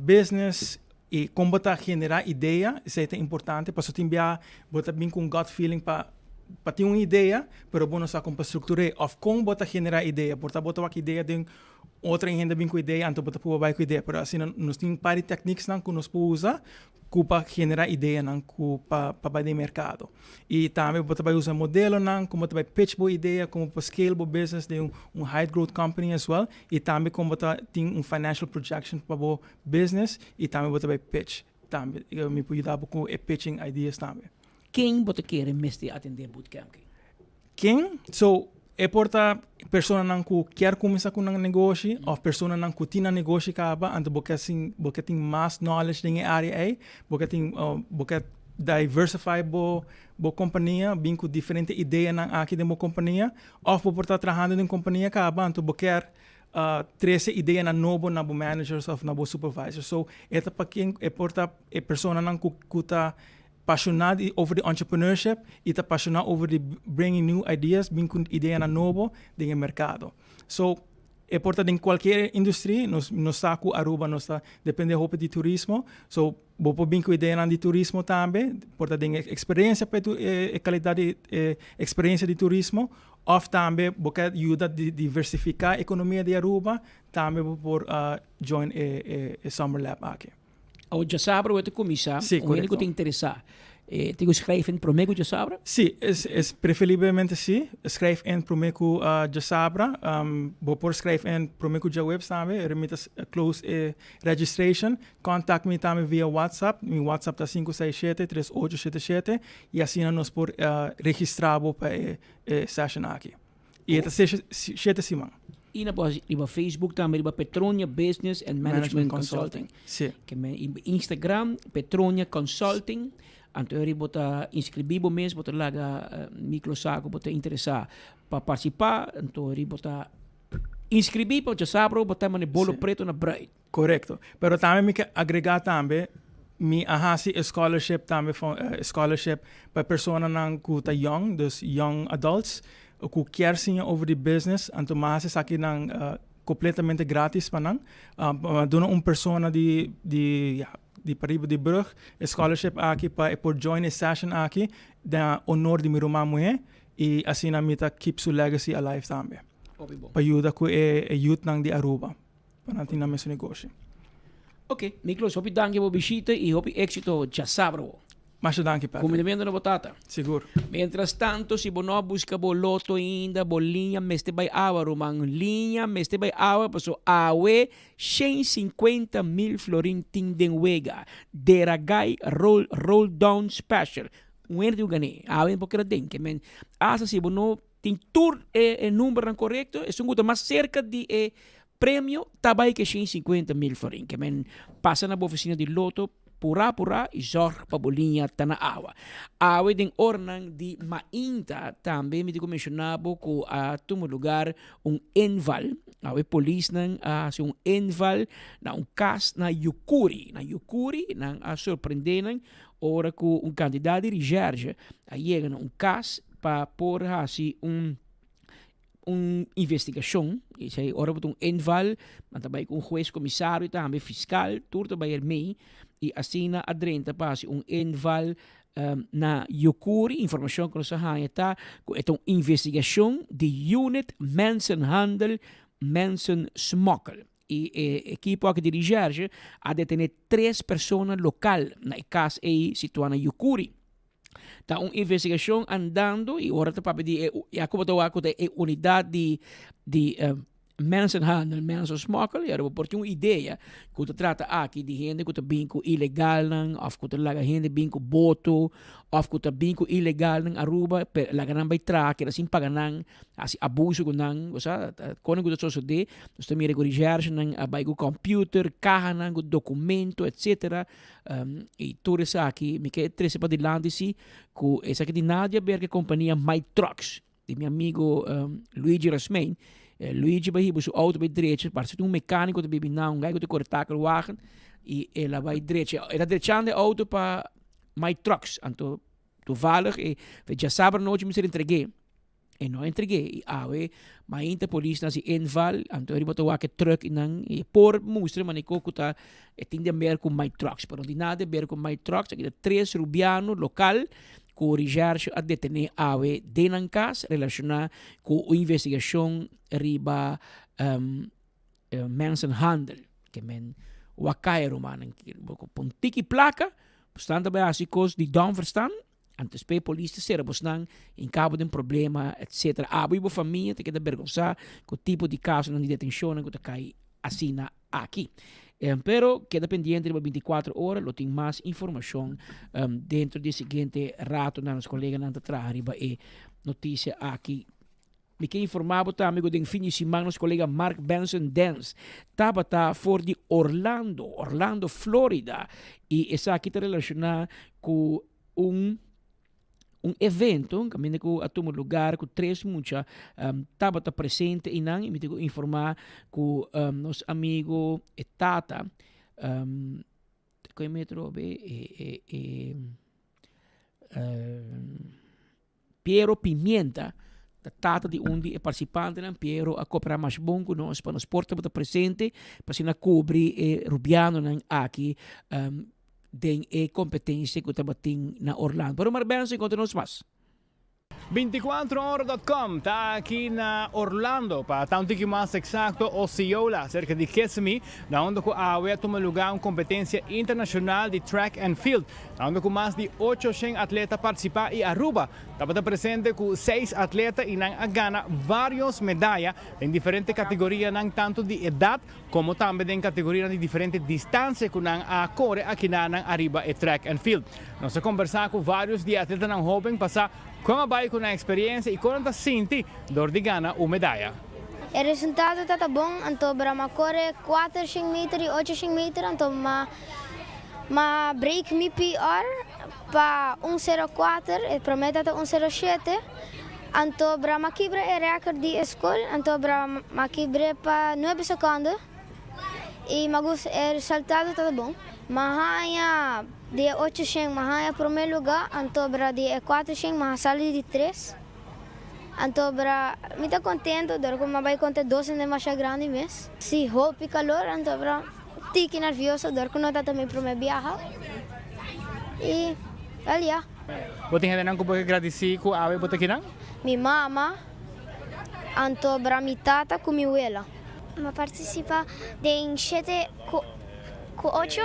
business e como bota generar ideia, isso é importante, para só timbia bota bem com gut feeling para ter uma ideia, pero bom não sabe como estruturar, of como bota generar ideia, porta bota uma ideia de outra ainda bem com ideia, então bota pôr com ideia, pero assim nós temos pari técnicas não que nós podemos usar, para generar ideia não para de mercado. E também bota vai usar modelo não, como bota vai pitch boa ideia, como para scale boa business de high growth company as well, e também como bota tem financial projection para boa business, e também bota vai pitch, também me pode dar com pitching ideas também. Quem bota querer mestre atender bootcamp? Quem? So, é porta pessoa não que quer começar com um negócio, ou pessoa não que tem um negócio acaba, então porque tem mais knowledge na área aí, porque tem diversify bo companhia, bem com diferente ideia na aqui de uma companhia, ou porta trabalhando em companhia acaba, então porque 13 ideia na novo na bo managers ou na bo supervisors. So, é para quem é porta é pessoa não que tá passionado over the entrepreneurship e está passionado over the bringing new ideas, bem com ideia na novo no mercado. So, é portanto em qualquer indústria, nós saco Aruba, nós depende roupa de turismo, so bopo bem com ideia na de turismo também, portanto em experiência para qualidade experiência de turismo, of também porque ajuda a diversificar a economia de Aruba, também por join a Summer Lab aqui. O já sabe o que começar, o único que te interessar. Tem que escrever em Promego já sabe? Sim, preferivelmente sim. Escreve em Promego já sabe. Vou por escrever em Promego já web também. Remita close registration. Contact me também via WhatsApp. Meu WhatsApp está 567-3877 e assim nós por registrar para a session aqui. E esta 7 semanas. E na Facebook também, na Petronia Business and Management Consulting. Sim. Que Instagram, Petronia Consulting. Então, eu vou inscrever mesmo, vou lá microsaco, vou interessar para participar. Então, eu vou inscrever para já sabe, vou ter um bolo preto na braid. Correto. Pero também me quer agregar também mi ahasi scholarship também scholarship para pessoas que tá young, dos young adults. Que quer sim over the business, então mas essa aqui não completamente grátis para não, dona pessoa de paribo de brug, scholarship aqui para por join a session aqui, da honor de minha mulher e assim na mita keep su legacy alive também. Para ajudar com a youth nang de Aruba, para não ter na mesmo negócio. Ok, Miklos, hope danke por visita e hope éxito já sabe. Mas danke, Patrick. Comidamento na batata. Seguro. Mientras tanto, se você busca boloto ainda, bolinha, meste by hour, rumang linha, meste by hour, paso awe, 150,000 florin tinden wega. Deragay roll down special. Uer de gani, awe porque den que men asa se você tem tour número correto, é um mais cerca de prêmio, tabay que 150,000 florin, que men passa na oficina de loto pura e zorg pa bolinha tá na awa. Awe den ornang di Mainta também me digo mencionado ko tumo lugar enval. Awe police nang enval na cas na Yukuri. Na Yukuri nang surpreendendo ora ko candidato de Rigerge. Chega na cas pa por hasi investigação, isso aí, ora botou enval, mas também com juiz comissário, também fiscal, tudo também meio, e assim na adrenta passa enval na Yukuri, informação que nós temos tá, é uma investigação de unit mensenhandel, mensensmokkel. E a equipe que dirige a detener 3 pessoas locais na casa aí situada na Yukuri. Tá uma investigação andando e agora está pedir a unidade de mensenhandel, mensensmokkel, e agora por uma ideia que trata aqui de gente que está bem ilegal, ou que está laga gente bem com boto, ou que está bem ilegal na Aruba, laga não vai trazer, assim paganang, assim abuso com nang, ou seja, quando que está sucedendo, nós também recorrigir nang vai com computer, carro nang, com documento, etc. E tudo isso aqui, me quer trazer para dilante se que essa aqui de Nadia Berge companhia My Trucks. de meu amigo Luigi Rasmein. Luigi vai hibo su auto bij dreetje, maar ze doen mecânico te bibi na, gai te cortakel wagen e ela vai dreetje. Era dreechando auto pa my trucks, anto toevallig e we já saber noite me ser entreguei. E não entreguei. E awe, mas ainda polícia nasi inval, anto riba to wake truck inang e por mostra maniko kuta e tinha mer com my trucks, pero di nada ver com my trucks, aqui 3 rubiano local com Richard a detener awe denan cas relacionar com a investigação riba mensenhandel, que men wakai romanen com tiki placa, bastante básicos de dan verstaan. Antes pe polícia ser nang em cabo de um problema, etc. Abo família tem que dar vergonha com o tipo de caso de detenção que cai assina aqui. Pero queda pendiente de 24 horas, lo tem mais informação dentro do seguinte rato na nossa colega na trariba e notícia aqui. Me que informavo tá amigo de fim de semana nosso colega Mark Benson Dance tá for de Orlando, Florida e essa aqui está relacionada com um evento, caminho que a tomar lugar com 3 mucha estava presente e não me tenho informar com nosso amigo Tata que me trobe Piero Pimenta da Tata de onde é participante não Piero a cooperar mais bom com nós para nos porta presente para se na cobrir Rubiano não aqui den competência que estava na Orlando. Pero Marbenso, encontramos mais. 24horas.com está aqui na Orlando para estar um pouquinho mais exato Osceola, cerca de Kissimmee, onde a AWE toma lugar uma competência internacional de track and field, onde com mais de 800 atletas participar e Aruba estava presente com 6 atletas e não ganha várias medalhas em diferentes categorias, não tanto de idade como também em categorias de diferentes distâncias que não a corre aqui na Arriba e track and field. Nós conversamos com vários de atletas não jovens passar como vai com a experiência e como se sente dor de ganhar uma medalha. O resultado está bom, então para correr 400 metros e 800 metros, então ma break mi PR para 1:04 e promete 1:07. Então para ma quebra o recorde de escola, então para ma quebra para 9 segundos. E magus o resultado está bom. Mahanya de 800, mahanya primeiro lugar, então para de 400, mahanya sali de 3. Então para me está contento, dor como vai contar 12 de mais grande mês. Se hope calor, então para tique nervioso, dor que não está também para me viajar. E ali já. Você tem que agradecer com a ave botar aqui não? Minha mama, então para minha tata com minha abuela. Eu participo de 7 com 8,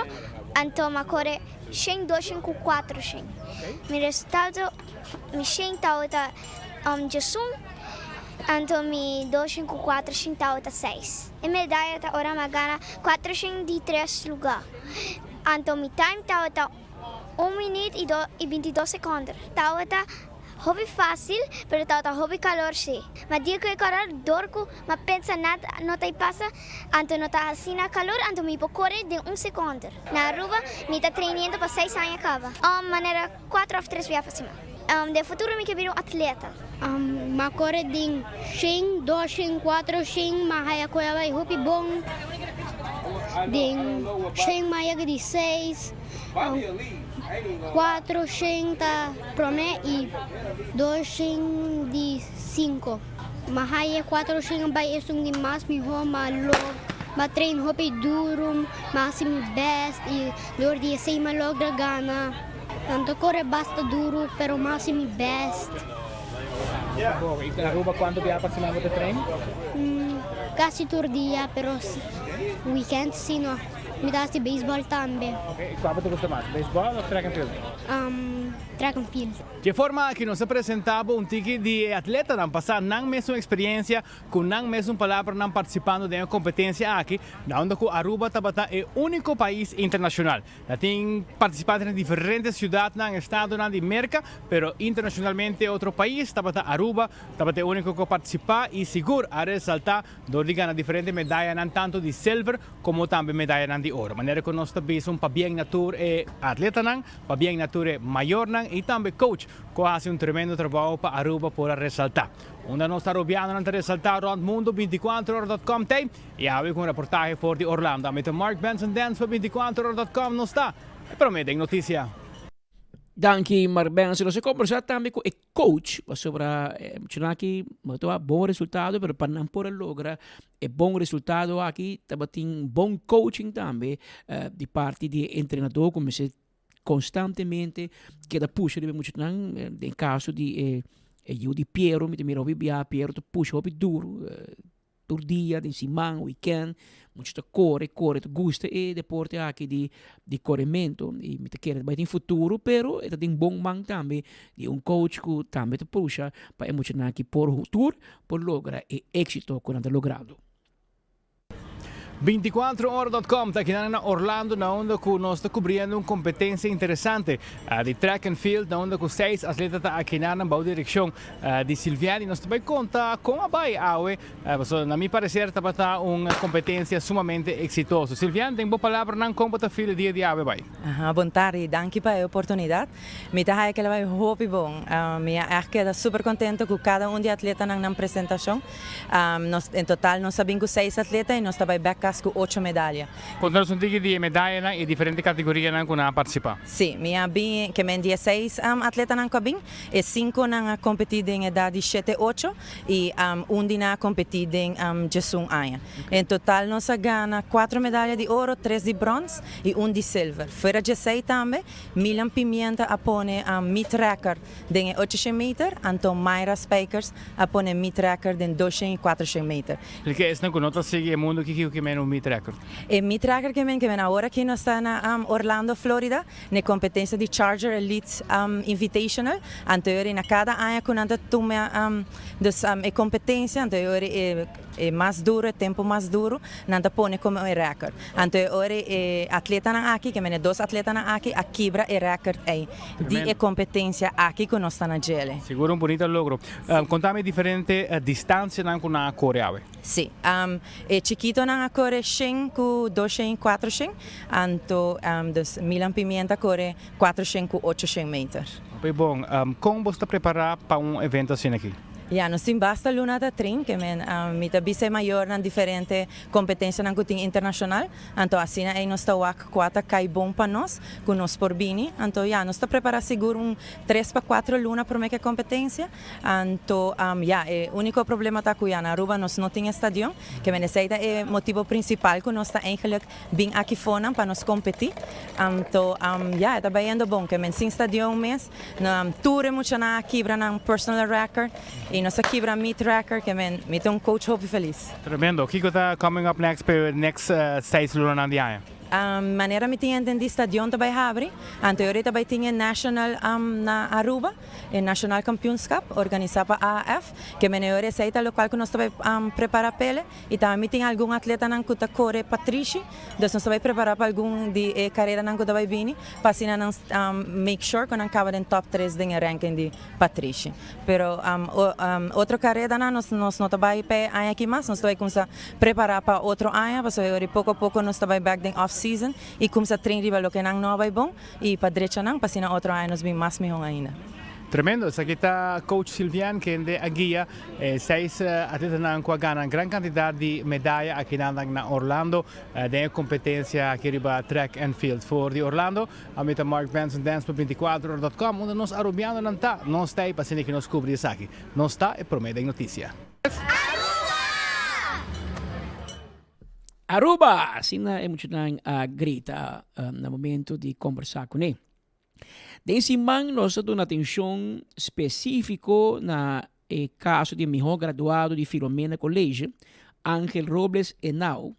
então eu corro 100, 200 com 400. Meu resultado, meu 100 está de 1, então meu 200 com 400 está 6. E medalha está ora magana 403 lugar. Então meu time está 1 minuto e 22 segundos. Está hobby fácil, pero está hobby calor sim. Mas dia que eu correr dorco, mas pensa nada, não te passa, então não está assim na calor, então me correr de 1 segundo. Na Aruba, me está treinando para 6 anos acaba. Maneira 4 ou 3 vezes acima. De futuro me quero um atleta. Ma corre de 100, 200, 400, mas aí a coisa vai hobby bom. De 100 mais de 6. 400 e 205. Mas 400 vai ser de mais melhor, mas treino hopi duro, máximo best e dor de 6 logra gana. Tanto corre basta duro, pero máximo best. Na Aruba quanto dia para semana de treino? Quase todo dia, pero weekend sim, no. Me dá de beisebol também. Okay, qual você gosta mais? Beisebol ou track and field? Track and field. De forma que nos apresentava um tique de atleta não passar não mesma experiência com não mesma palavra não participando de uma competência aqui, onde o Aruba é o único país internacional. Tem participantes em diferentes cidades no estado de América, pero internacionalmente outro país, Aruba, é o único que participa e seguro a ressaltar de ganhar diferentes medalhas, não tanto de silver como também medalhas de oro. Maneira que nós também um pabiang natur e atleta nang, pabiang natur e maior nang e também coach, que faz tremendo trabalho para Aruba por ressaltar. Onde nós está robiando nang ressaltar rond mundo 24horas.com tem e há com reportagem for de Orlando. Met de Mark Benson Dance para 24horas.com não está. E prometem notícia. Danke, Mark Benson. Nós conversamos também com o coach sobre aqui, bom resultado, mas para não poder lograr bom resultado aqui, também tem bom coaching também de parte de treinador, como se constantemente queda puxa de muito em caso de eu de Piero, me miro bibia Piero tu puxa hopi duro por dia, de semana, weekend, muito corre, tu gusta e deporte aqui de corrimento e me quer vai em futuro, pero tem bom man também de coach que também te puxa para emocionar aqui por futuro, por lograr éxito quando logrado. 24horas.com está aqui na Orlando, na onde nós está cobrindo uma competência interessante de track and field, na onde 6 atletas estão aqui na boa direção de Silviani. Nós também conta com a Bahia, na minha parecer, está uma competência sumamente exitosa. Silviani, tem boa palavra na competa filha dia de ave, Bahia. Boa tarde, danke pela oportunidade. Me tá aí que ela vai hope bom. Me é super contente com cada de atleta na apresentação. Nós em total nós sabemos 6 atletas e nós também back com 8 medalhas. Contanos um pouco de medalhas e diferentes categorias que nós participamos. Sim, minha bem que 16 atletas na cabine e 5 na competido em idade 7 8 e um na competido em 11 anos. Em total nós ganhamos 4 medalhas de ouro, 3 de bronze e 1 de silver. Fora de 6 também, Milan Pimenta apone meet record de 800 metros, então Mayra Spakers apone meet record de 200 e 400 metros. Porque é não nota sigue mundo que menos meet record. E meet record que agora aqui nós está na Orlando, Florida, na competência de Charger Elite Invitational. Anterior na cada ano quando anda toma competência anterior é mais duro, tempo mais duro, nada põe como recorde. Anterior atleta na aqui, que é 2 atletas na aqui, a quebra é recorde aí. De competência aqui que nós está na gele. Seguro bonito logro. Contame diferente distância na kuna Coreia. Sim. É chiquito na corre 100 com 200 400, anto dos Milan Pimenta corre 400 com 800 metros. Bom, como você está preparado para evento assim aqui? Nós temos basta luna da trin, que me tabise maior na diferente competência na cutin internacional. Então assim aí nós está o quatro cai bom para nós, com nós por bini. Então nós está preparado seguro 3 para 4 luna para minha competência. Então o único problema tá com na Aruba nós não tem estádio, que me seita é motivo principal que nós está eigenlijk bem aqui fora para nós competir. Então está bem indo bom, que sem estádio mês, na tour muito na quebra na personal record. E nossa quebra meet record que me tem coach hope feliz. Tremendo. O que está coming up next para next 6 lunas na dia? Maneira me tinha entendido stadion também abre. Anterior também tinha national na Aruba, o National Champions Cup organizado a AF, que melhor aceita local que nós também prepara pele e também tem algum atleta na que corre Patrici, então nós também prepara para algum de carreira na que também vini, para assim make sure que não acaba em top 3 de ranking de Patrici. Pero outra carreira nós não também para aqui mais, nós também começar preparar para outro ano, para pouco a pouco nós também back in off season e começa a treinar lo que não vai bom e para direita não, para assim outro ano nós bem mais melhor ainda. Tremendo, essa aqui está coach Silvian que é a guia, 6 atletas que ganham grande quantidade de medalhas aqui na Orlando, de competência aqui riba track and field for de Orlando, a meta Mark Benson Dance para 24horas.com, onde nós arubiano não está, não está aí para assim que nós cobre isso aqui, não está e promete notícia. Aruba, assim é muito a grita no momento de conversar com ele. Desse man, nós damos atenção específica na caso de melhor graduado de Filomena College, Ángel Robles Henao,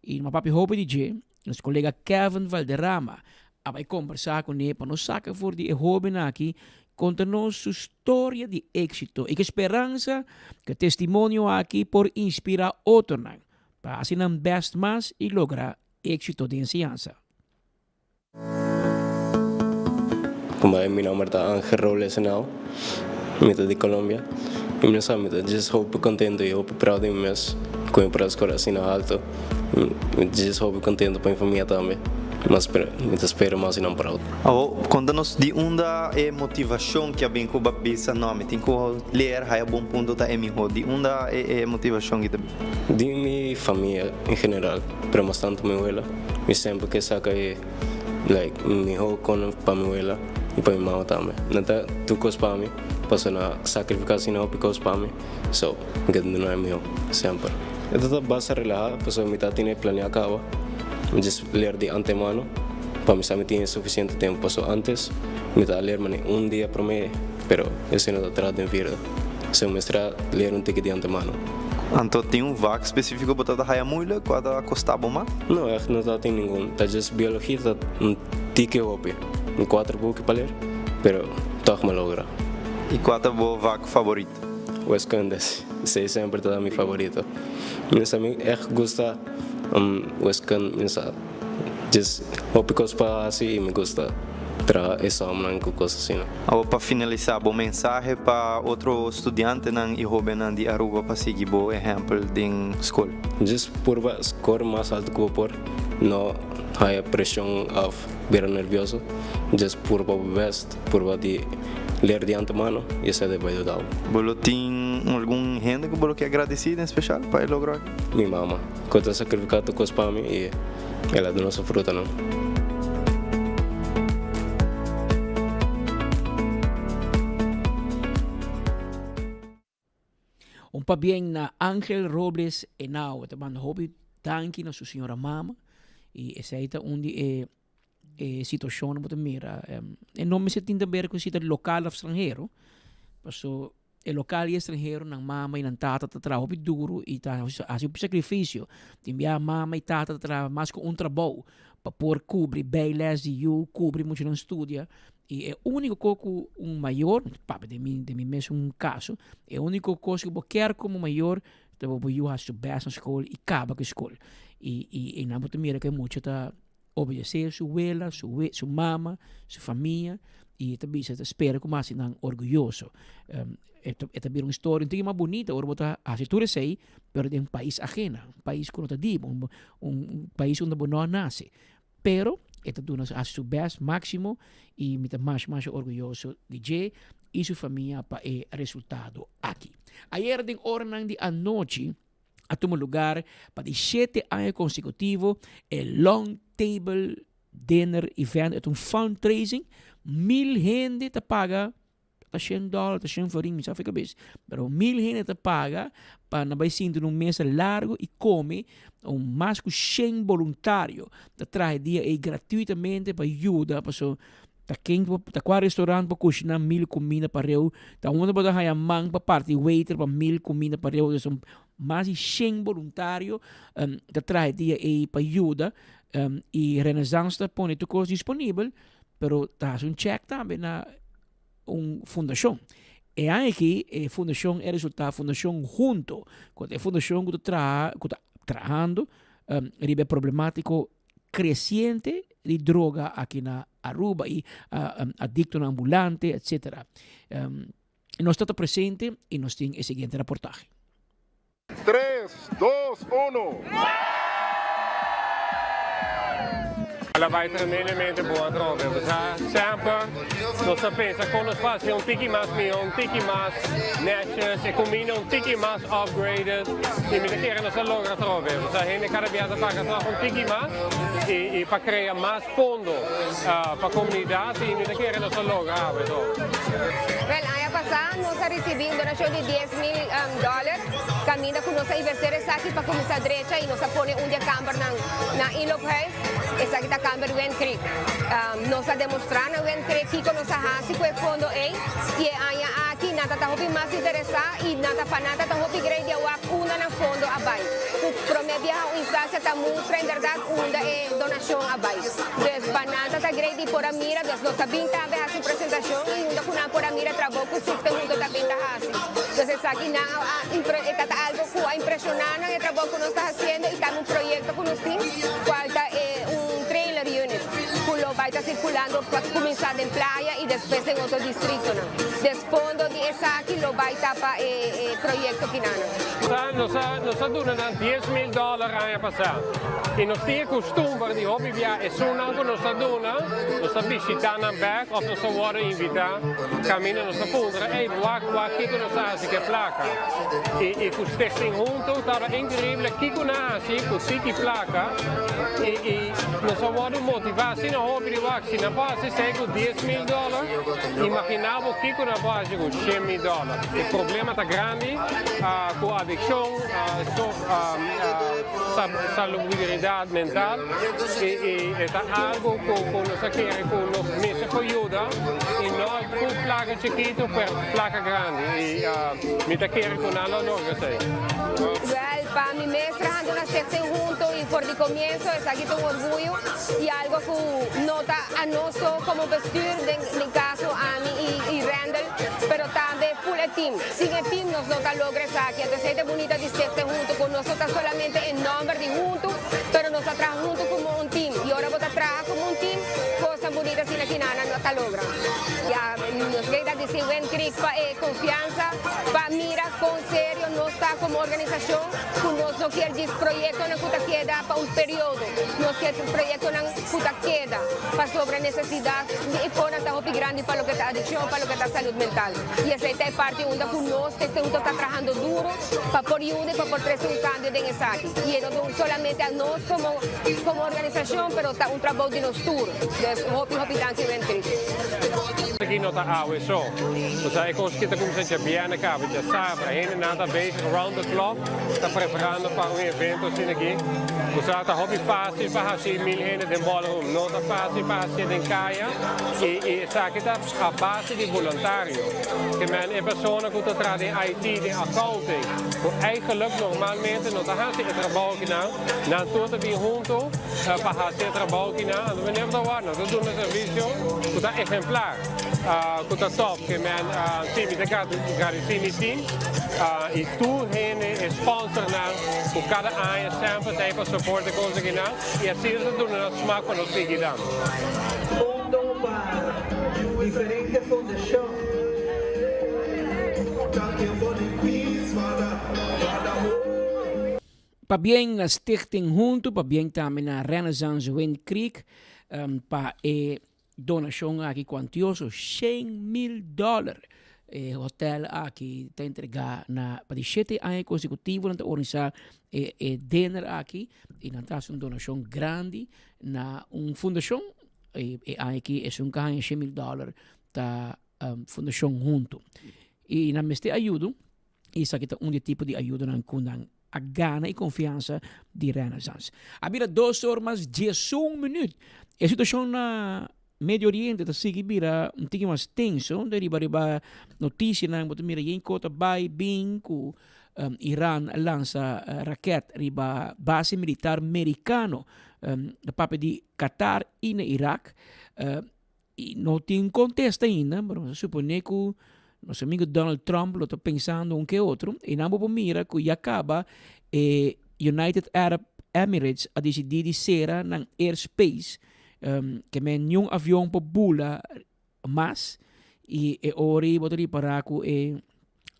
e no papi Hope DJ, nosso colega Kevin Valderrama, vai conversar com ele para nos sacar fora de jovem aqui, conta-nos sua história de êxito e que esperança que testemunho aqui por inspirar outros. Para assim não best mais e lograr êxito de enseñanza. Mi nombre es Ángel Robles Henao, de Colombia. Y mi nombre es just hope contento y hope proud de mí mismo. com para as coisas assim alto. Just hobby contento para a família também. Mas espero mais não para outro. Conta-nos de onde motivação que a bem Cuba bisa nome. Tem que ler aí bom ponto tá emiho. De onde motivação que também. De minha família em geral, pero bastante minha abuela. Me sempre que saca like me ho con para minha abuela e para minha mãe também. Nada tu cos para mim, passa na sacrificação não porque cos para mim. So, que não é meu sempre. Então basta relaxar, pessoa me tá tendo planear acaba. Just ler de antemano, para mim também tinha suficiente tempo, passou antes, me está a ler um dia para mim, pero esse não está atrás de vida. Se eu mestrar ler ticket de antemano. Então tem vac específico para a mulher, quando custava mais? Não, não está tem nenhum, está just biologia, está ticket hobby, 4 books para ler, pero toch me logra. E qual é o vac favorito? West Candes, sei sempre está meu favorito. Mas a mim gosta West Candes, just hobby cos para assim, me gosta. Para exame com coisas assim. Para finalizar, bom mensagem para outro estudante nan ihobe nan de Aruba para seguir bom exemplo de escola. Just por score mais alto que por não há pressão of ver nervioso. Just por best por de ler de antemano e isso deve ajudar. Bolo tem algum gente que bolo que agradecido em especial para lograr? Minha mama, que está sacrificando coisas para mim e ela dá nossa fruta não. Pa bien na Ángel Robles Henao, te mando hobby danki na sua senhora mama e essa aí tá onde situação não mira não me senti também com cita local estrangeiro, passo local e estrangeiro na mama e na tata tra hobby duro e tá assim um sacrifício, timbia mama e tata tra mais com trabalho para por cobrir bailes de you, cobrir muito não estudia. E é o único coco maior, papo de mim mesmo caso, é o único coisa que eu quero como maior, que eu acho best na escola e acaba com a escola. E na mira que muito está obedecer sua abuela, sua mama, sua família, e também se espera como assim não orgulhoso. É também uma história muito mais bonita, ora botar a cultura sei, pero de país ajeno, país que não está dibo, país onde não nasce. Pero esta dona a su best máximo e me está mais orgulhoso de Jay e sua família para o resultado aqui. Ayer de hora de anoche a tomar lugar para 7 anos consecutivos el Long Table Dinner Event, é fundraising, 1000 gente te paga $100, $100 já fica bem. Pero 1000 gente te paga para na baixinha num mesa largo e come mais que 100 voluntário. Te traz dia e gratuitamente para ajuda, para tá qual restaurante para cozinhar 1000 comida para eu, tá onde para dar mang para parte waiter para 1000 comida para eu, são mais de 100 voluntário, te traz dia e para ajuda, e Renaissance tá põe tu coisa disponível, pero tá um check também na fundação. E aqui a fundação é resultado fundação junto com a fundação que está trabalhando ribe problemático crescente de droga aqui na Aruba e adicto na ambulante, etc. Nós estamos presentes e nós temos a seguinte reportagem. 3, 2, 1. La vai tremendamente buona droga, sempre non sapete, con lo spazio un tiki mas mio, un tiki mas netjes, e combina un tiki mas upgraded, e mi keren non sa logra trove, hende cada viaggio paga toch un tiki mas, e pa crea mas fondo pa comunidad, e mi keren non sa logra, Well, año pasado nos ha recibido donación de $10,000, camina con nuestra inversores aquí para comenzar derecha y nos pone un día camber na Inlophuis, esa que está camber Wen Creek. Nos ha demostrado Wen Creek que con nuestra hasi con el fondo y aña aquí nada está hopi más interesada y nada para nada está hopi grade de wak una na fondo abai. Promedia a instancia está muestra en verdad una donación abai. Des banana está grade por a mira, des nos está binta a su presentación y una kuna por a mira trabalho com o mundo da binta hasi. Entonces aquí está algo que impresionante el trabajo que nos está haciendo y está un proyecto con nosotros. Falta un trailer unit. Pulo vai estar circulando para começar em playa e depois em outro distrito. Después de essa aqui, lo vai estar para o projeto que Nós doen $10.000 ano passado. E nós temos costume para de hobby via e sono que nós nós visitar na berg of nós worden invitar caminhar nós pondra ei boa kiko nós assim que placa e com stichting junto tá incrível kiko na assim com tiki placa e nós worden motivação na hobby de wax na base sei com $10.000 imaginava kiko na base com $100.000 o problema tá grande com adicção salubridade mental e é algo com nossa querer com nos mesa ajuda e nós com placa chiquito per placa grande e me tá querer com ela não sei. Well, para mim mesmo trabajando na secção junto e por de começo é aqui um orgulho e algo que nota a nós como bestuur de caso a mim e Randall, pero também full team. Sin el team nós não logra isso aqui. Entonces é bonita de secção junto com nós está solamente em nome de junto, pero nós trabajamos junto como um team e agora vou trabalhar como um team, coisa bonita assim aqui na nota logra. Já nos queda dizer bem Creek para confiança, para mirar com sério nós está como organização, que nós não quer dizer projeto na puta queda para um período, nós quer projeto na puta queda para sobre a necessidade de pôr na roupa grande para o que está adicção, para o que está saúde mental. E essa é a parte onde nós estamos trabalhando duro para pôr ajuda, para pôr trazer um cambio nessa aqui. E não solamente a nós como organização, mas está um trabalho de nós todos, de roupa dança bem triste. Aqui não está água só. Então é como se kita começar a viajar na cabo, já sabe, a gente nada bezig around the clock, está preparando para um evento assim aqui. Então está hobby fácil para fazer mil gente de bola, não está fácil para fazer em caia e essa aqui está a base de voluntário. Que men é pessoa que está trazendo IT, de accounting. Eigenlijk normalmente não está fazendo trabalho aqui não tudo bem junto para fazer trabalho aqui não. Não é verdade, nós temos um serviço que está exemplar. Que está top, que men sim, me gaat zien e tu é sponsor na por cada ano sempre tem para suporte coisa aqui não e assim eles dão na smaak para nós seguir dando. Mundo para diferentes fundações. Para bem a Stichting Junto, para bem também na Renaissance Wind Creek, para donação aqui quantioso, $100.000. Hotel aqui está entregar na para 7 anos consecutivos na organizar dinner aqui e na taxa uma donação grande na fundação aqui é um ganho $100.000 da fundação junto e na mesma ajuda isso aqui é tipo de ajuda na kundang a gana e confiança de Renaissance. Habira 2 horas 11 minutos. A situação na Médio Oriente está seguindo um pouquinho mais tenso, deriva notícia na botar mira em cota vai bem com Irã lança raquete riba base militar americano da parte de Qatar e na Iraque e não tem contexto ainda, mas supõe que nosso amigo Donald Trump lo está pensando um que outro e não vou mira que acaba United Arab Emirates a decidir de ser na airspace que nenhum avião para bula mas e ori botar para que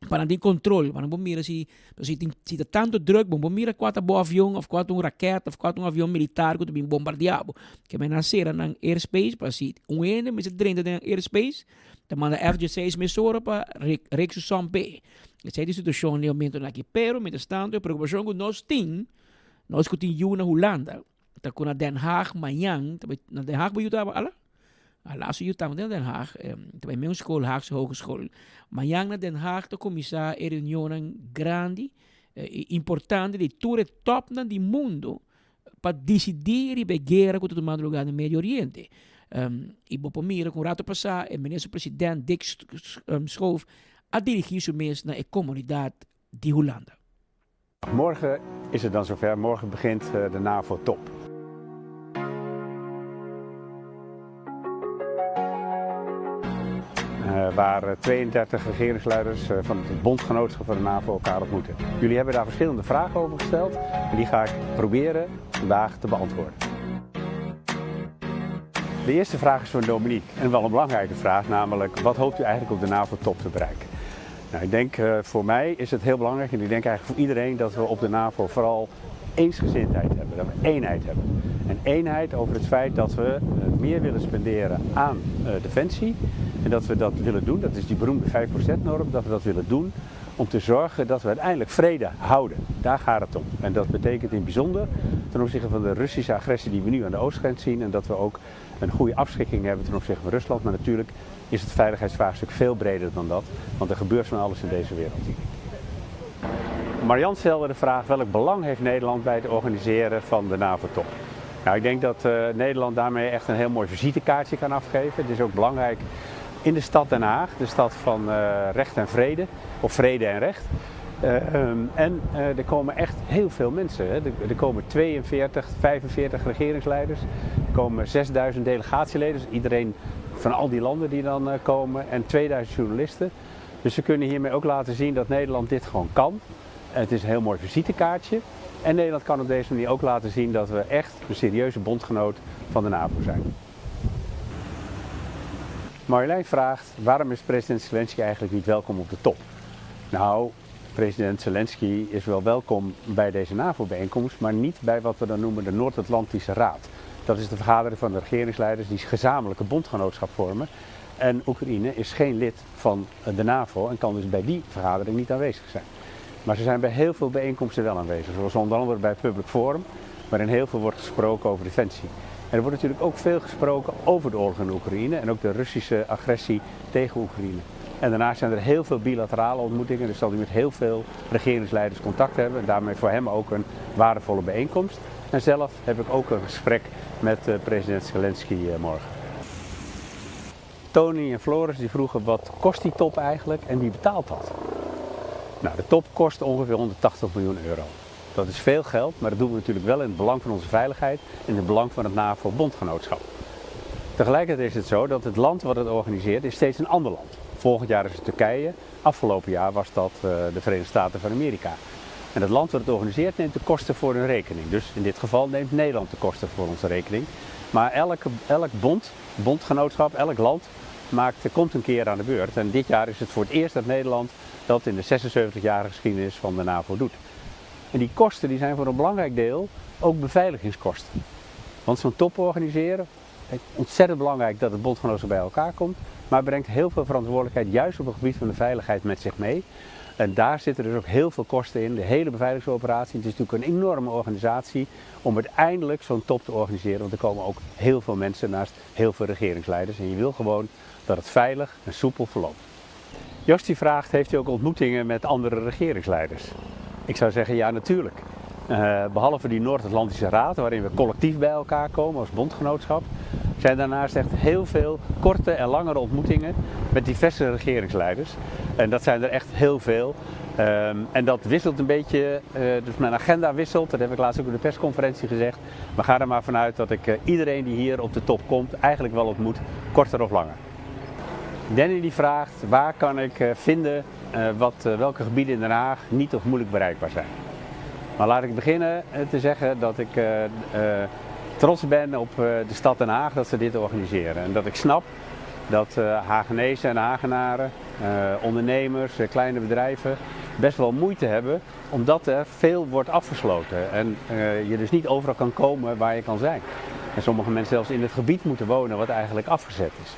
para ter controle, para não mira se está tanto drug, bom mira quatro bom avião, ou quatro raquete, ou quatro avião militar que também bombardeado, que me nascer na airspace para se ene mas dentro da airspace, te manda F-16 mesura para reexução P. Essa é a situação no momento aqui, pero mientras tanto a preocupação que nós temos na Holanda. Tá com na Den Haag amanhã, na Den Haag vai estar lá. Lá se eu estava na Den Haag, também minha escola, Haagse Hogeschool. Amanhã na Den Haag tá começar a reunião grande, importante de todo top do mundo para decidir e guerra com todo mundo lugar no Médio Oriente. E vou mira com o rato passar, o ministro-presidente Dick Schoof a dirigir seu mês na comunidade de Holanda. Morgen is het dan zover. Morgen begint de NAVO-top. Waar 32 regeringsleiders van het bondgenootschap van de NAVO elkaar ontmoeten. Jullie hebben daar verschillende vragen over gesteld en die ga ik proberen vandaag te beantwoorden. De eerste vraag is van Dominique en wel een belangrijke vraag, namelijk wat hoopt u eigenlijk op de NAVO-top te bereiken? Nou, ik denk voor mij is het heel belangrijk en ik denk eigenlijk voor iedereen dat we op de NAVO vooral eensgezindheid hebben, dat we eenheid hebben. En eenheid over het feit dat we meer willen spenderen aan defensie en dat we dat willen doen, dat is die beroemde 5%-norm, dat we dat willen doen om te zorgen dat we uiteindelijk vrede houden. Daar gaat het om. En dat betekent in bijzonder ten opzichte van de Russische agressie die we nu aan de oostgrens zien en dat we ook een goede afschrikking hebben ten opzichte van Rusland. Maar natuurlijk is het veiligheidsvraagstuk veel breder dan dat, want er gebeurt van alles in deze wereld. Marian stelde de vraag welk belang heeft Nederland bij het organiseren van de NAVO-top. Nou, ik denk dat Nederland daarmee echt een heel mooi visitekaartje kan afgeven. Het is ook belangrijk in de stad Den Haag, de stad van recht en vrede, of vrede en recht. Er komen echt heel veel mensen. Hè. Er komen 42, 45 regeringsleiders, er komen 6000 delegatieleden, dus iedereen van al die landen die dan komen, en 2000 journalisten. Dus ze kunnen hiermee ook laten zien dat Nederland dit gewoon kan. Het is een heel mooi visitekaartje. En Nederland kan op deze manier ook laten zien dat we echt een serieuze bondgenoot van de NAVO zijn. Marjolein vraagt, waarom is president Zelensky eigenlijk niet welkom op de top? Nou, president Zelensky is wel welkom bij deze NAVO-bijeenkomst, maar niet bij wat we dan noemen de Noord-Atlantische Raad. Dat is de vergadering van de regeringsleiders die gezamenlijke bondgenootschap vormen. En Oekraïne is geen lid van de NAVO en kan dus bij die vergadering niet aanwezig zijn. Maar ze zijn bij heel veel bijeenkomsten wel aanwezig, zoals onder andere bij Public Forum, waarin heel veel wordt gesproken over defensie. En er wordt natuurlijk ook veel gesproken over de oorlog in Oekraïne en ook de Russische agressie tegen Oekraïne. En daarnaast zijn er heel veel bilaterale ontmoetingen, dus zal hij met heel veel regeringsleiders contact hebben en daarmee voor hem ook een waardevolle bijeenkomst. En zelf heb ik ook een gesprek met president Zelensky morgen. Tony en Floris die vroegen wat kost die top eigenlijk en wie betaalt dat? Nou, de top kost ongeveer 180 miljoen euro. Dat is veel geld, maar dat doen we natuurlijk wel in het belang van onze veiligheid en in het belang van het NAVO-bondgenootschap. Tegelijkertijd is het zo dat het land wat het organiseert is steeds een ander land. Volgend jaar is het Turkije, afgelopen jaar was dat de Verenigde Staten van Amerika. En het land wat het organiseert neemt de kosten voor hun rekening. Dus in dit geval neemt Nederland de kosten voor onze rekening. Maar elk bondgenootschap, elk land komt een keer aan de beurt. En dit jaar is het voor het eerst dat Nederland dat in de 76-jarige geschiedenis van de NAVO doet. En die kosten die zijn voor een belangrijk deel ook beveiligingskosten. Want zo'n top organiseren, ontzettend belangrijk dat het bondgenootschap bij elkaar komt, maar brengt heel veel verantwoordelijkheid juist op het gebied van de veiligheid met zich mee. En daar zitten dus ook heel veel kosten in, de hele beveiligingsoperatie. Het is natuurlijk een enorme organisatie om uiteindelijk zo'n top te organiseren, want er komen ook heel veel mensen naast heel veel regeringsleiders. En je wil gewoon dat het veilig en soepel verloopt. Josti vraagt, heeft u ook ontmoetingen met andere regeringsleiders? Ik zou zeggen ja, natuurlijk. Behalve die Noord-Atlantische Raad, waarin we collectief bij elkaar komen als bondgenootschap, zijn daarnaast echt heel veel korte en langere ontmoetingen met diverse regeringsleiders. En dat zijn er echt heel veel. En dat wisselt een beetje, dus mijn agenda wisselt, dat heb ik laatst ook op de persconferentie gezegd. Maar ga er maar vanuit dat ik iedereen die hier op de top komt eigenlijk wel ontmoet, korter of langer. Danny die vraagt, waar kan ik vinden welke gebieden in Den Haag niet of moeilijk bereikbaar zijn. Maar laat ik beginnen te zeggen dat ik trots ben op de stad Den Haag dat ze dit organiseren. En dat ik snap dat Hagenezen en Hagenaren, ondernemers, kleine bedrijven best wel moeite hebben omdat er veel wordt afgesloten. En je dus niet overal kan komen waar je kan zijn. En sommige mensen zelfs in het gebied moeten wonen wat eigenlijk afgezet is.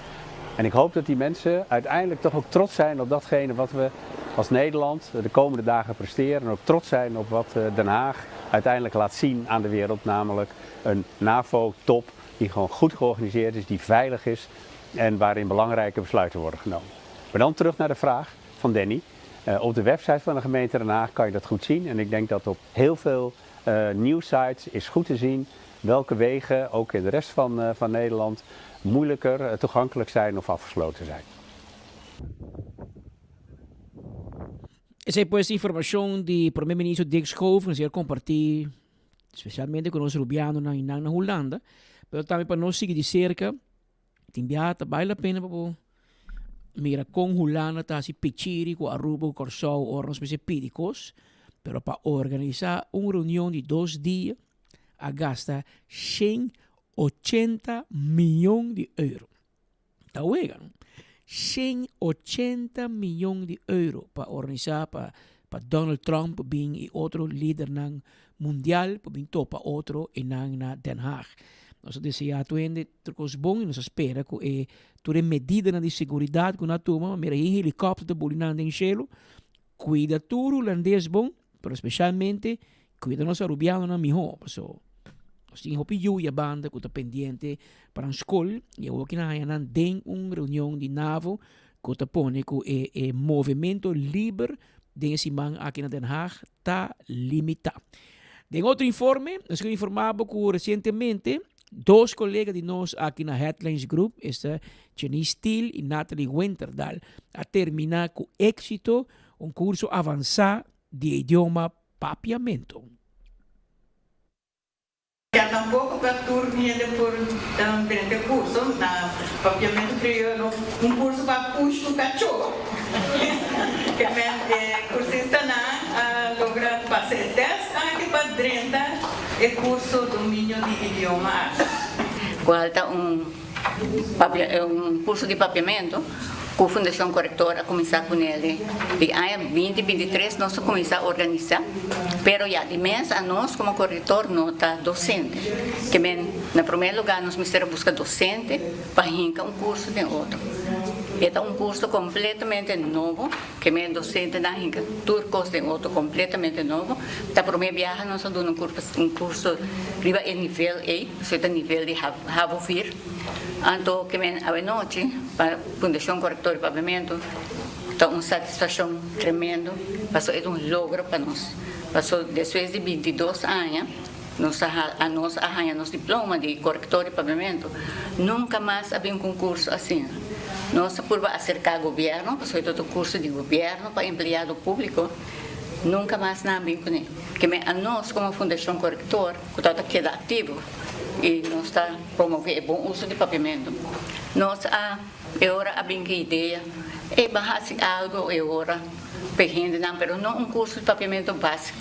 En ik hoop dat die mensen uiteindelijk toch ook trots zijn op datgene wat we als Nederland de komende dagen presteren. En ook trots zijn op wat Den Haag uiteindelijk laat zien aan de wereld. Namelijk een NAVO-top die gewoon goed georganiseerd is, die veilig is en waarin belangrijke besluiten worden genomen. Maar dan terug naar de vraag van Danny. Op de website van de gemeente Den Haag kan je dat goed zien. En ik denk dat op heel veel nieuwsites is goed te zien welke wegen, ook in de rest van Nederland, moeilijker toegankelijk zijn of afgesloten zijn. Esa pues información de primer ministro Dick Schoof, nos compartir especialmente con los rubianos na Holanda, pero también para nos seguir de cerca, timbiata, vale la pena para mira con Holanda, tasi pichiri, con Aruba, Corsau, ornos pídicos, pero para organizar una reunión de 2 días, a gasta 100 180 milhões de euros. Tá vendo? 180 milhões de euros para organizar para Donald Trump bem e outro líder ng mundial para bem topa outro e na Den Haag. Nós desejamos que trocos bom e nós espera que toda medida de segurança que nós tomamos, mas em helicóptero de bolinando em cielo, cuida tudo holandês bom, mas especialmente cuida nossa rubiano na melhor. So, nós temos a banda que está pendiente para a escola e eu que na tem uma reunião de NAVO que está pone que o movimento livre desse man aqui na Den Haag está limitado. Tem outro informe, nós informamos que recentemente 2 colegas de nós aqui na Headlines Group, Jenny Steele e Natalie Winterdal, a terminar com éxito um curso avançado de idioma papiamento. Ya tampoco para turniere por diferente curso, na papiamento crioulo curso para push to cachorro. Que cursista logra fazer 10 aqui para 30 curso domínio de idioma. Falta um curso de papiamento com a Fundação Corretora a começar com ele. De ano 2023 nós começamos a organizar, pero já de mês a nós como corretor não está docente. Que bem, no primeiro lugar nós precisamos buscar docente para hincar um curso de outro. Este é um curso completamente novo, que bem docente na hinca turcos de outro completamente novo. Da primeira viagem nós damos um curso riba em nível A, seja nível de Havofir. Então, que bem a noite para a Fundação Corretora de Papiamento, está uma satisfação tremenda, passou é um logro para nós. Passou depois de 22 anos, nós arranhamos diploma de corretor de papiamento, nunca mais havia um concurso assim. Nós, por acercar o governo, passou todo o curso de governo para empregado público, nunca mais não havia com ele. Que a nós, como Fundação Corretor, que está queda ativo, e nós está promovendo o bom uso de papiamento. Nós agora abrimos a ideia, é barrar algo agora, perrende não, mas não um curso de papiamento básico.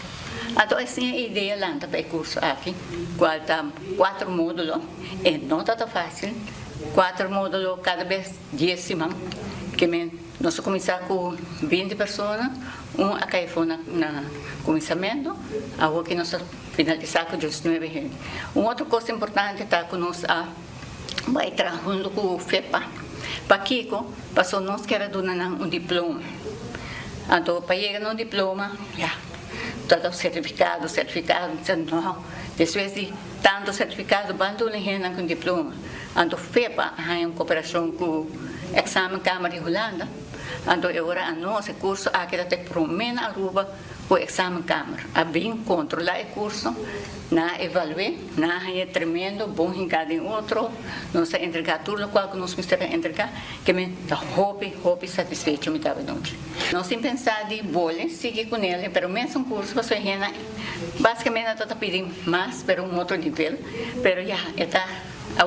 Então, assim, a ideia lá para o curso aqui, qual está 4 módulos, e não está fácil, 4 módulos cada vez 10 semanas, que nós começamos com 20 pessoas, a cair no começamento, a outra nós finalizar com 19 gente. Outra coisa importante está que nós vai trabalhando com o FEPA. Para Kiko, passou nós queremos dar um diploma. Então, para chegar no diploma, todo certificado, não. Depois de tanto certificado, bando lhe com diploma. Então, FEPA tem uma cooperação com o exame Câmara de Holanda. Então, agora, nosso curso aqui até promena a Aruba o exame Câmara. A bem controlar o curso, na evaluar, na é tremendo, bom em em outro, nós entregar tudo o qual nós precisamos entregar, que me dá hobby satisfeito me dava noite. Nós sem pensar de bolha, seguir com ele, pero mesmo curso para sua rena, basicamente nós está pedindo mais, pero outro nível, pero já está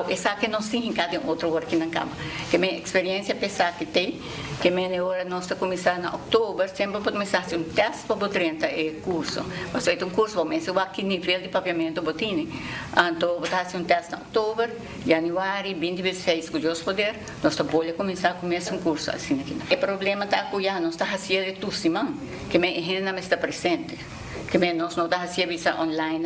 essa que nós temos em outro work na cama. Que minha experiência pensar que tem, que minha hora nós está começando em outubro, sempre pode começar um teste para o 30 curso. Mas é um curso, vamos ver aqui nível de papiamento botini. Então, vou fazer um teste em outubro, janeiro, 26, com Deus poder, nós estamos começar um curso assim aqui. O problema está que já nós estamos fazendo tudo semana, que minha renda não está presente. Que nós não dá a visa online,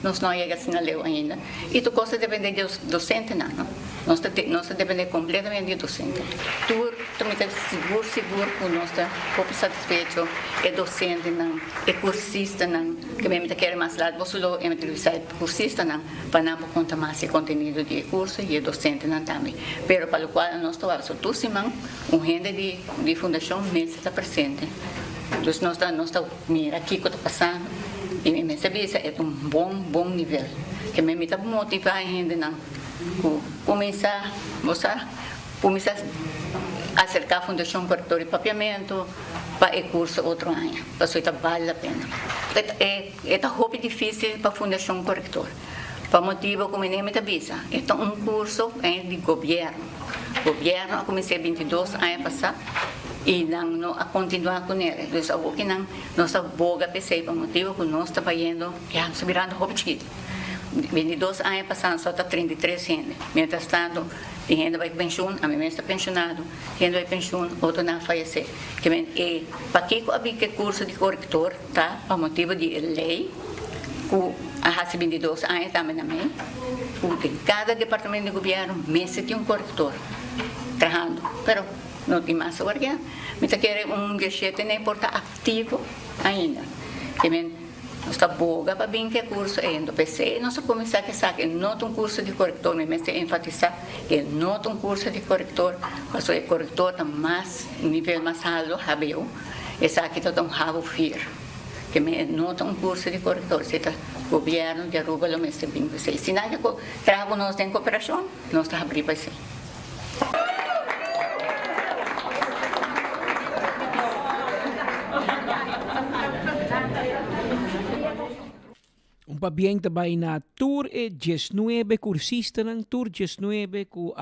nós não chegamos a ler ainda. E tu coisa depende do docente, não. Nós depende completamente do docente. Tu também seguro que nós estamos satisfeitos, é docente, não, é cursista, não, que mesmo quer mais lá, você não entrevistar cursista, não, para não contar mais o conteúdo do curso e é docente, não também. Pero para o qual nós estamos tu semana, renda de fundação mesmo está presente. Então, nós estamos mira aqui que está passando e minha visa é bom nível que me está motivar a gente não começar a acercar a Fundação Corretora de Papiamento para o curso outro ano, para isso vale a pena. É hobby difícil para a Fundação Corretora, para motivo como nem me visa. É curso de governo. Governo comecei 22 anos passar e não a continuar com ele. Então, o que não nossa boga pensei para motivo que nós está fazendo, já se virando hobby chiquito. 22 anos passando só está 33 gente. Mientras tanto, tem gente vai pensão, a minha está pensionado, gente vai pensão, outro não falecer. Que para que eu abri que curso de corretor, tá? Por motivo de lei, com a 22 anos também na mim, em cada departamento de governo, mês tem corretor trabalhando, pero não tem mais agora. Mas quer gestante nem importa ativo ainda. Que está boga para bem que curso é no PC, nós começar que sabe não um curso de corretor, mas enfatizar que não um curso de corretor, mas o corretor está mais nível mais alto, habeu, essa aqui está rabo fier, que não um curso de corretor, se está governo de Aruba lo mês de 26, se nada trago nós em cooperação, nós está abrir para isso. Bien também na tour 19 cursista ng tour 19 ku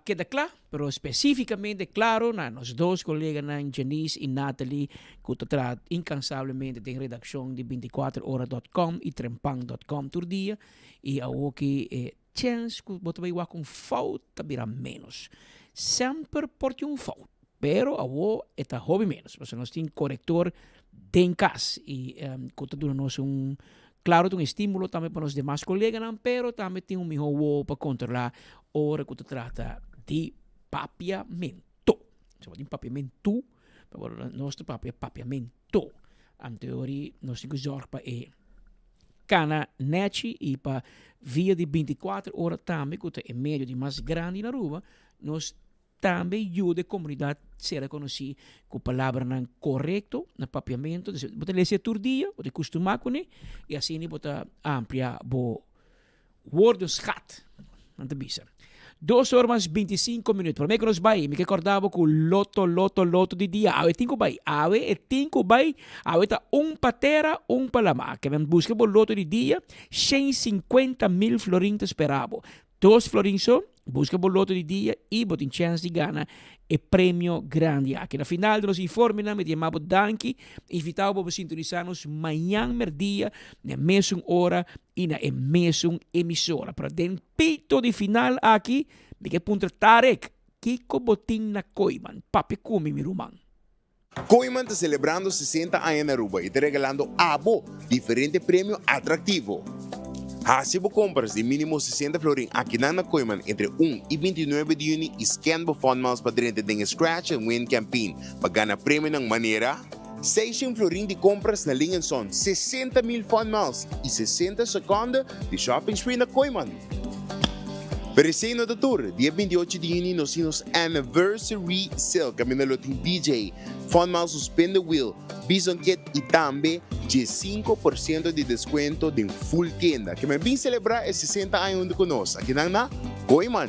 queda claro, pero especificamente claro na nos dois colegas na Janice e Natalie que tratam incansavelmente da redação de 24horas.com e trempang.com todo dia e a que chance que botar vai com falta vira menos sempre porque falta pero a eta hobby menos porque nós tem corretor em casa e que dando nós claro, tem estímulo também para os demais colegas, pero também tem melhor para controlar a hora que se trata de papiamento. Se fala de papiamento, para nosso papiamento. Em teoria, nós temos que zorgar para cana net e para via de 24 horas também, que é meio de mais grande na rua, nós também ajuda a comunidade a ser reconhecida com a palavra correto, no papiamento. Você ler todo dia, você acostumar com ele, e assim você ampliar o woordenschat. Não te bisa. 2 horas 25 minutos. Para mim que nós vai, me recordava com loto de dia. Awe tinko vai, awe tá patera, palama. Que vem buscar o loto de dia, 150.000 florinhos esperava. 2 florinhos busca o loto de dia e botem chance de ganhar e prêmio grande. Aqui na final de nos informes, me chamava Danke, invitava para sintonizar-nos amanhã, dia, na mesma hora e na mesma emissora. Para den pito de final aqui, me que punta Tarek, Kiko botin na Koiman, papi kumi mi rumang. Koiman está celebrando 60 anos na Aruba e está regalando diferente prêmio atrativo. Recibo compras de mínimo 60 florin aqui na Koiman entre 1 e 29 de junho e scan por fondmails para dentro da Scratch and Win Campaign para ganhar prêmio ng maneira 6 florin de compras na linha son 60.000 fondmails e 60 segundos de shopping spree na Koiman. Pero no tour, dia 28 de junho nós temos Anniversary Sale, kami na loting DJ, fondmails suspende wheel, bison kit e também de 5% de desconto de full tienda. Que me vim celebrar esses 60 anos conosco aqui na Koiman.